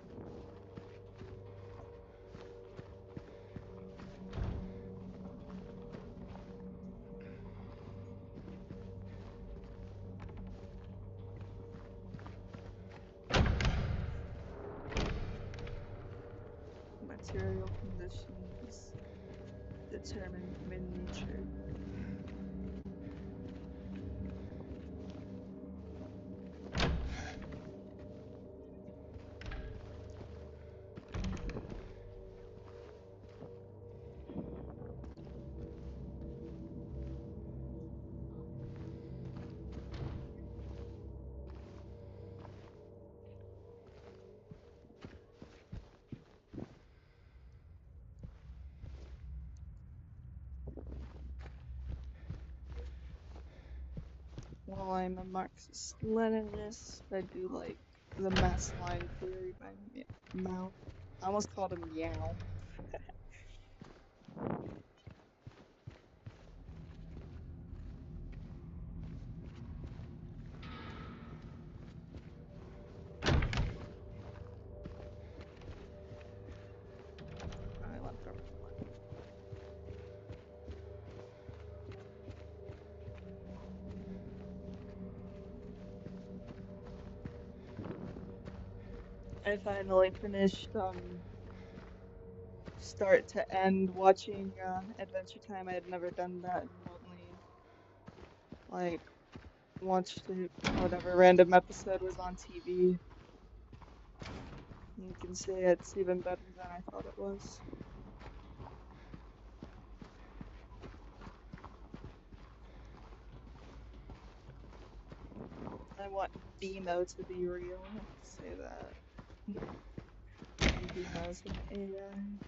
material conditions determine human nature. While I'm a Marxist-Leninist, I do like the mass line theory by Mao. I almost called him Meow. I went the wrong one. I finally finished start to end watching Adventure Time. I had never done that and only like watched whatever random episode was on TV. You can say it's even better than I thought it was. I want BMO to be real. I have to say that. And BMO's an AI.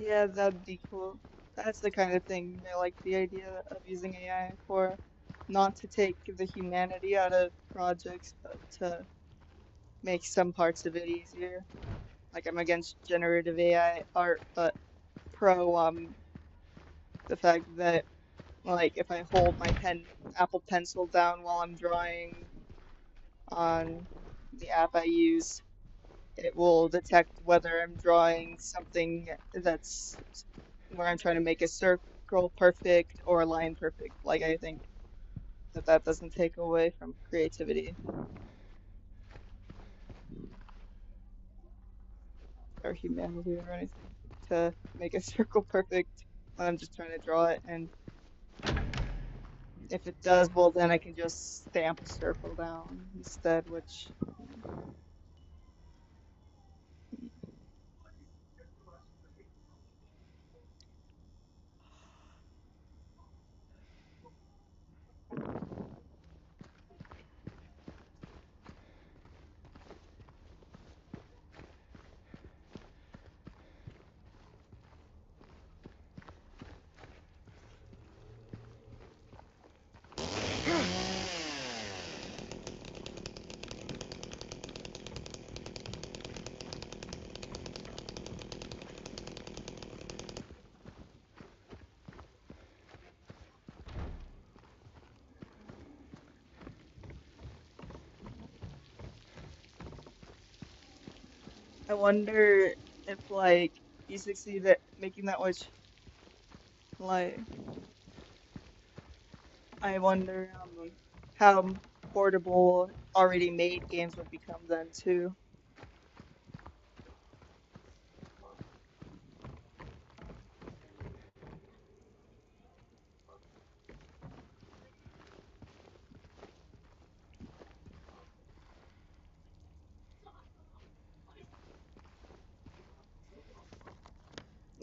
Yeah, that'd be cool. That's the kind of thing I like the idea of using AI for, not to take the humanity out of projects, but to make some parts of it easier. Like I'm against generative AI art, but pro the fact that like if I hold my Apple Pencil down while I'm drawing on the app I use, it will detect whether I'm drawing something that's where I'm trying to make a circle perfect or a line perfect. Like I think that that doesn't take away from creativity or humanity or anything to make a circle perfect when I'm just trying to draw it. And if it does, well, then I can just stamp a circle down instead, which I wonder if like you succeed at making that much like I wonder how portable already made games would become then too.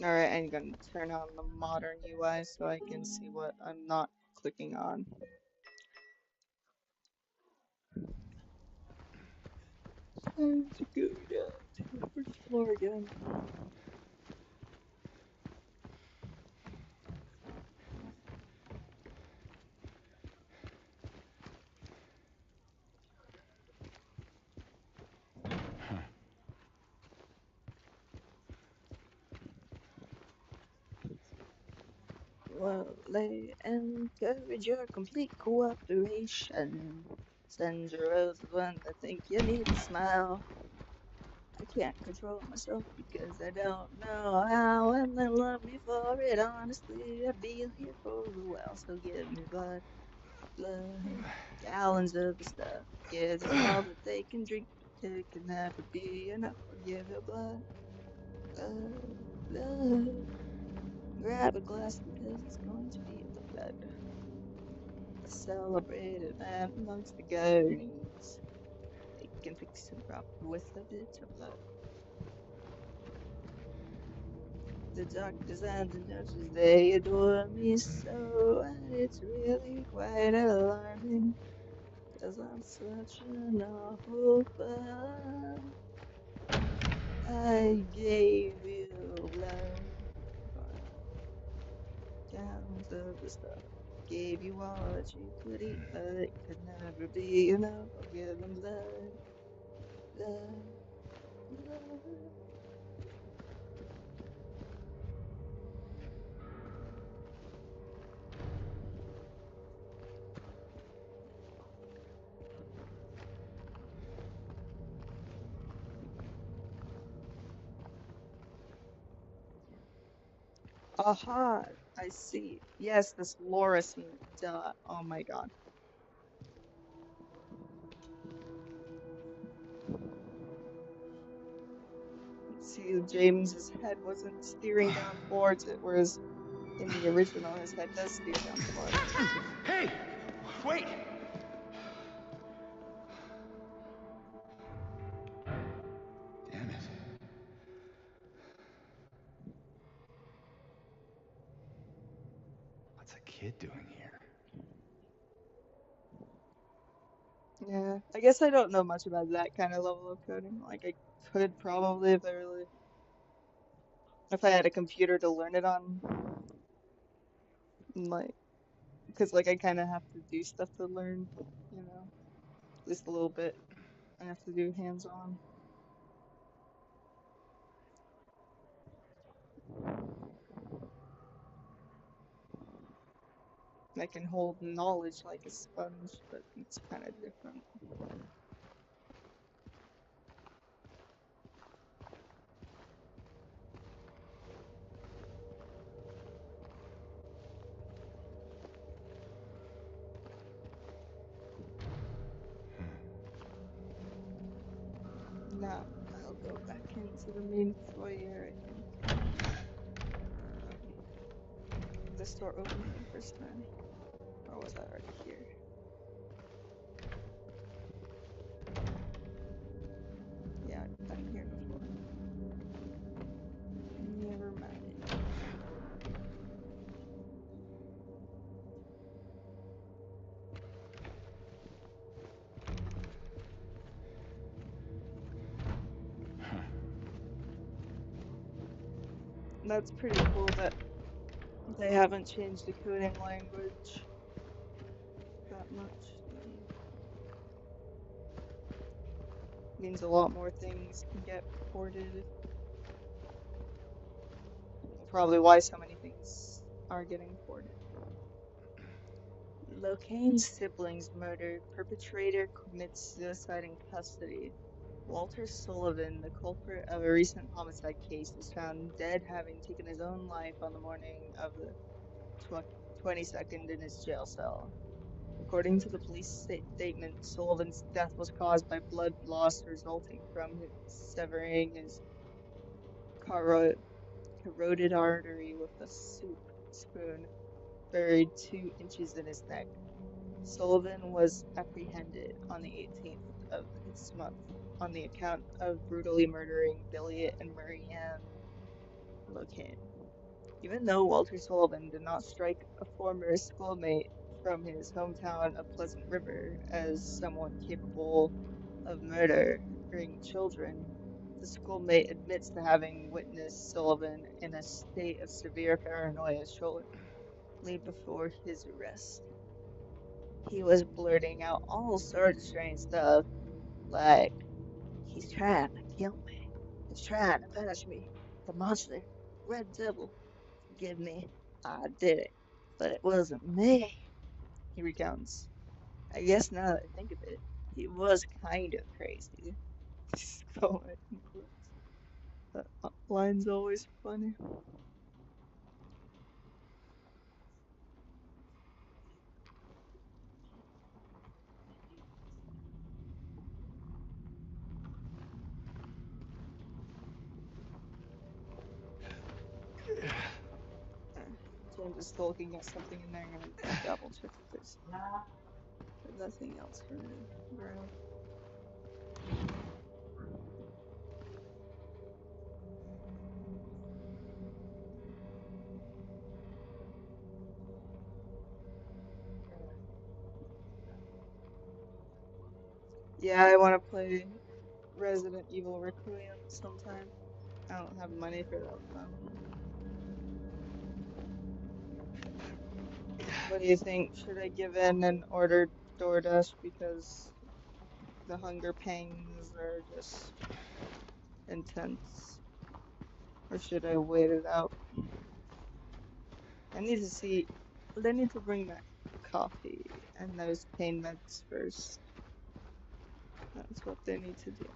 Alright, I'm gonna turn on the modern UI so I can see what I'm not clicking on. Time to go down to the first floor again. Well, they encourage your complete cooperation. Send your roses when they think you need a smile. I can't control myself because I don't know how, and they love me for it. Honestly, I'd be here for a while, so give me blood, blood, gallons of the stuff. Kids is all that they can drink, but it can never be enough. I'll give you blood, blood, blood. Grab a glass because it's going to be the blood. A celebrated man amongst the gardens. They can fix and prop with a bit of blood. The doctors and the nurses, they adore me so, and it's really quite alarming, 'cause I'm such an awful bum. I gave you blood, gallons of the stuff. Gave you all that you could eat, but it could never be enough. I'll give them blood, blood, blood. Aha, I see. Yes, this Laura scene. Duh. Oh my God. See, James's head wasn't steering down towards it, whereas in the original, his head does steer down towards it. Hey! Wait! Damn it. What's a kid doing here? Yeah, I guess I don't know much about that kind of level of coding. Like, I could probably if I really If I had a computer to learn it on, like, because like I kind of have to do stuff to learn, at least a little bit. I have to do hands-on. I can hold knowledge like a sponge, but it's kind of different. Now I'll go back into the main foyer, I think. Did this door open for the first time? Or was I already here? Yeah, I've been here before. Never mind. That's pretty cool that they haven't changed the coding language that much. Means a lot more things can get ported. Probably why so many things are getting ported. Locane's siblings murdered. Perpetrator commits suicide in custody. Walter Sullivan, the culprit of a recent homicide case, was found dead having taken his own life on the morning of the 22nd in his jail cell. According to the police statement, Sullivan's death was caused by blood loss resulting from severing his carotid artery with a soup spoon buried 2 inches in his neck. Sullivan was apprehended on the 18th of this month on the account of brutally murdering Billy and Marianne Locane. Even though Walter Sullivan did not strike a former schoolmate from his hometown of Pleasant River as someone capable of murdering children, the schoolmate admits to having witnessed Sullivan in a state of severe paranoia shortly before his arrest. He was blurting out all sorts of strange stuff, like, he's trying to kill me. He's trying to punish me. The monster, Red Devil, forgive me. I did it. But it wasn't me, he recounts. I guess now that I think of it, he was kind of crazy. Comment in quotes. That line's always funny. James is still looking at something in there. I'm gonna double check if there's nothing else for me to grab. Yeah, I want to play Resident Evil Requiem sometime. I don't have money for that though. What do you think? Should I give in and order DoorDash because the hunger pangs are just intense? Or should I wait it out? I need to see. They need to bring back coffee and those pain meds first. That's what they need to do.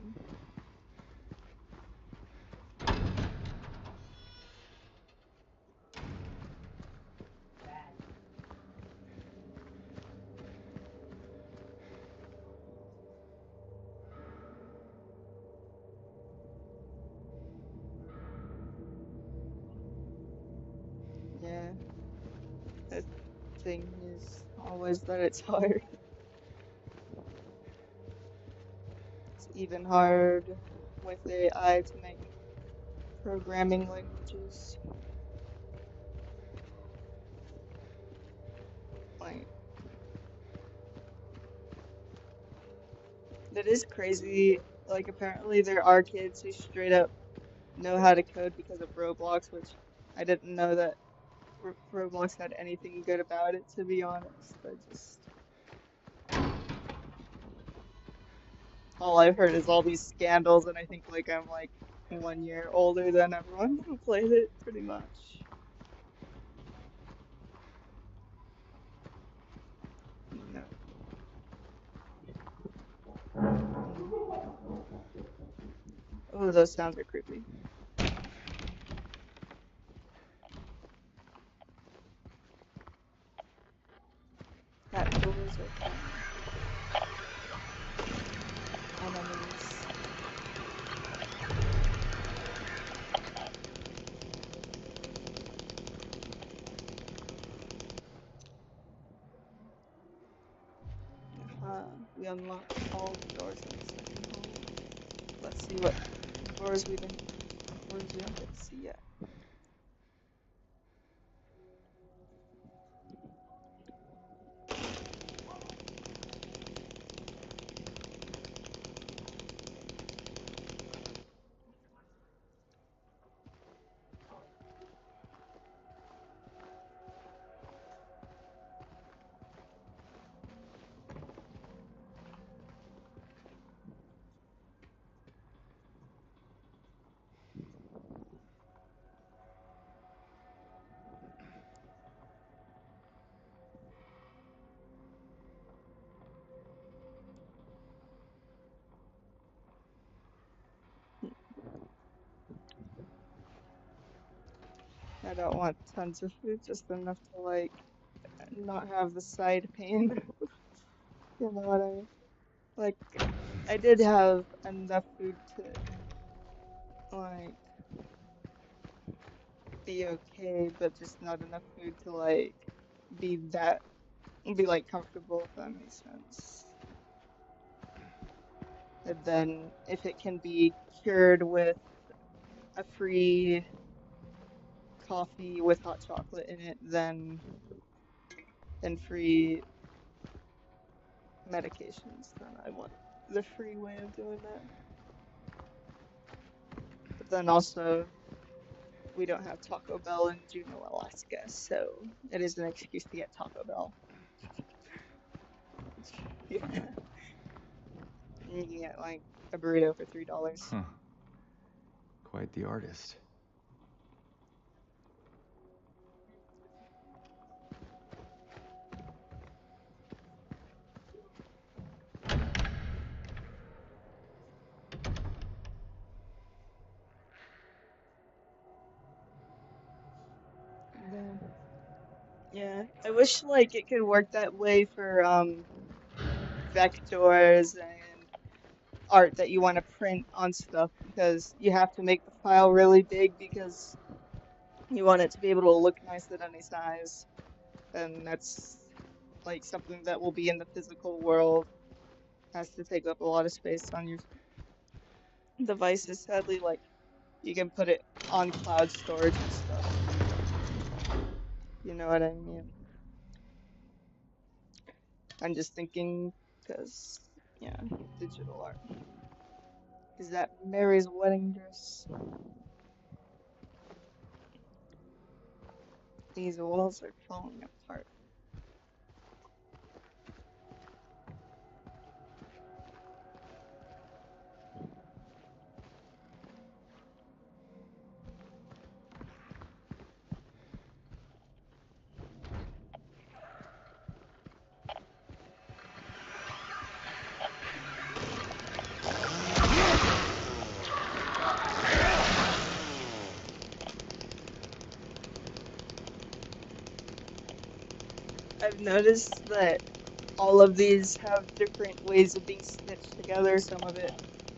Yeah, the thing is always that it's hard. It's even hard with AI to make programming languages. Like, that is crazy. Like, apparently there are kids who straight up know how to code because of Roblox, which I didn't know that Roblox had anything good about it, to be honest. I just all I've heard is all these scandals, and I think like I'm like 1 year older than everyone who played it, pretty much. No. Mm. Oh, those sounds are creepy. Cat doors are fun. Anemones. We unlocked all the doors in the second hall. Let's see what doors we don't get to see yet. I don't want tons of food, just enough to like not have the side pain. You know what I mean? Like I did have enough food to like be okay, but just not enough food to like be that be like comfortable, if that makes sense. And then if it can be cured with a free coffee with hot chocolate in it, then free medications, then I want the free way of doing that. But then also we don't have Taco Bell in Juneau, Alaska, so it is an excuse to get Taco Bell. Yeah. You can get like a burrito for $3. Huh. Quite the artist. The, yeah, I wish like it could work that way for vectors and art that you want to print on stuff because you have to make the file really big because you want it to be able to look nice at any size. And that's like something that will be in the physical world, has to take up a lot of space on your devices. Sadly, like you can put it on cloud storage and stuff. You know what I mean? I'm just thinking because, yeah, digital art. Is that Mary's wedding dress? These walls are falling apart. I've noticed that all of these have different ways of being stitched together. Some of it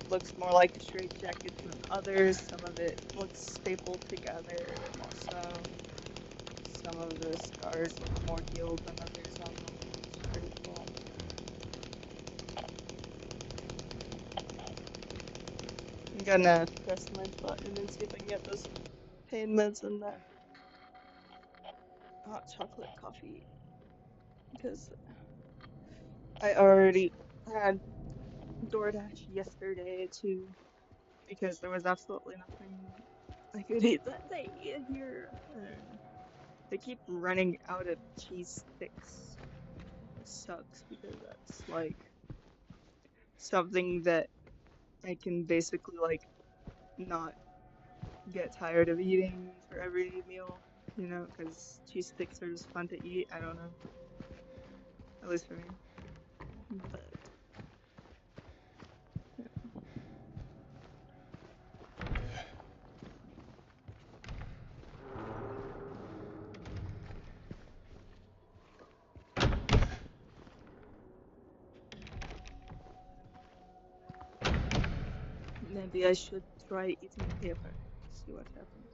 looks more like a straight jacket than others. Some of it looks stapled together more so. Some of the scars look more healed than others on them, which is pretty cool. I'm gonna press my button and see if I can get those pain meds and that hot chocolate coffee because I already had DoorDash yesterday too because there was absolutely nothing I could eat that thing here. They keep running out of cheese sticks. It sucks because that's like something that I can basically like not get tired of eating for every meal, you know, because cheese sticks are just fun to eat. I don't know, at least for me. But yeah. Maybe I should try eating paper. See what happens.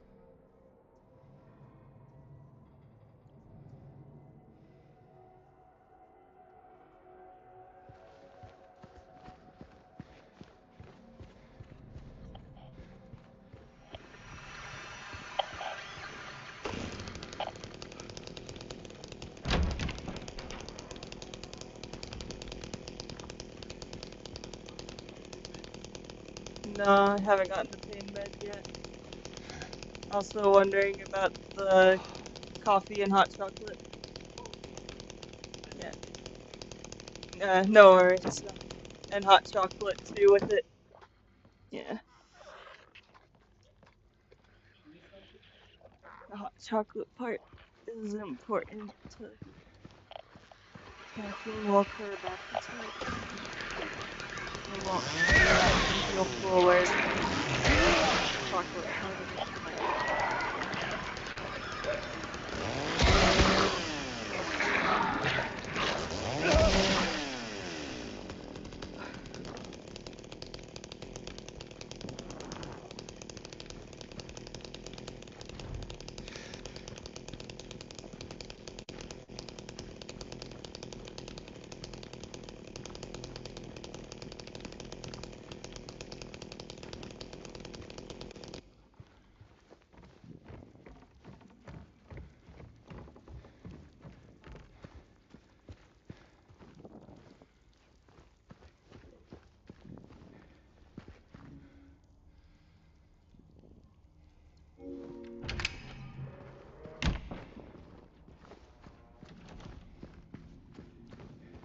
No, I haven't gotten the pain med yet. Also wondering about the coffee and hot chocolate. Yeah. No worries. And hot chocolate too with it. Yeah. The hot chocolate part is important to caffeine will curb appetite. It won't make me feel full, whereas the chocolate part of it might.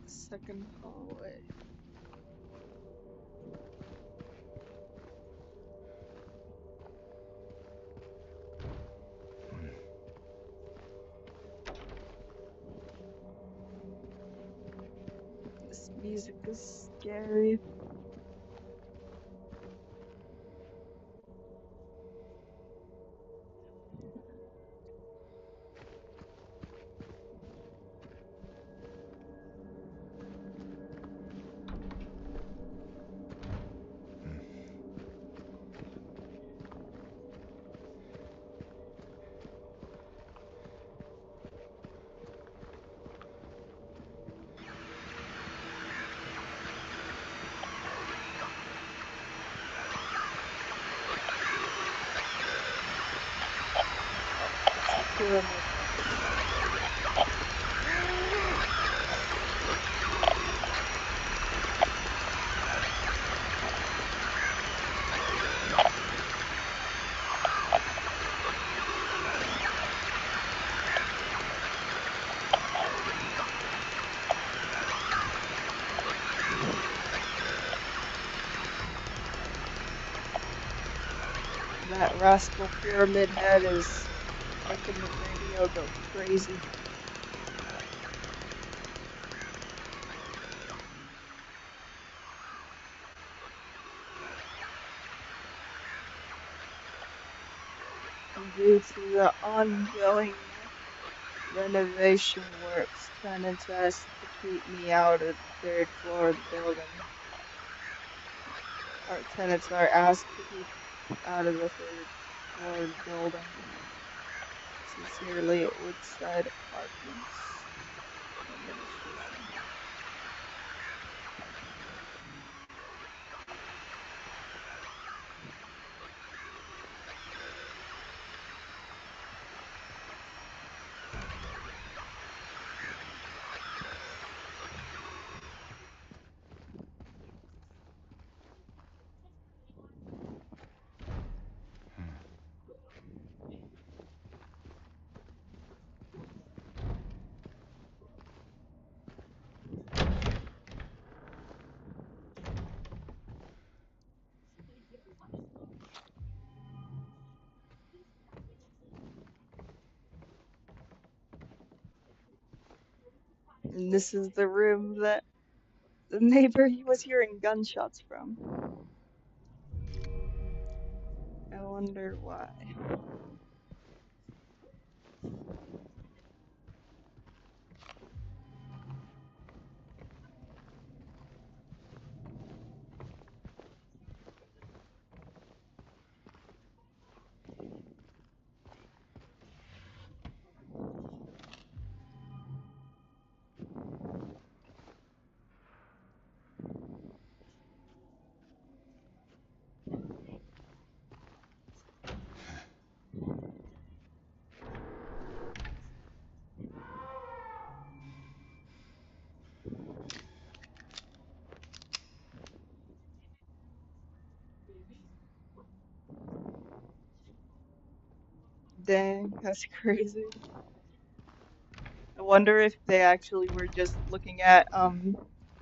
Second hallway. This music is scary. It's a pyramid. That rascal pyramid head is making the radio go crazy. Due to the ongoing renovation works, tenants asked to keep me out of the third floor of the building. Our tenants are asked to keep out of the third floor of the building. Sincerely, Woodside Apartments Administration. And this is the room that the neighbor he was hearing gunshots from. I wonder why. Dang, that's crazy. I wonder if they actually were just looking at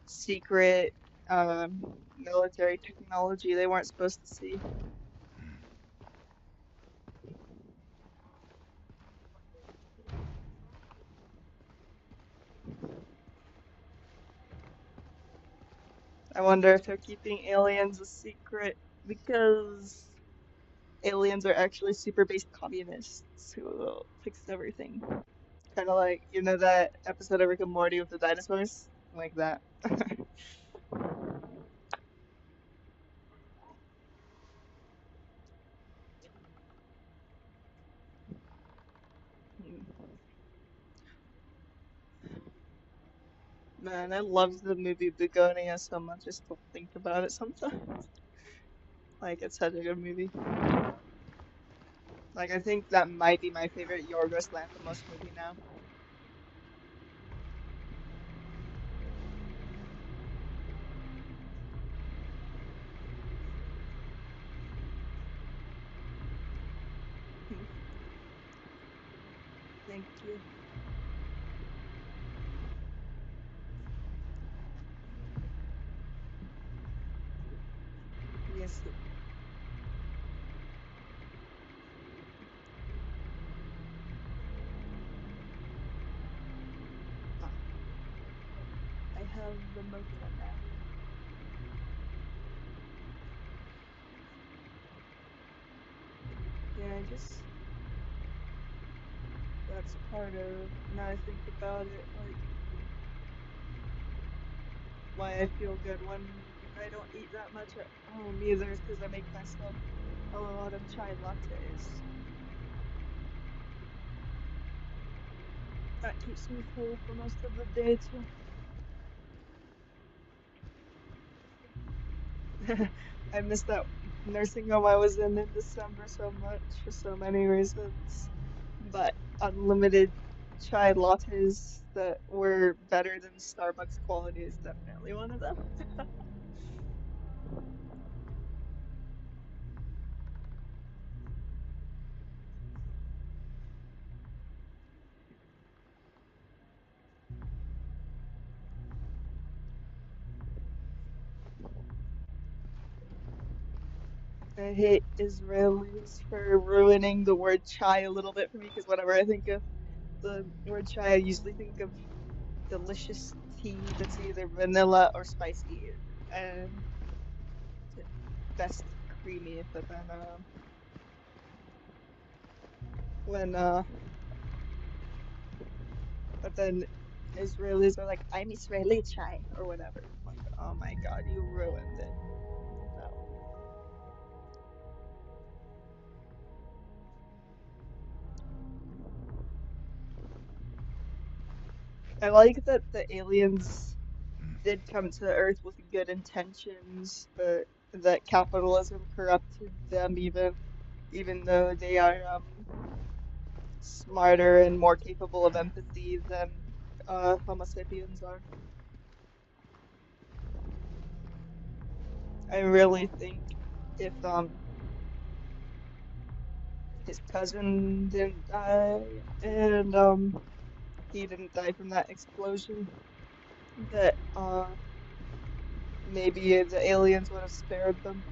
secret um military technology they weren't supposed to see. I wonder if they're keeping aliens a secret because aliens are actually super-based communists who will fix everything. Kind of like, you know that episode of Rick and Morty with the dinosaurs? Like that. Man, I love the movie Begonia so much, I still think about it sometimes. Like, it's such a good movie. Like, I think that might be my favorite Yorgos Lanthimos movie now. Thank you. Yes. Ah, I have the mocha now. Yeah, I just that's part of now I think about it, like why I feel good when I don't eat that much at home either is because I make myself a lot of chai lattes. That keeps me full for most of the day too. I missed that nursing home I was in December so much for so many reasons. But unlimited chai lattes that were better than Starbucks quality is definitely one of them. I hate Israelis for ruining the word chai a little bit for me because whenever I think of the word chai, I usually think of delicious tea that's either vanilla or spicy and best creamy. But then when but then Israelis are like, I'm Israeli chai or whatever. I'm like, oh my God, you ruined it. No. I like that the aliens did come to Earth with good intentions, but that capitalism corrupted them even though they are smarter and more capable of empathy than Homo sapiens are. I really think if his cousin didn't die and he didn't die from that explosion, that maybe the aliens would have spared them.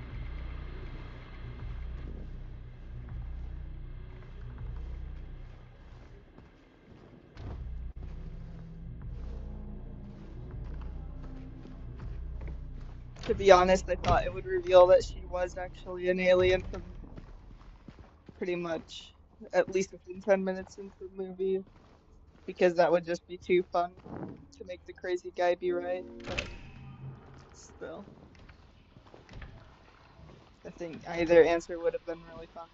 To be honest, I thought it would reveal that she was actually an alien from pretty much at least within 10 minutes into the movie, because that would just be too fun to make the crazy guy be right. But still, I think either answer would have been really fun.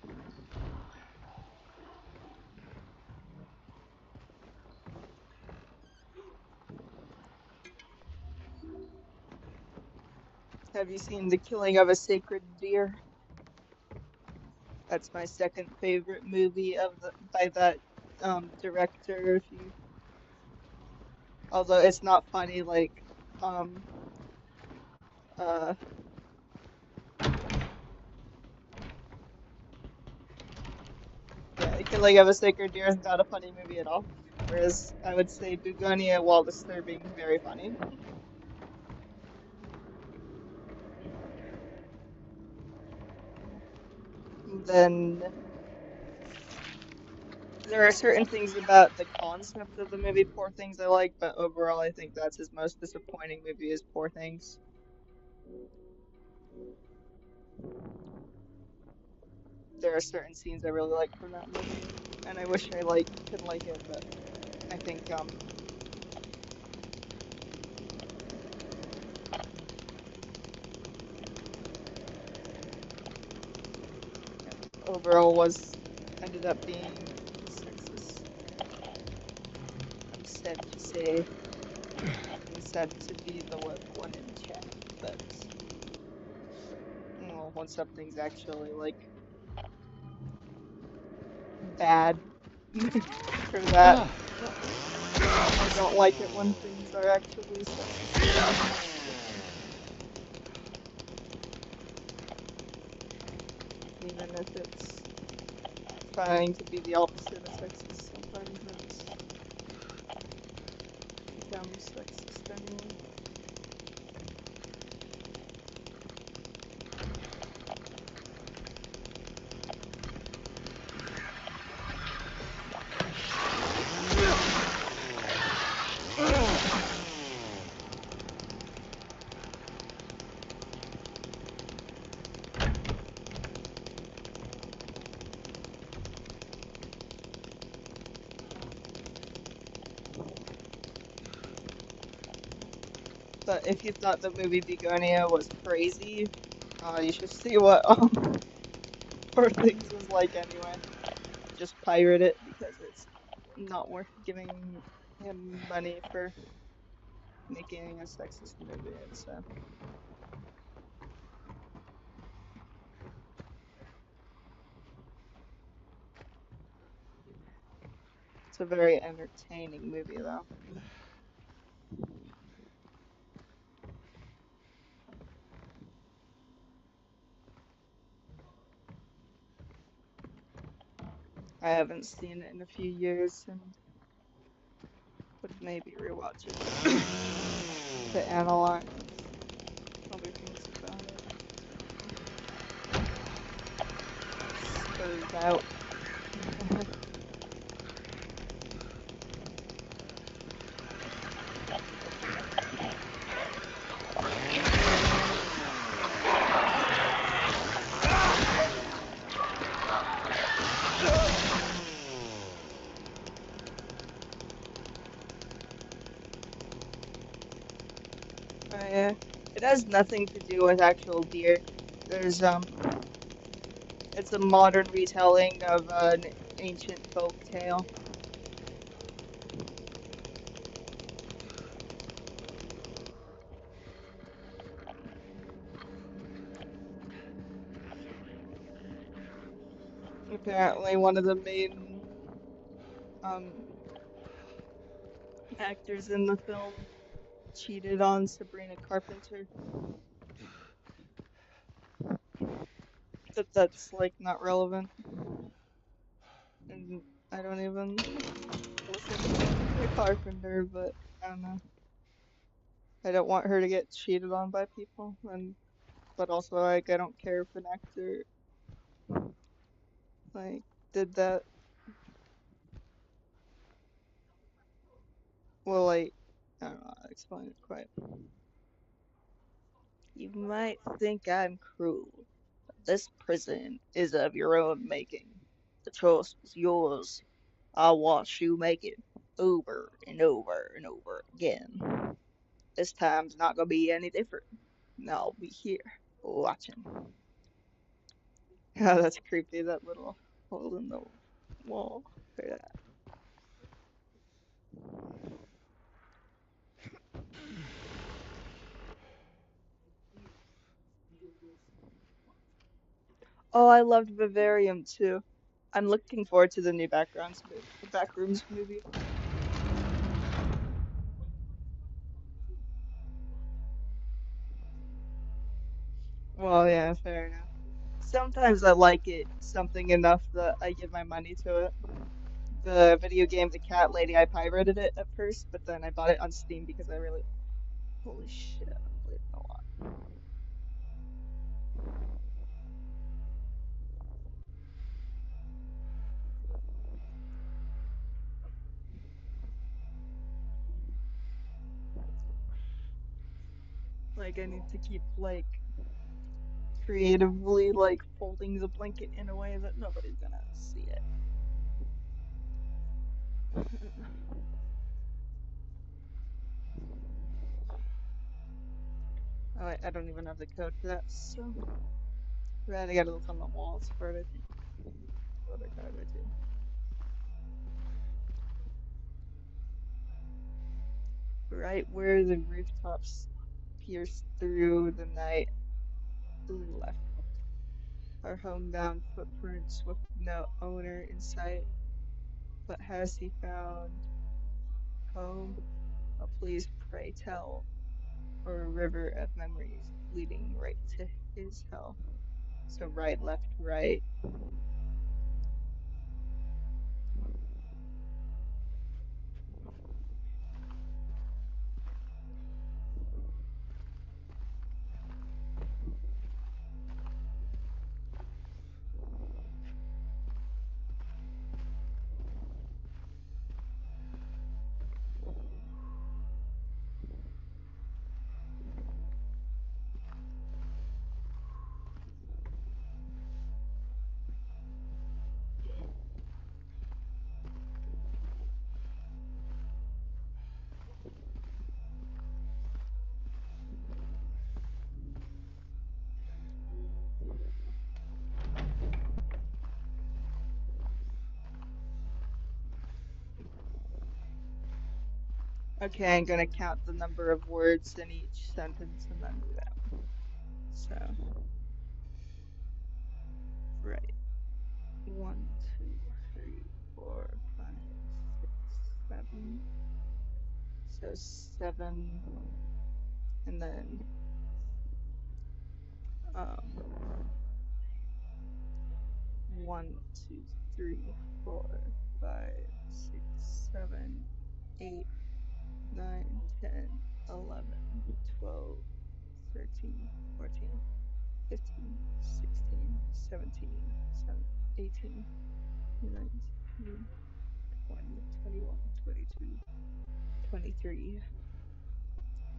Have you seen The Killing of a Sacred Deer? That's my second favorite movie of the by that director. If you, although it's not funny like um uh yeah, The Killing of a Sacred Deer is not a funny movie at all. Whereas I would say Begonia, while disturbing, very funny. Then there are certain things about the concept of the movie Poor Things I like, but overall I think that's his most disappointing movie is Poor Things. There are certain scenes I really like from that movie, and I wish I could like it, but I think yeah, overall was ended up being sexist. I'm sad to say, and sad to be the one in chat, but well, when something's actually like bad for that, I don't like it when things are actually sexist, even if it's trying to be the opposite of sexist. Sometimes it becomes sexist anyway. But if you thought the movie Begonia was crazy, you should see what Poor Things was like anyway. Just pirate it because it's not worth giving him money for making a sexist movie. It's a very entertaining movie though. I haven't seen it in a few years and would maybe rewatch it to analyze other things about it. Spurred out. It has nothing to do with actual deer. There's it's a modern retelling of an ancient folk tale. Apparently, one of the main um actors in the film cheated on Sabrina Carpenter. But that's like not relevant, and I don't even listen to Sabrina Carpenter, but I don't know. I don't want her to get cheated on by people, and but also like I don't care if an actor like did that. Well, like I don't know how to explain it quite. You might think I'm cruel, but this prison is of your own making. The choice was yours. I'll watch you make it over and over and over again. This time's not gonna be any different. I'll be here watching. Oh, that's creepy, that little hole in the wall. For that. Oh, I loved Vivarium too. I'm looking forward to the new Backrooms movie. Well, yeah, fair enough. Sometimes I like it something enough that I give my money to it. The video game The Cat Lady, I pirated it at first, but then I bought it on Steam because I really, holy shit, I'm bleeding a lot. Like I need to keep like creatively like folding the blanket in a way that nobody's gonna see it. Oh, I don't even have the code for that, so right, I gotta look on the walls for it, I think. What other code do I do? Right where the rooftops pierce through the night, left are homebound footprints with no owner in sight. But has he found home? Oh, please pray tell, or a river of memories leading right to his hell. So right, left, right. Okay, I'm gonna count the number of words in each sentence and then do that. So, right. 1, 2, 3, 4, 5, 6, 7. So 7, and then um 1, 2, 3, 4, 5, 6, 7, 8, 9, 10, 11, 12, 13, 14, 15, 16, 17, 18, 19, 20, 21, 22, 23.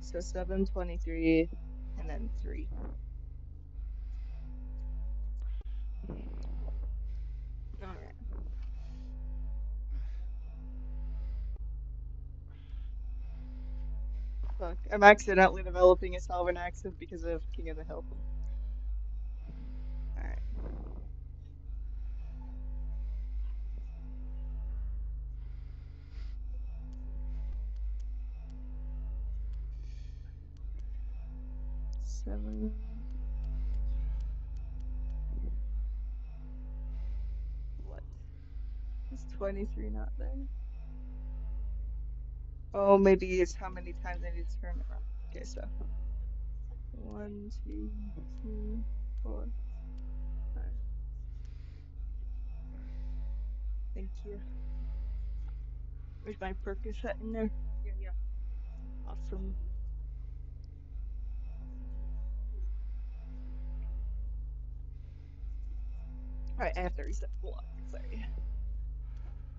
So 7, 23, and then 3. Alright. Fuck. I'm accidentally developing a Southern accent because of King of the Hill. Alright. 7. What? Is 23 not there? Oh, maybe it's how many times I need to turn it around. Okay, so 1, 2, 3, 4, 5. Thank you. Where's my Percocet in there? Yeah, yeah. Awesome. Alright, I have to reset the clock. Sorry.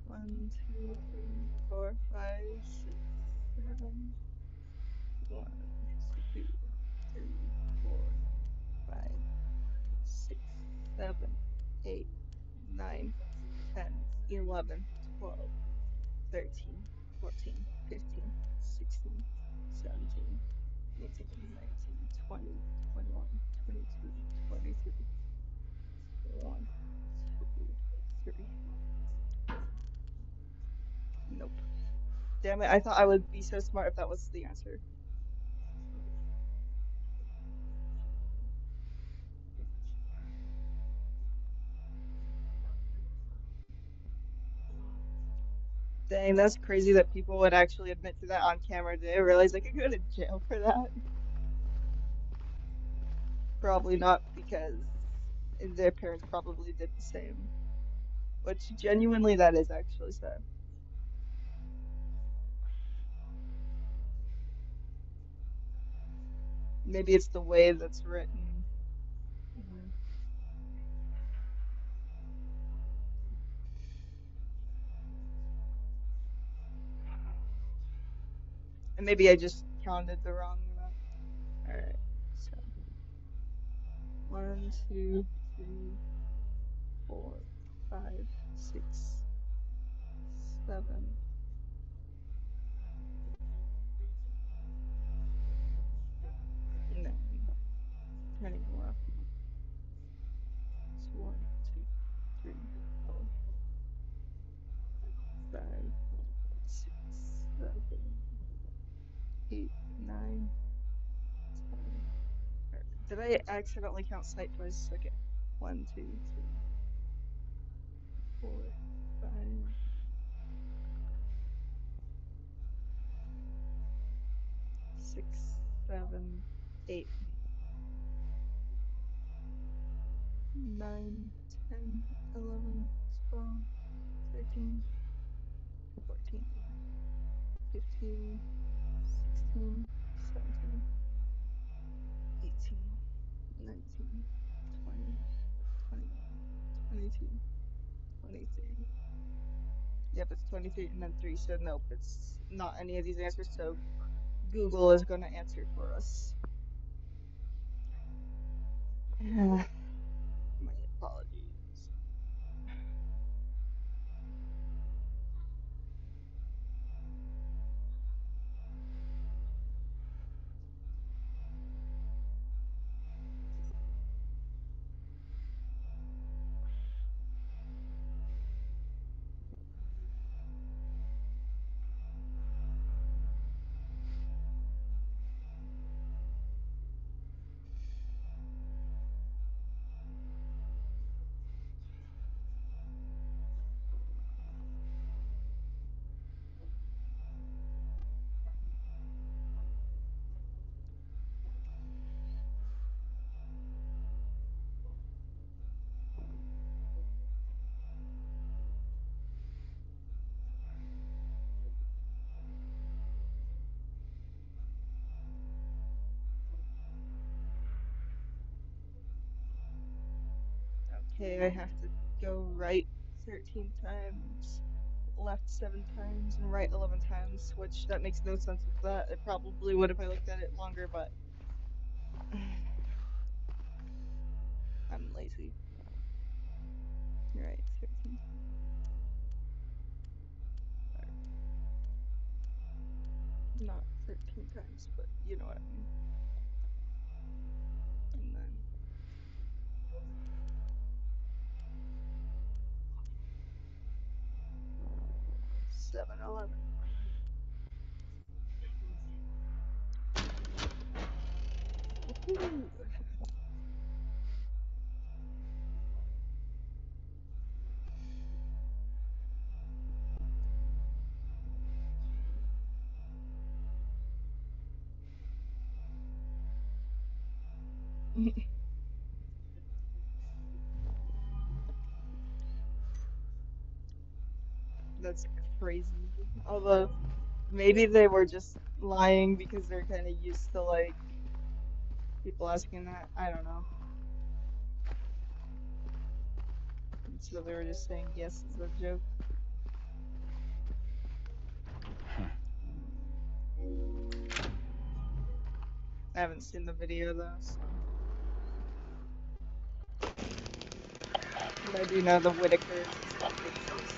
1, 2, 3, 4, 5, 6, 7. 1, 2, 3, 11, 12, 13, 14, 15, 16, 17, 18, 19, 20, 21, 22, 23, 1, 2, 3. Nope. Damn it, I thought I would be so smart if that was the answer. Dang, that's crazy that people would actually admit to that on camera. Did they realize they could go to jail for that? Probably not, because their parents probably did the same. Which genuinely, that is actually sad. Maybe it's the way that's written. Mm. And maybe I just counted the wrong amount. Alright, so 1, 2, 3, 4, 5, 6, 7, 9, 10 even left. It's 1, 2, 3, 4, 5, 6, 7, 8, 9, 10. Did I accidentally count sight twice? Okay. 1, 2, 3, 4, 5, 6, 7, 8, 9, 10, 11, 12, 13, 14, 15, 16, 17, 18, 19, 20, 21, 22, 23. Yep, it's 23 and then 3, so nope, it's not any of these answers, so Google is going to answer for us. My apologies. Okay, I have to go right 13 times, left 7 times, and right 11 times, which that makes no sense with that. It probably would if I looked at it longer, but I'm lazy. Right, 13. Or not 13 times, but you know what I mean. And then 7, 11. Woohoo! That's crazy. Although maybe they were just lying because they're kind of used to like people asking that. I don't know. And so they were just saying yes as a joke. I haven't seen the video though, so. But I do know the Whitakers and stuff did exist.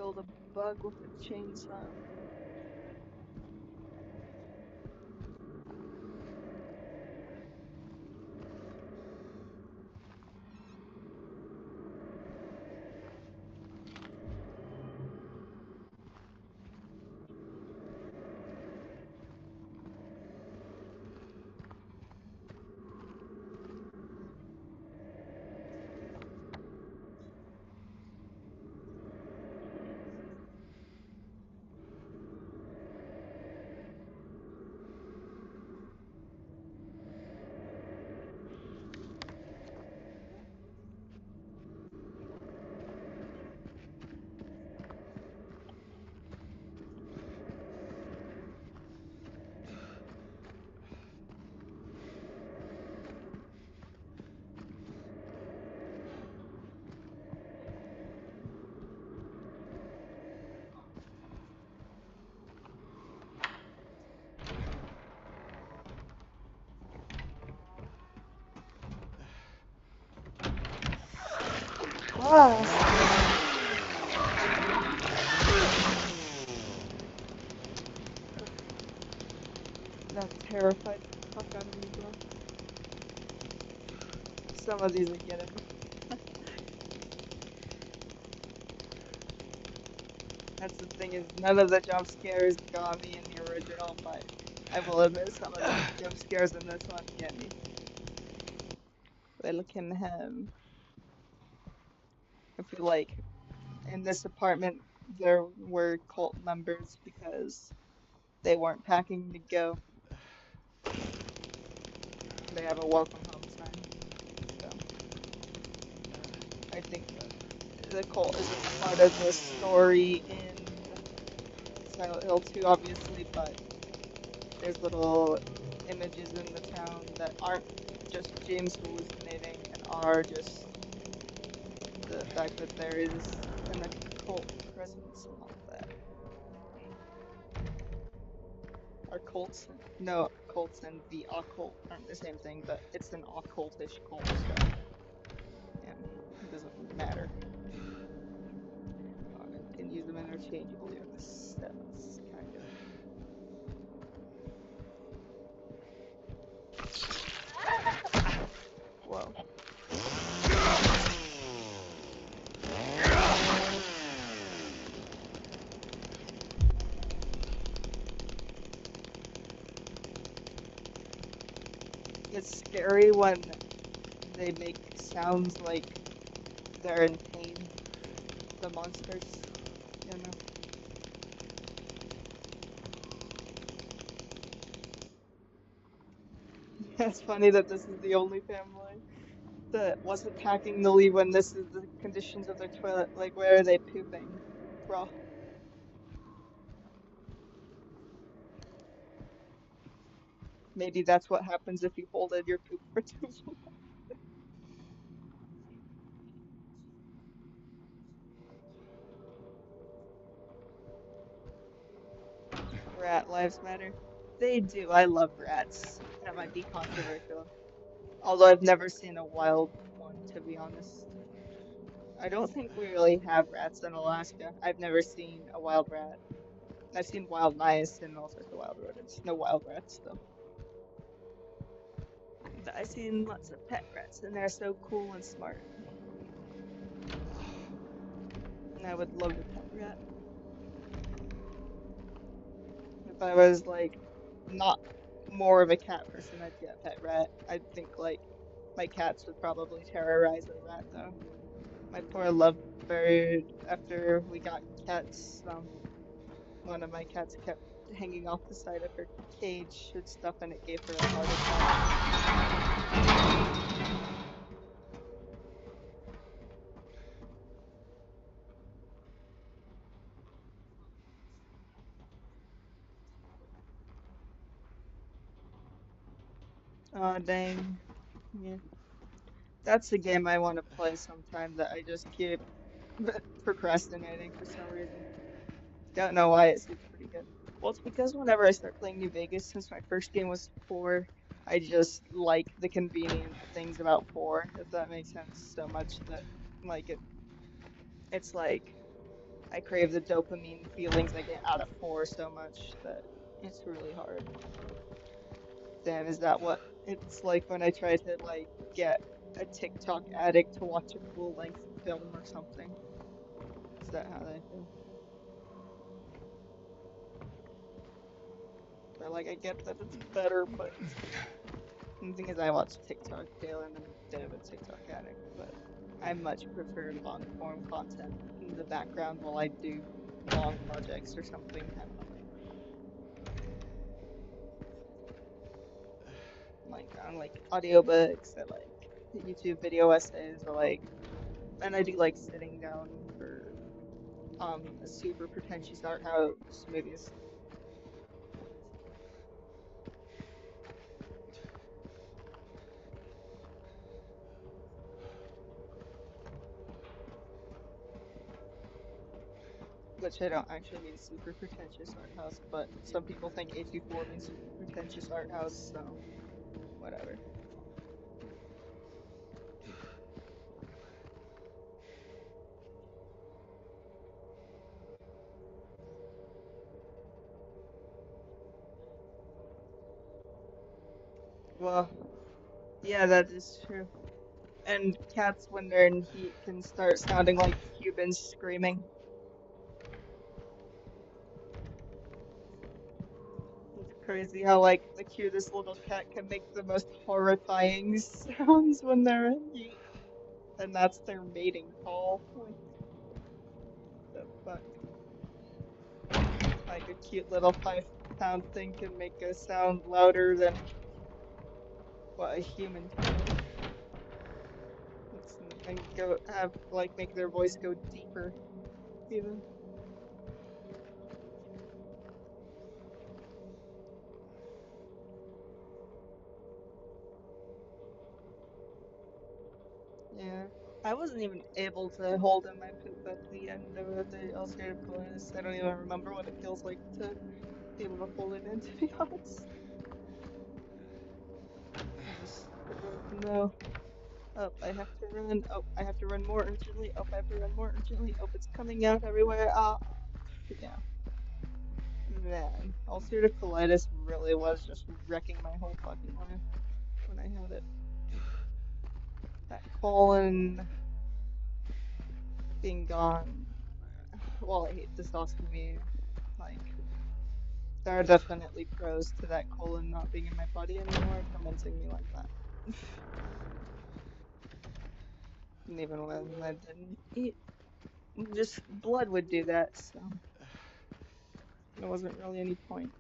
killed a bug with a chainsaw. Ah, that terrified the fuck out of me, bro. Some of these are getting me. That's the thing is none of the jump scares got me in the original, but I will admit some of the jump scares in this one get me. Little Kim Hem. I feel like in this apartment there were cult members because they weren't packing to go. They have a welcome home sign. So I think that the cult is a part of the story in Silent Hill 2, obviously, but there's little images in the town that aren't just James hallucinating and are just the fact that there is an occult presence and all that. Are cults? No, cults and the occult aren't the same thing, but it's an occultish cult, so yeah, it doesn't matter. You can use them interchangeably in this sense, kind of. Whoa. It's scary when they make sounds like they're in pain, the monsters, you know? It's funny that this is the only family that wasn't packing to leave when this is the conditions of their toilet. Like, where are they pooping? Bro, maybe that's what happens if you hold in your poop for too long. Rat lives matter. They do. I love rats. That might be controversial. Although I've never seen a wild one, to be honest. I don't think we really have rats in Alaska. I've never seen a wild rat. I've seen wild mice and all sorts of wild rodents. No wild rats, though. But I've seen lots of pet rats, and they're so cool and smart. And I would love to pet a rat. If I was like not more of a cat person, I'd get a pet rat. I'd think like my cats would probably terrorize a rat though. My poor lovebird, after we got cats, one of my cats kept hanging off the side of her cage and stuff, and it gave her a heart attack. Oh, dang. Yeah. That's a game I want to play sometime that I just keep procrastinating for some reason. Don't know why, it seems pretty good. Well, it's because whenever I start playing New Vegas, since my first game was 4, I just like the convenient things about 4, if that makes sense, so much that like it's like I crave the dopamine feelings I get out of 4 so much that it's really hard. Damn, is that what it's like when I try to like get a TikTok addict to watch a full length film or something? Is that how they feel? Or like I get that it's better, but the thing is I watch TikTok daily and I'm a bit of a TikTok addict, but I much prefer long form content in the background while I do long projects or something. I don't know. Like on like audiobooks, I like YouTube video essays, or like, and I do like sitting down for a super pretentious art house movies, which I don't actually mean super pretentious art house, but some people think A24 means super pretentious art house, so whatever. Well, yeah, that is true. And cats, when they're in heat, can start sounding like humans screaming. It's crazy how like the cutest little cat can make the most horrifying sounds when they're in heat, and that's their mating call. Like the fuck? Like a cute little 5 pound thing can make a sound louder than what a human can. It's, and go have like make their voice go deeper even. Yeah. I wasn't even able to hold in my poop at the end of the ulcerative colitis. I don't even remember what it feels like to be able to hold it in, to be honest. I just no. Oh, I have to run. Oh, I have to run more urgently. Oh, I have to run more urgently. Oh, it's coming out everywhere. Ah, yeah. Man, ulcerative colitis really was just wrecking my whole fucking life when I had it. That colon being gone. Well, I hate cystoscopy. Like, there are definitely pros to that colon not being in my body anymore, convincing me like that. And even when I didn't eat, just blood would do that, so there wasn't really any point.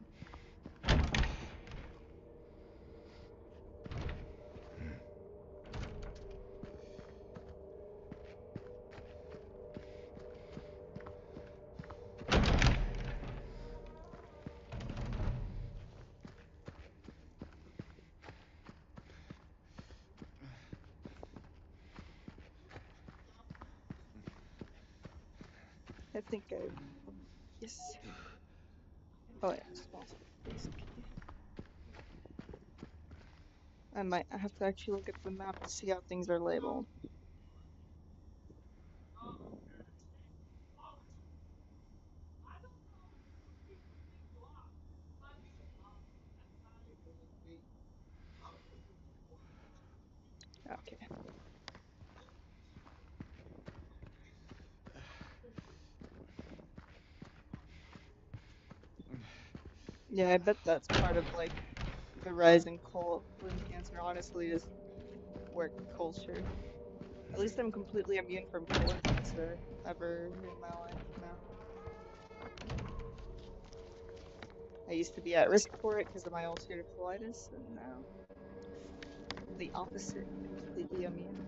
I think I, yes. Oh yeah, small space key. I might have to actually look at the map to see how things are labeled. Okay. Yeah, I bet that's part of like the rise in colon cancer, honestly, is work culture. At least I'm completely immune from colon cancer ever in my life now. I used to be at risk for it because of my ulcerative colitis, and now the opposite, completely immune.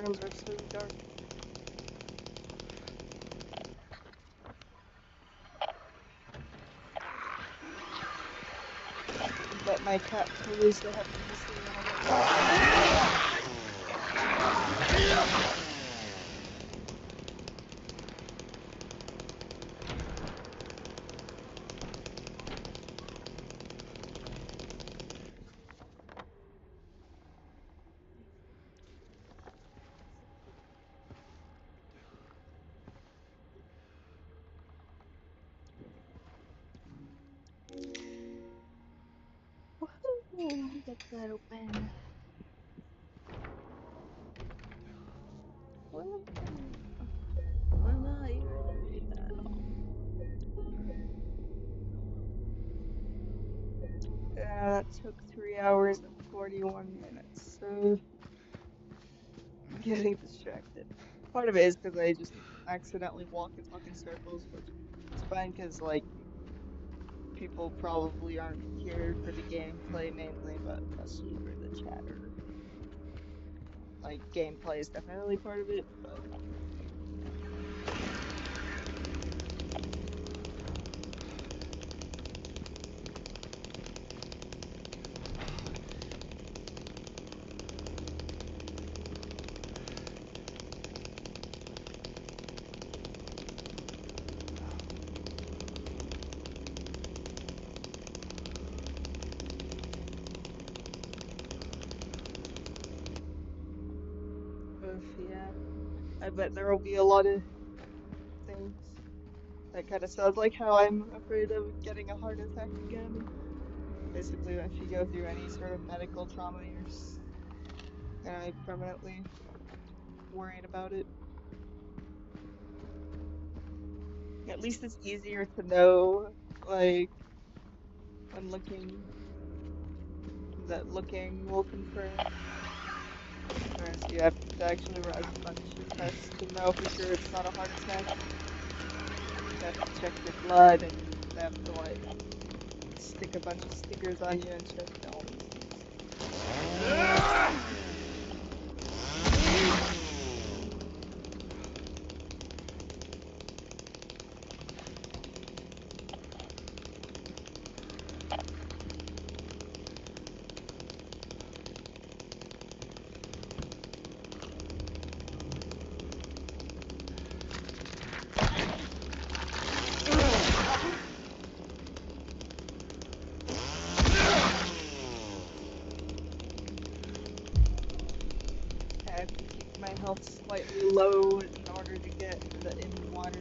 rooms are so dark. I bet my cat totally so happens to see one of those. Woohoo! Get that open. Woo! I'm not even ready that. Yeah, that took 3 hours and 41 minutes. So getting distracted. Part of it is because I just accidentally walk and talk in circles, which is fine because like people probably aren't here for the gameplay mainly, but mostly for the chatter. Like gameplay is definitely part of it, but yeah, I bet there will be a lot of things. That kind of sounds like how I'm afraid of getting a heart attack again. Basically, if you go through any sort of medical trauma, you're permanently worried about it. At least it's easier to know, like, when looking, that looking will confirm. Whereas you have to actually run a bunch of tests to know for sure it's not a heart attack. They have to check your blood and they have to, like, stick a bunch of stickers on you and check all these things. I have to keep my health slightly low in order to get the in water.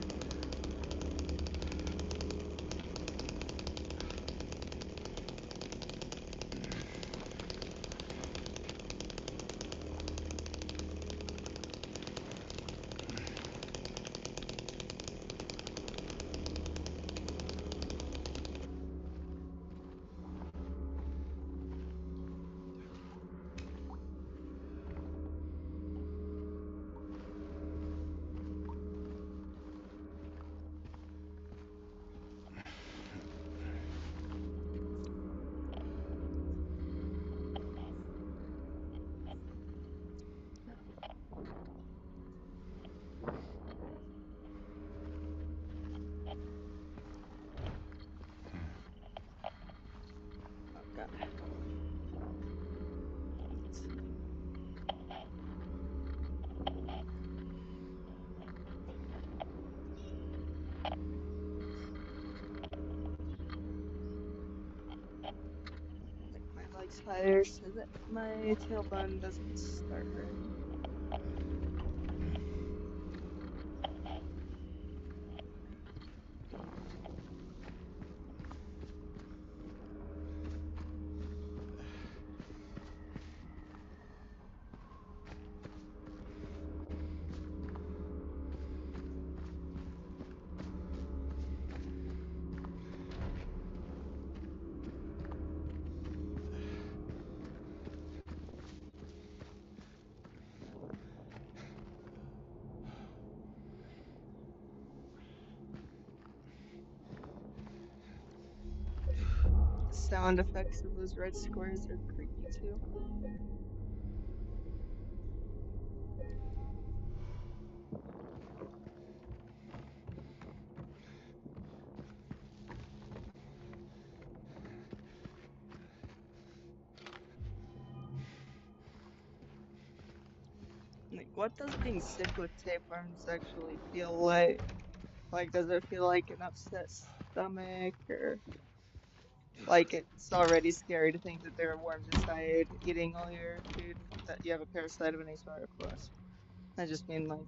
Oh god. Like my legs higher so that my tailbone doesn't start hurting. The sound effects of those red squares are creepy too. Like, what does being sick with tapeworms actually feel like? Like, does it feel like an upset stomach, or like it's already scary to think that there are worms inside eating all your food and that you have a parasite of any sort, of course. I just mean like,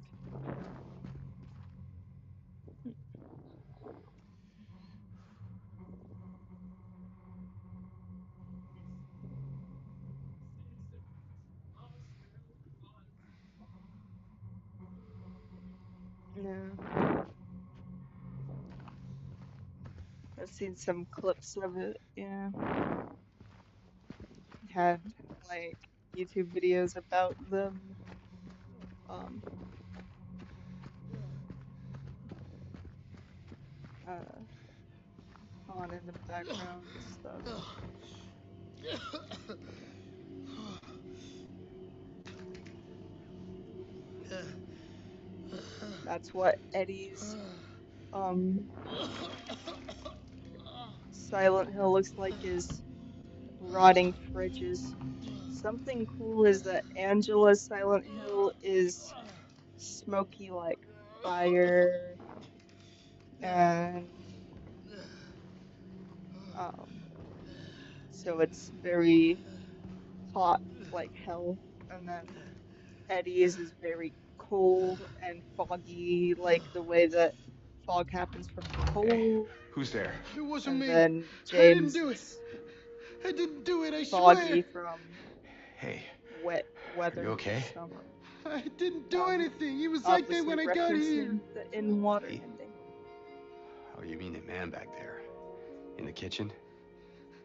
yeah, I've seen some clips of it. Yeah, had like YouTube videos about them um uh on in the background and stuff. That's what Eddie's um Silent Hill looks like, is rotting fridges. Something cool is that Angela's Silent Hill is smoky like fire, and um so it's very hot like hell. And then Eddie's is very cold and foggy, like the way that fog happens from Hey, cold. who's there? It wasn't And me. then I didn't James do it. is I didn't do it, I swear. foggy from Hey, wet are you weather. okay? Summer. I didn't do Um, anything. It was like that Obviously when I got here. referencing the in water Eddie? ending. Oh, you mean the man back there? In the kitchen?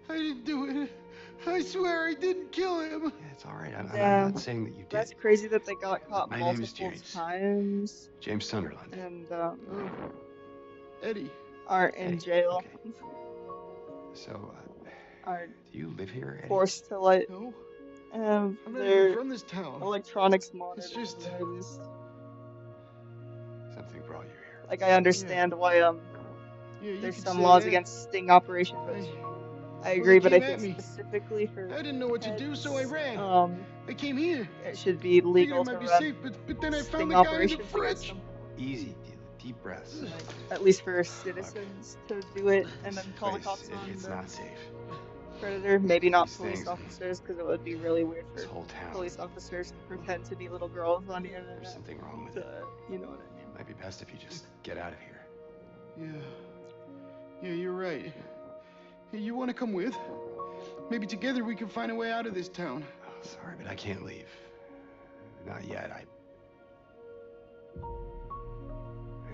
I didn't do it. I swear I didn't kill him. Yeah, it's all right. I'm Yeah, not saying that you that's did. crazy that they got caught My name is multiple James. times James Sunderland. and Oh, Eddie. aren't in Hey, jail. okay. So, Are do you live here, Eddie? forced to like No, have I'm not even their from this town. electronics monitored. It's just- At least. Something brought you here. Like, I understand why Yeah, you there's could some say laws that. against sting operations, which I Well, agree, they but I came think at me. specifically for I didn't know what to do, so I pets, ran. I came here. it should be Figured legal it to might be run safe, but then I found sting the guy in the operations against fridge. them. Easy, deep breaths. Like, at least for citizens to do it and then This call the place, cops on it's the not safe. predator. Maybe not These police things, officers, because it would be really weird this for whole town. police officers to pretend to be little girls on the There's internet. something wrong with it. You know what I mean? Might be best if you just get out of here. Yeah, you're right. Hey, you want to come with? Maybe together we can find a way out of this town. Oh, sorry, but I can't leave. Not yet. I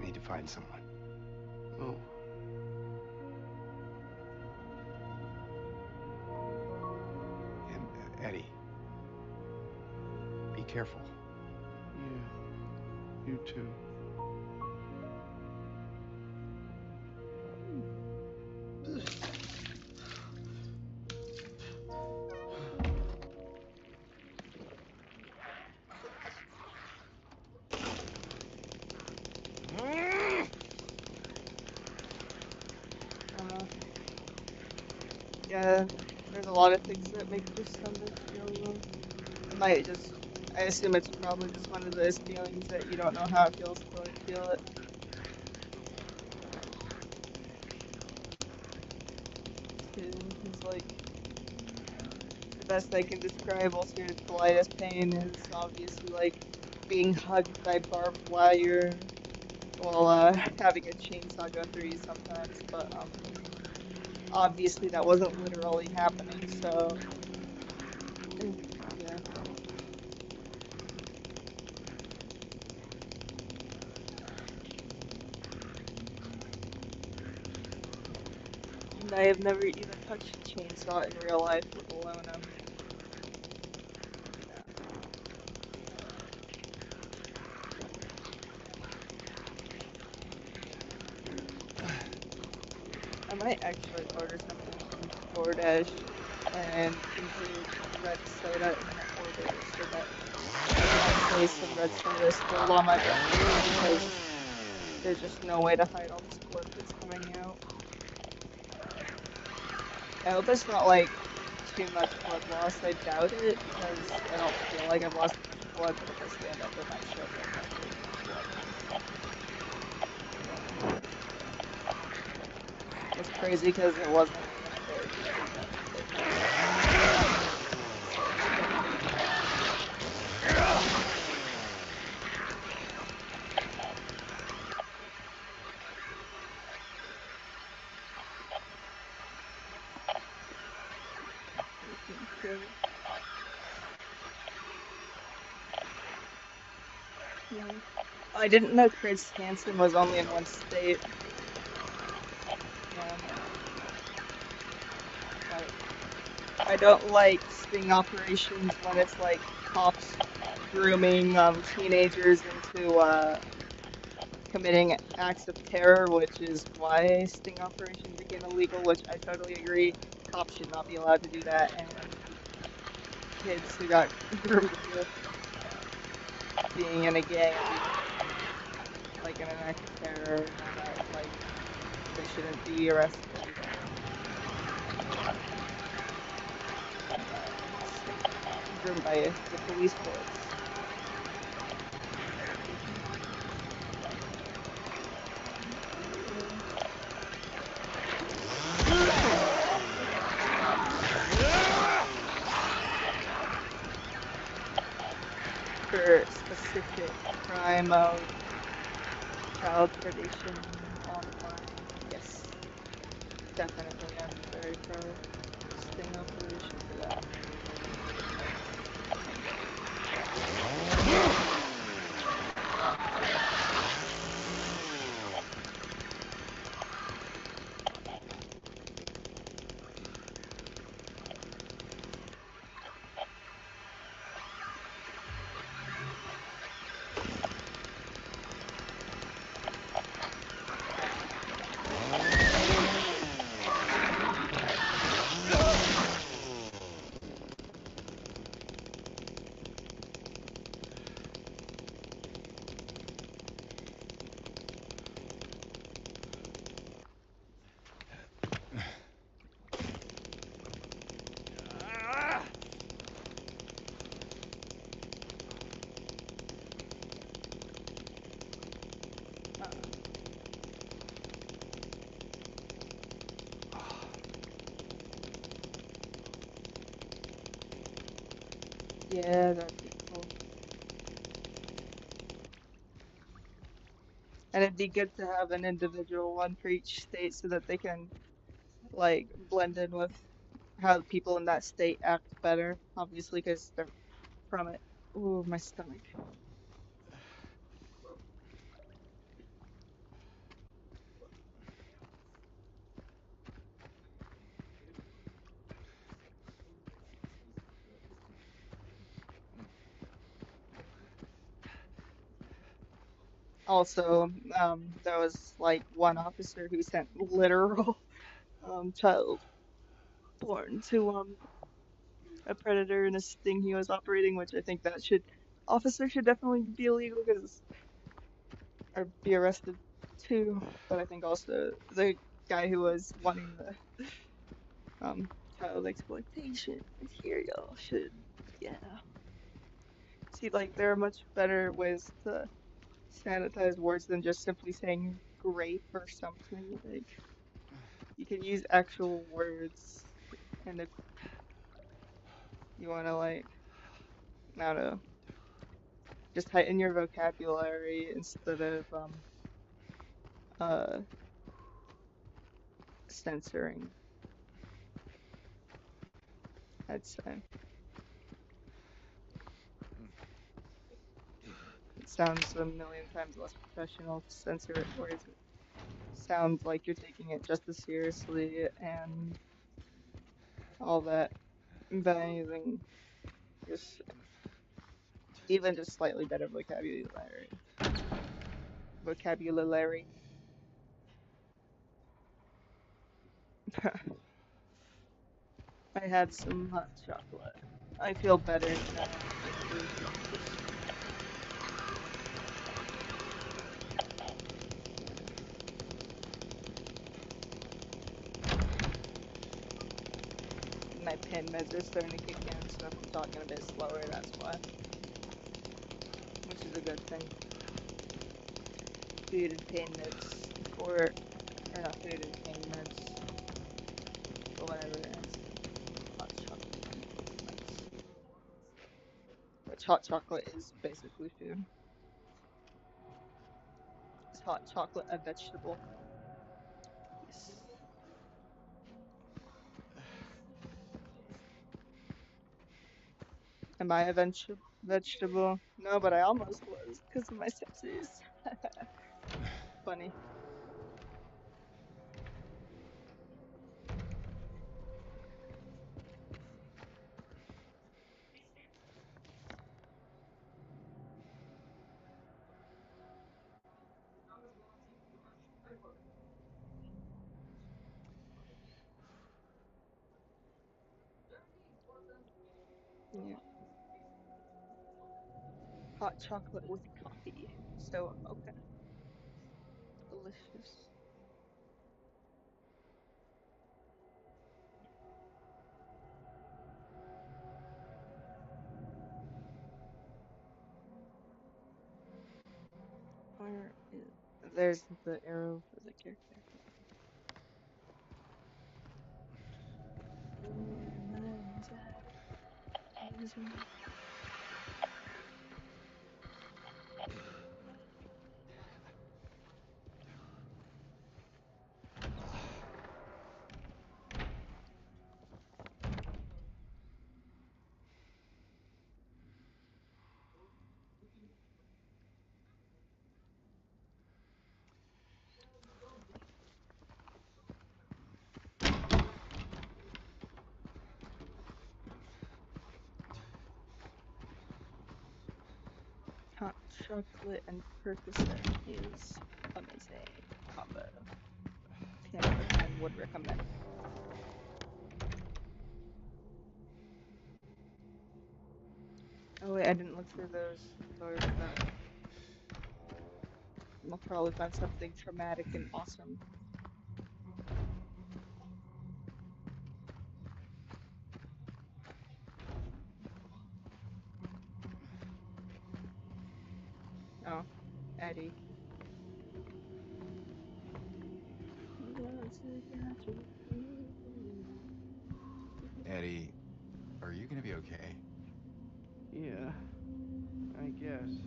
need to find someone. Oh. And Eddie, be careful. Yeah, you too. Yeah, there's a lot of things that make December feel low. It might just, I assume it's probably just one of those feelings that you don't know how it feels until you feel it. It's like, the best I can describe ulcerative colitis pain is obviously like being hugged by barbed wire while having a chainsaw go through you sometimes, but obviously that wasn't literally happening, so yeah. And I have never even touched a chainsaw in real life, let alone I might actually order something from DoorDash and include red soda in the order so that I can have some red soda spilled on my breath, because there's just no way to hide all this blood that's coming out. I hope it's not like too much blood loss, I doubt it because I don't feel like I've lost much blood, but if I stand up, it might show that I'm not getting enough blood. It's crazy because it wasn't even a very easy death that they picked. Freaking kid. Yeah. I didn't know Chris Hansen was only in one state. Yeah. Like, I don't like sting operations when it's like cops grooming teenagers into committing acts of terror, which is why sting operation became illegal, which I totally agree. Cops should not be allowed to do that, and kids who got groomed into being in a gang and being like in an act of terror and all that, like they shouldn't be arrested and groomed by the police force. For specific crime of child predation online, yes, definitely, I'm very pro sting operation for that. Yeah, that'd be cool. And it'd be good to have an individual one for each state so that they can like blend in with how the people in that state act better, obviously, because they're from it. Ooh, my stomach. Also, there was like one officer who sent literal child porn to a predator in a sting he was operating, which I think that should officer should definitely be illegal because or be arrested too. But I think also the guy who was wanting the child exploitation material should, yeah. See, like there are much better ways to sanitize words than just simply saying grape or something. Like you can use actual words, and if you want to like, I don't know, just heighten your vocabulary instead of uh censoring, I'd say. It sounds a million times less professional to censor it, whereas it sounds like you're taking it just as seriously and all that by using just even just slightly better vocabulary. Vocabulary. I had some hot chocolate. I feel better now, thankfully. My pain meds are starting to kick in, so if I'm talking a bit slower, that's why. Which is a good thing. Food and pain meds or not food and pain meds, but whatever it is. Hot chocolate and pain meds. Which hot chocolate is basically food. Is hot chocolate a vegetable? Yes. Am I a vegetable? No, but I almost was because of my sepsis. Funny. Yeah. Hot chocolate with coffee. So a mocha. Delicious. Where is... There's the arrow for the character. Where mine's at. Losing. Hot chocolate and Percocet is amazing combo. 10 out of 10 would recommend. Oh wait, I didn't look through those doors though. I'll probably find something traumatic and awesome. Oh, Eddie. Eddie, are you gonna be okay? Yeah, I guess.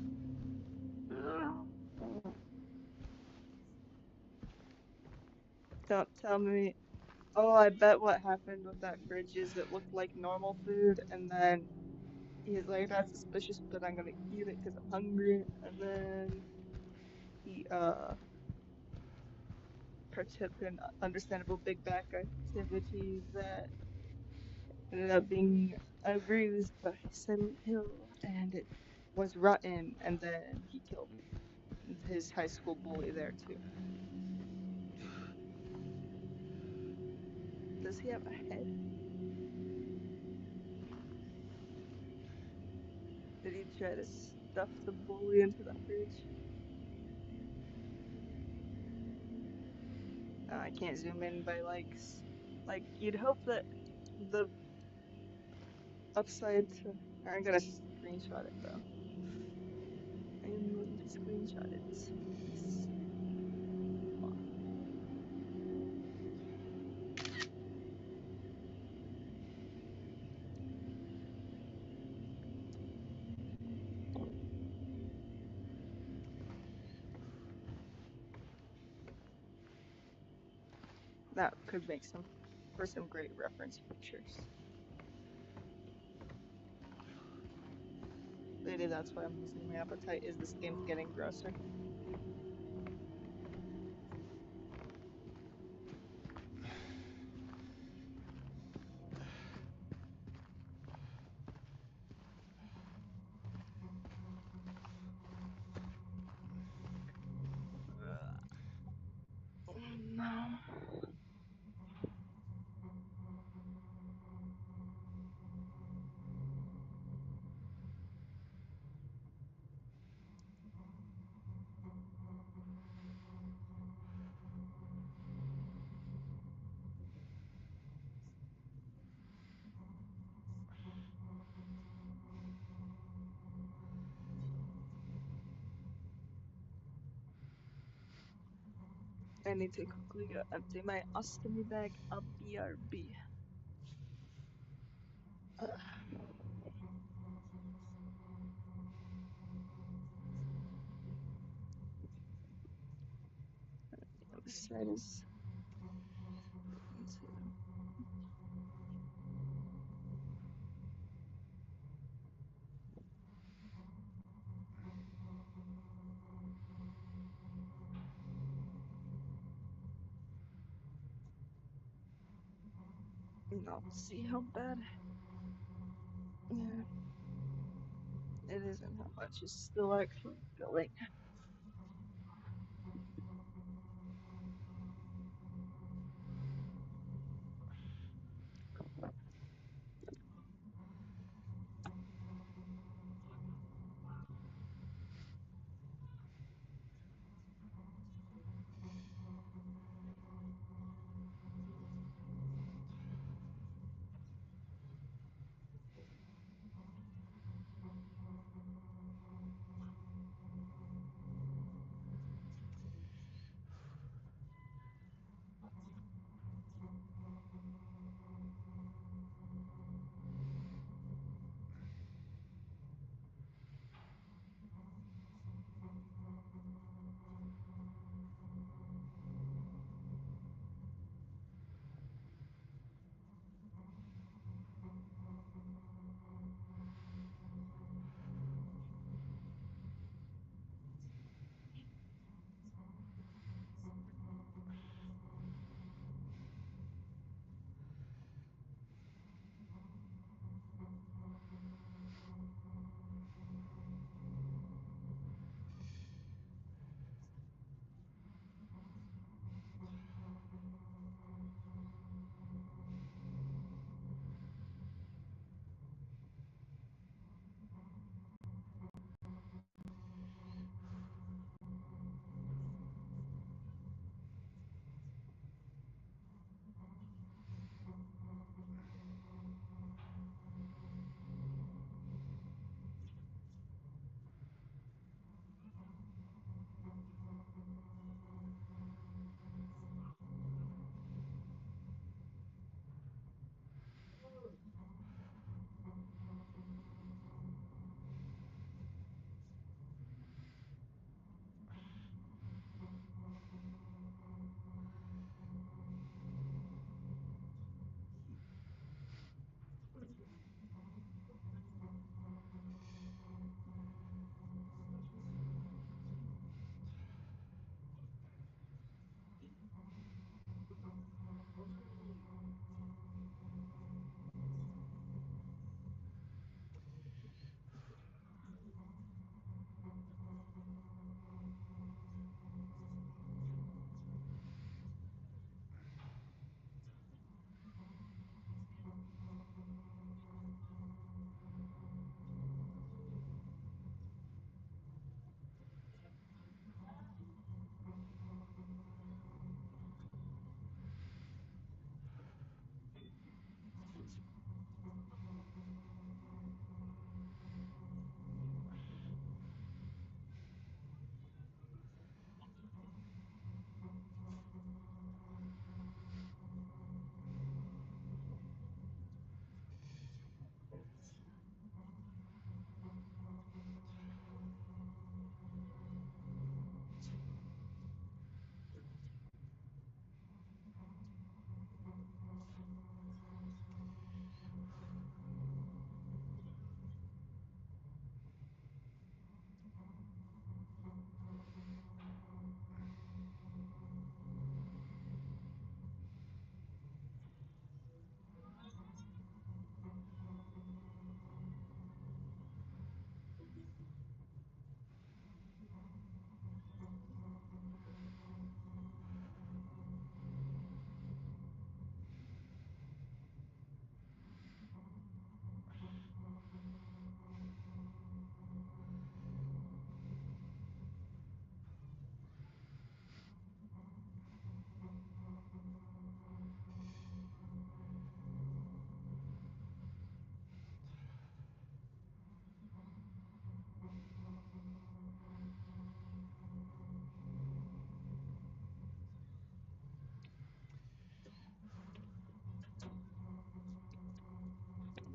Don't tell me. Oh, I bet what happened with that fridge is it looked like normal food, and then he's like, "That's suspicious, but I'm gonna eat it because I'm hungry." And then he partook in understandable big back activity that ended up being bruised by Silent Hill, and it was rotten. And then he killed his high school bully there too. Does he have a head? Did he try to stuff the bully into the fridge? I can't zoom in by likes. Like, you'd hope that the upside to. I'm gonna screenshot it though. I am going to screenshot it. Yes. That could make some for some great reference pictures. Maybe that's why I'm losing my appetite, is this game's getting grosser. Oh no. I need to quickly go empty my ostomy bag. I'll BRB. Uh, the other side is into. Now we'll see how bad. Yeah, it is and how much is still actually going.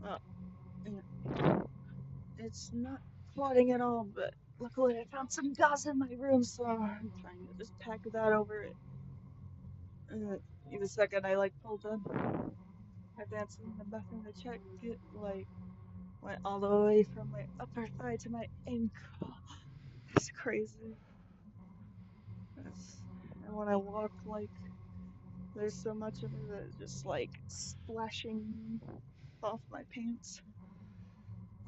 Uh, it's not flooding at all, but luckily I found some gauze in my room, so I'm trying to just pack that over it. The second I like pulled my pants in the bathroom to check, it like went all the way from my upper thigh to my ankle. It's crazy. It's, and when I walk, like there's so much of it that it's just like splashing off my pants.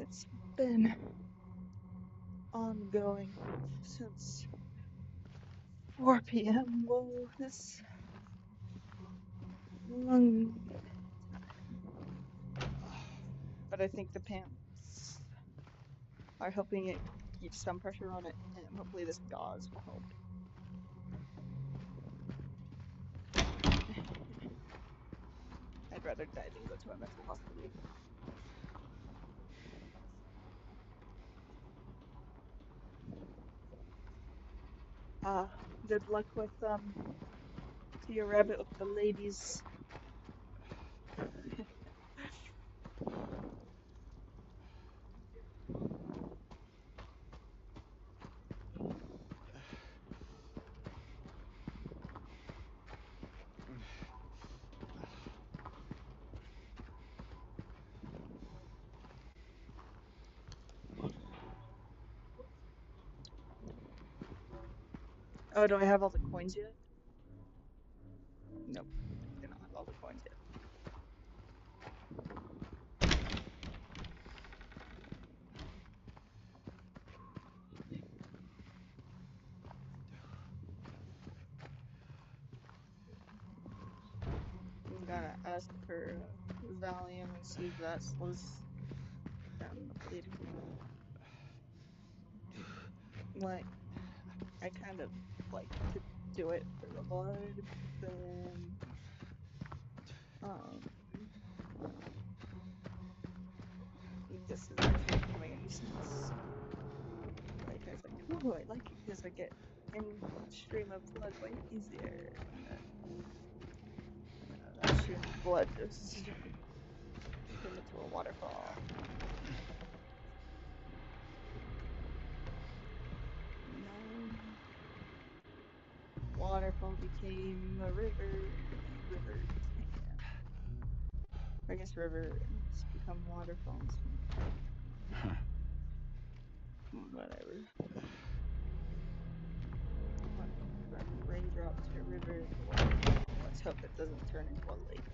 It's been ongoing since 4 p.m. Whoa, this long time. But I think the pants are helping it keep some pressure on it, and hopefully this gauze will help. I'd rather die than go to a mental hospital. Good luck with Tia Rabbit with the ladies. Oh, do I have all the coins yet? Nope, I don't have all the coins yet. I'm gonna ask for Valium and see if that slows down the bleeding. Like, I kind of like to do it for the blood, but then, um, this is actually becoming a nuisance. Like, I was like, oh, I like it because I get in stream of blood way easier, and then that stream of blood just turned into a waterfall. No. Waterfall became a river, and river became, I guess river has become waterfalls. Whatever. Went from raindrop to river to waterfall. Let's hope it doesn't turn into a lake.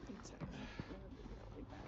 It's blood is really bad.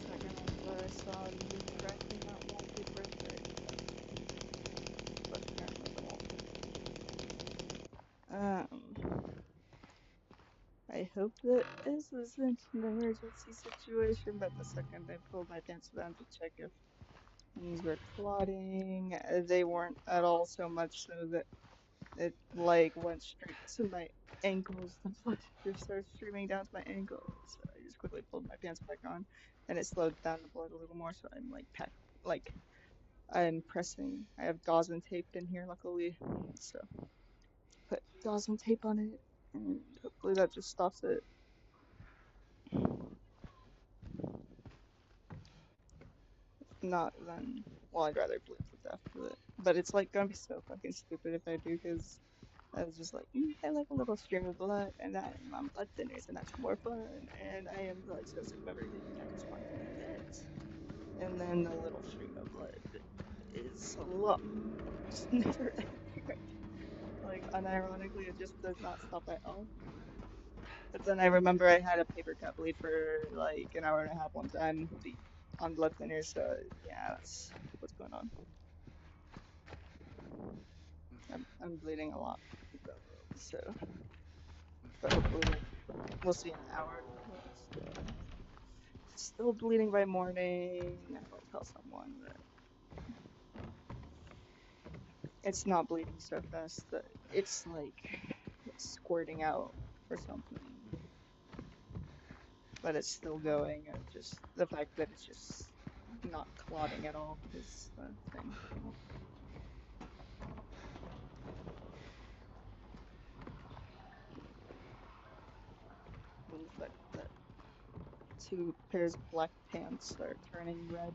Second after I saw you cracking that wallpaper, I tried to tell you, but apparently the wallpaper. I hope that this isn't an emergency situation, but the second I pulled my pants down to check if Things were clotting. They weren't at all so much so that it like went straight to my ankles. The blood just started streaming down to my ankles. So I just quickly pulled my pants back on, and it slowed down the blood a little more. So I'm like I'm pressing. I have gauze and tape in here, luckily. So put gauze and tape on it, and hopefully that just stops it. Not then, well, I'd rather bleed to death with it. But it's like gonna be so fucking stupid if I do, because I was just like, I like a little stream of blood, and I'm on blood thinners, and that's more fun. And I am like so sick of everything. I just want to do that. And then the little stream of blood is a lot, just never ending. Like, unironically, it just does not stop at all. But then I remember I had a paper cut bleed for like an hour and a half one time on blood thinners, so yeah, that's what's going on. I'm bleeding a lot though, so but hopefully like we'll see in an hour. But still bleeding by morning. I'll tell someone that it's not bleeding so fast that it's like squirting out or something. But it's still going. Just the fact that it's just not clotting at all is the thing. And the fact that two pairs of black pants are turning red.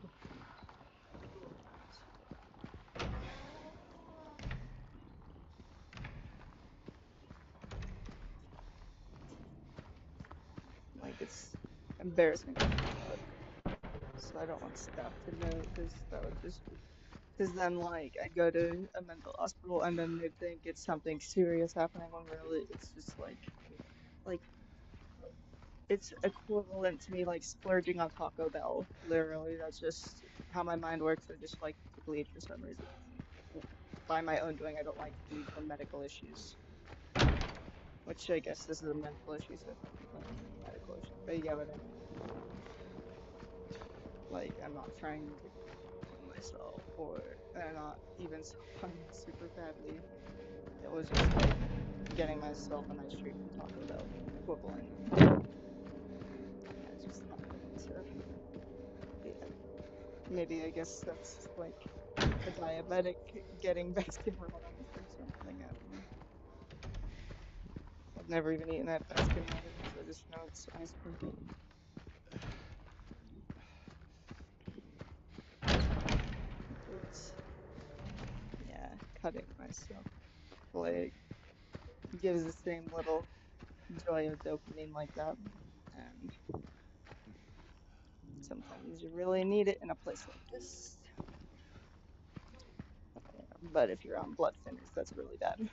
Like it's embarrassing to look. So I don't want staff to know because that would just because then like I go to a mental hospital and then they think it's something serious happening when really it's just like it's equivalent to me like splurging on Taco Bell. Literally, that's just how my mind works. I just like to bleed for some reason. By my own doing, I don't like to bleed from medical issues. Which I guess this is a mental issue, so technically a medical issue. But you get what I mean. Like, I'm not trying to kill myself, or I'm not even self-harming super badly. It was just like getting myself a nice treat from Taco Bell equivalent. And it's just not good. So, yeah. Maybe I guess that's like a diabetic getting Baskin Robbins or something. I don't know. I've never even eaten at Baskin Robbins. I just know it's ice cream. But yeah, cutting myself like gives the same little joy of dopamine like that. And sometimes you really need it in a place like this. But if you're on blood thinners, that's really bad.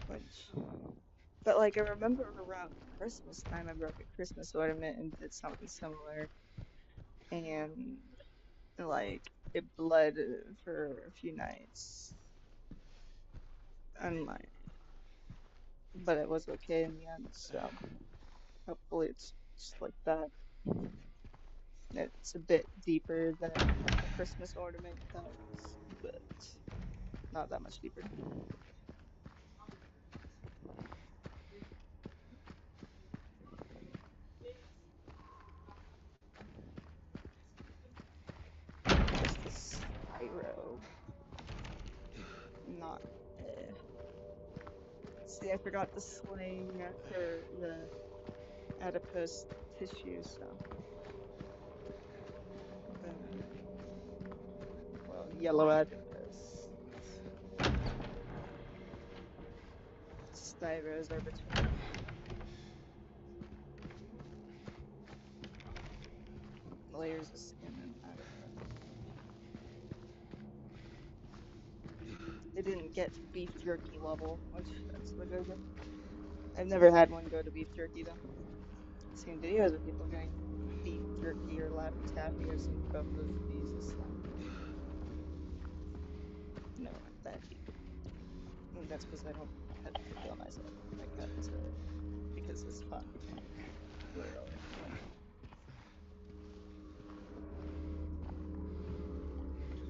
Which, but like I remember around Christmas time, I broke a Christmas ornament and did something similar, and like it bled for a few nights, and like, but it was okay in the end. So hopefully it's just like that. It's a bit deeper than a Christmas ornament does, but not that much deeper. Just a styro, not. See, I forgot the slang for the adipose tissue, so the well, yellow adipose. Styros are between layers of skin and adipose. It didn't get to beef jerky level, which that's the good thing. I've never had one go to beef jerky though. I've seen videos of people getting beef jerky or Laffy Taffy. I've seen both of these. It's never went that deep. And that's because I don't cut to kill myself. I cut to because it's fun, literally.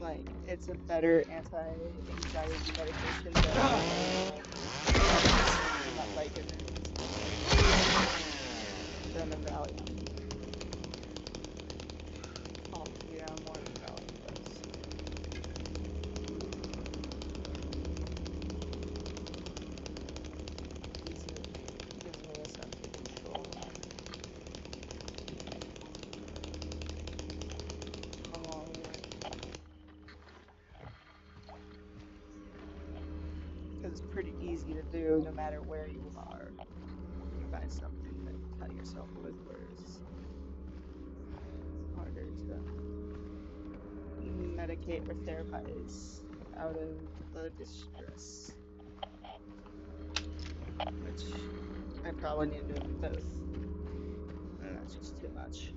Like, it's a better anti-anxiety medication than Vicodin than a Valium. Oh, yeah, more than Valium does. Gives me a sense of control. Along with, because it's pretty easy to do no matter where you are. You can find something to cut yourself with, whereas harder to medicate or therapize out of the distress, which I probably need to do both, and that's just too much.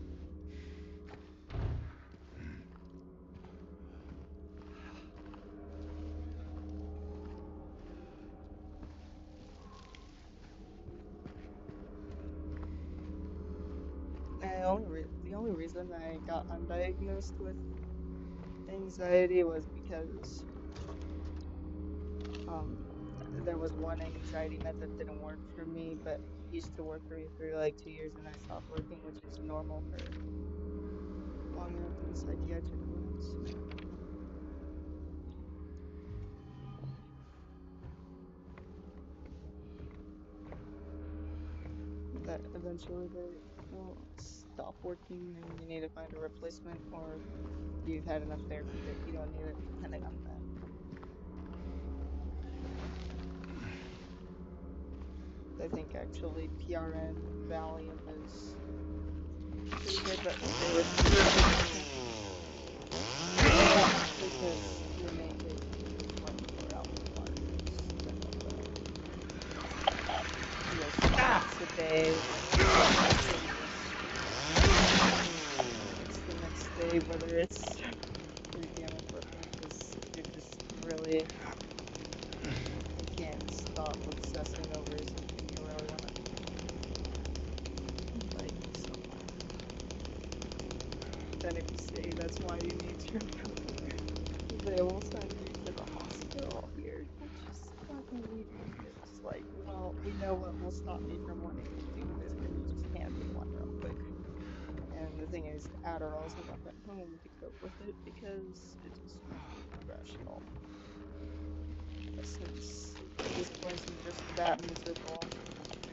The only reason I got undiagnosed with anxiety was because um there was one anxiety med that didn't work for me, but used to work for me for like 2 years, and I stopped working, which is normal for long enough in psychiatric clinics. That eventually they will stop working and you need to find a replacement, or you've had enough therapy that you don't need it, depending on that. I think actually PRN Valium is pretty good, but stay with because your medication is 24-hour markers instead of a day. It's the next day, whether it's 3 p.m. or 4 p.m. because you're just really, you can't stop obsessing over something you really want to like so much. Then if you say that's why you need your they will send you to the hospital. You're just fucking weeping. It's like, well, we know what will stop me from wanting to do this. Can you just hand me one real quick? And the thing is, Adderalls I left at home to cope with it because it just makes me irrational. But since at this point I'm just that miserable,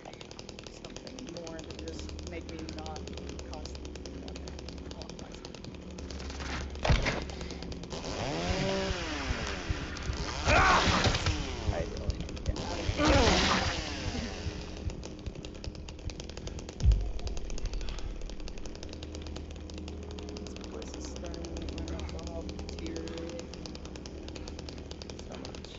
I need something more to just make me not constantly want to harm myself. I really need to get out of here. This place is starting to make my mental health deteriorate so much.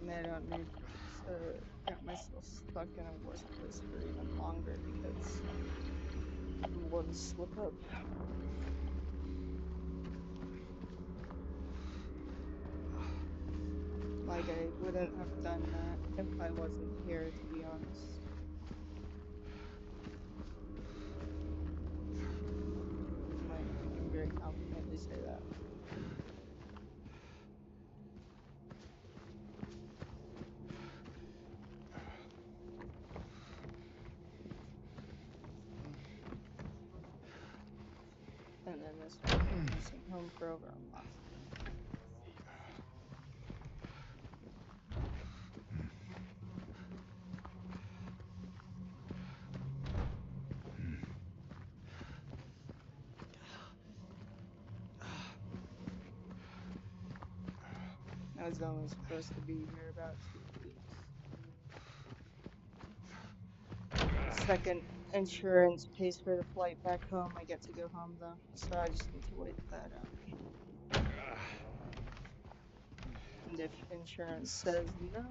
And I don't need to get myself stuck in a worse place for even longer because one slip up. Like, I wouldn't have done that if I wasn't here, to be honest. Like, I can very confidently say that. And then this went in a nursing home for over a month. I was only supposed to be here about 2 weeks. Second, insurance pays for the flight back home. I get to go home though, so I just need to wait that out. And if insurance says no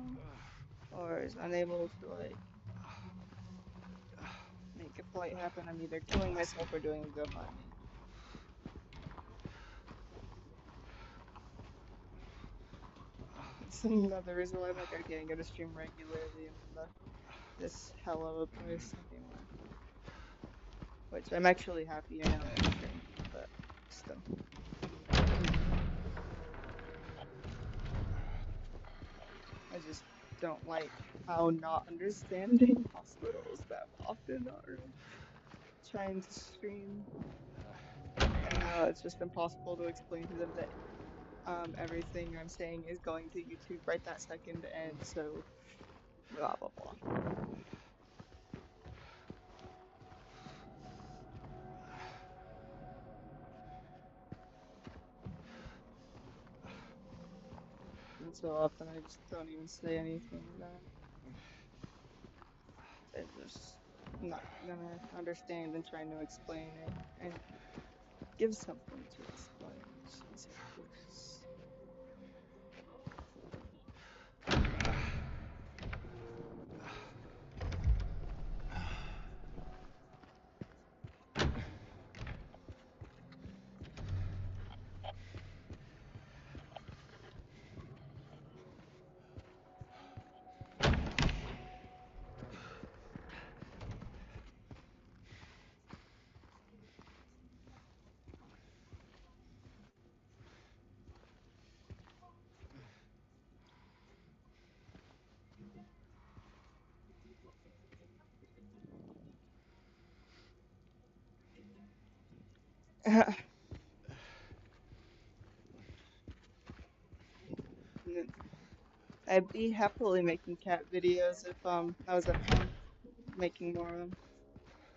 or is unable to like make a flight happen, I'm either killing myself or doing a GoFundMe. It's another reason why I'm like, okay, I'm gonna stream regularly in this hell of a place anymore. Which I'm actually happy I am streaming, but still. I just don't like how not understanding hospitals that often are trying to stream, and how it's just impossible to explain to them that everything I'm saying is going to YouTube right that second, and so blah blah blah. And so often I just don't even say anything then. They're just not gonna understand and trying to explain it and give something to explain. Jesus Christ. I'd be happily making cat videos if I was at home making more of them.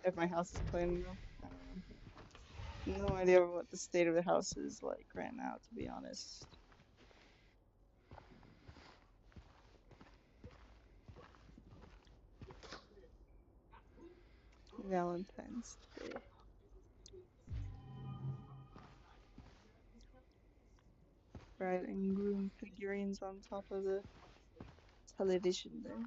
If my house is clean though. I don't know. No idea what the state of the house is like right now, to be honest. Valentine's Day. Bride and groom figurines on top of the television there.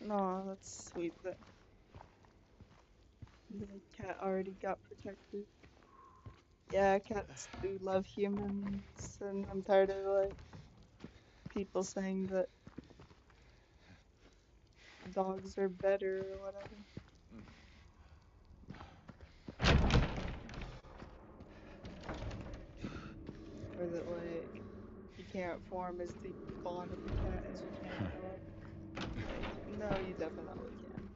No, that's sweet that the cat already got protected. Yeah, cats do love humans, and I'm tired of like people saying that dogs are better or whatever. Or that like you can't form as deep a bond with a cat as you can a dog. Like, no, you definitely can.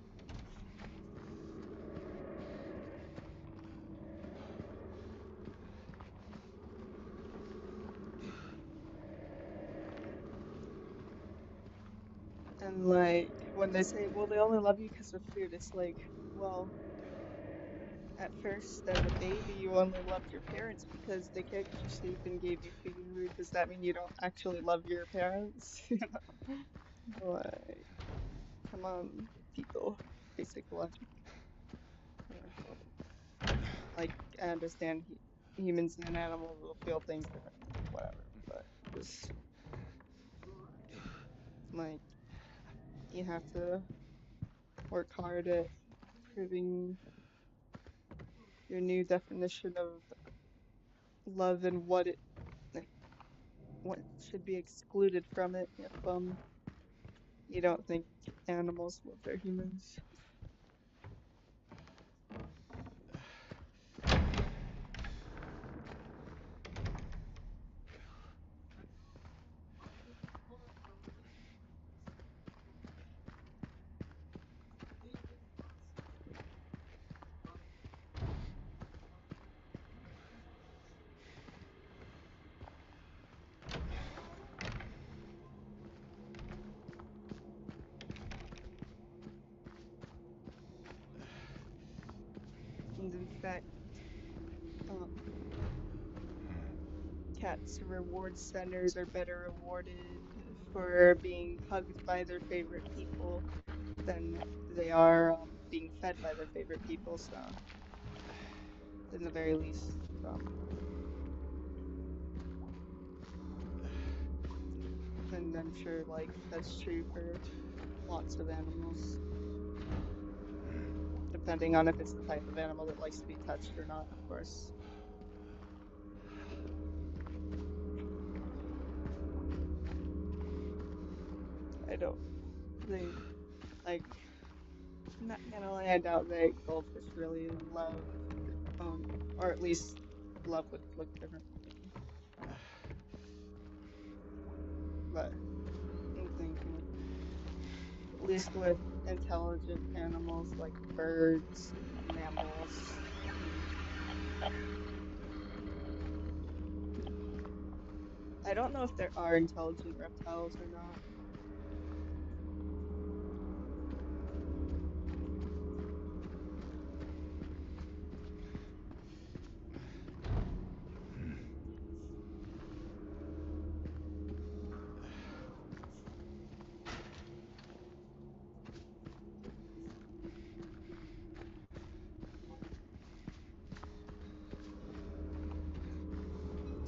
And like when they say, well, they only love you because of food, it's like, well, At first, as a baby, you only loved your parents because they kept you safe and gave you food. Does that mean you don't actually love your parents? Like, come on, people. Basic logic. Uh, Like, I understand humans and animals will feel things differently, whatever, but just like you have to work hard at proving your new definition of love and like, what should be excluded from it if you don't think animals love their humans. And in fact, um, cats reward centers are better rewarded for being hugged by their favorite people than they are being fed by their favorite people. So, in the very least, um, and I'm sure like that's true for lots of animals, depending on if it's the type of animal that likes to be touched or not, of course. I don't think like not gonna lie, I doubt that goldfish really love their own, or at least love would look different, maybe. But I'm thinking, at least with intelligent animals like birds and mammals, and I don't know if there are intelligent reptiles or not.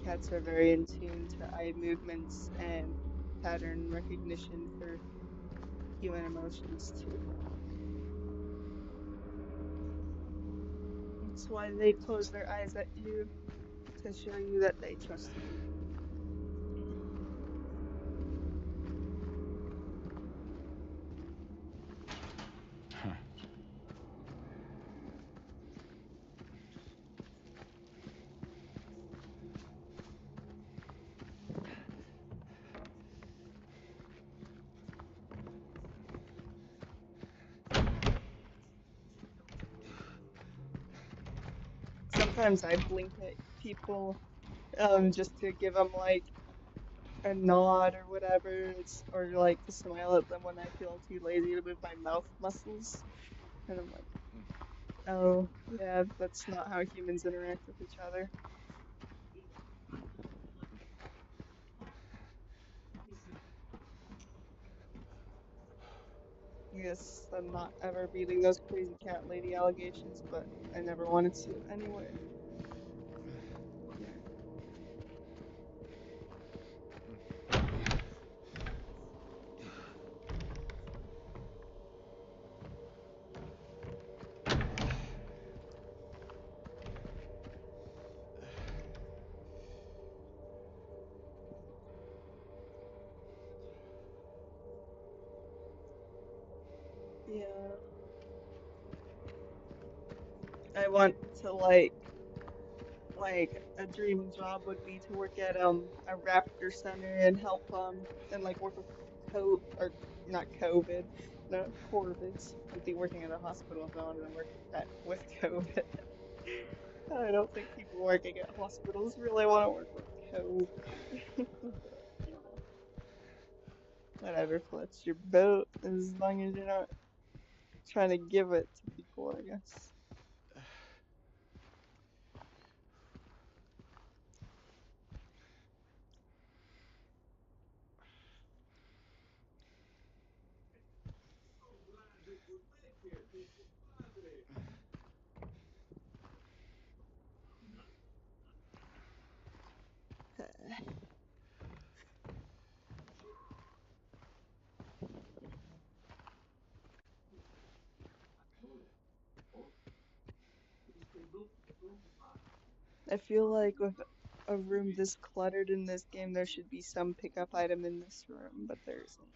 Cats are very in tune to eye movements and pattern recognition for human emotions too. That's why they close their eyes at you to show you that they trust you. Sometimes I blink at people just to give them like a nod or whatever. It's or like to smile at them when I feel too lazy to move my mouth muscles. And I'm like, oh yeah, that's not how humans interact with each other. Yes, I'm not ever beating those crazy cat lady allegations, but I never wanted to anyway. Yeah, I want to like a dream job would be to work at a raptor center and help and like work with or not COVID, no corvids. I'd be working at a hospital if I wanted to work at with COVID. I don't think people working at hospitals really want to work with COVID. But, you know, whatever floats your boat as long as you're not trying to give it to people, I guess. I feel like with a room this cluttered in this game, there should be some pickup item in this room, but there isn't.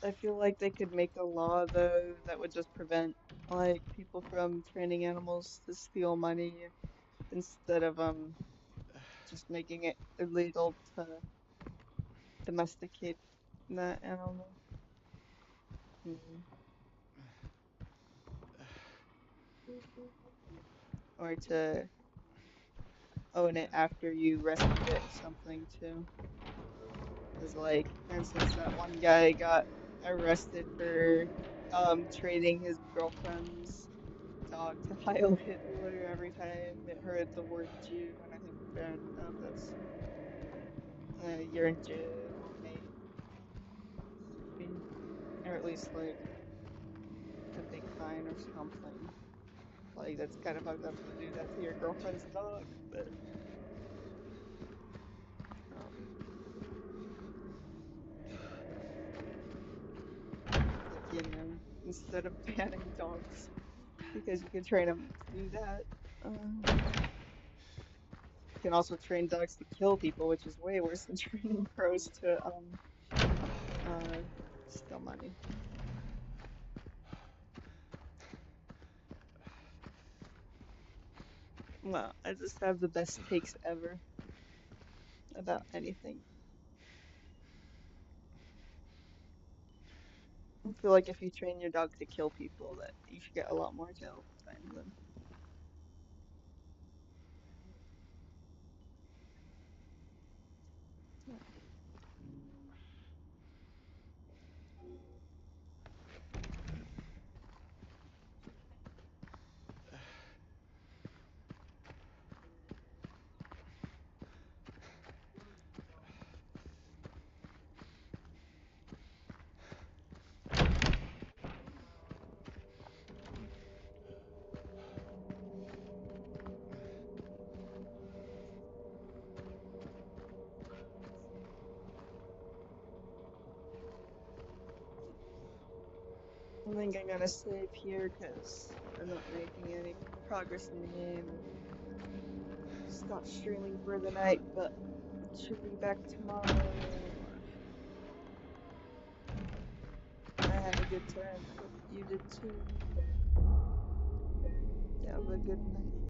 I feel like they could make a law though that would just prevent like people from training animals to steal money instead of just making it illegal to domesticate that animal. Hmm. Or to own it after you rescued it or something too. Because like, for instance, that one guy got arrested for trading his girlfriend's dog to Heil Hitler every time it heard the word Jew, and I think fair enough, that's you're in jail, mate. Or at least like a big fine or something. Like that's kind of fucked up to do that to your girlfriend's dog, but um, like instead of banning dogs because you can train them to do that, you can also train dogs to kill people, which is way worse than training crows to uh steal money. Well, I just have the best takes ever about anything. I feel like if you train your dog to kill people, that you should get a lot more jail time than. I think I'm gonna save here because I'm not making any progress in the game and stop streaming for the night, but should be back tomorrow. I had a good time. I hope you did too. Have a good night.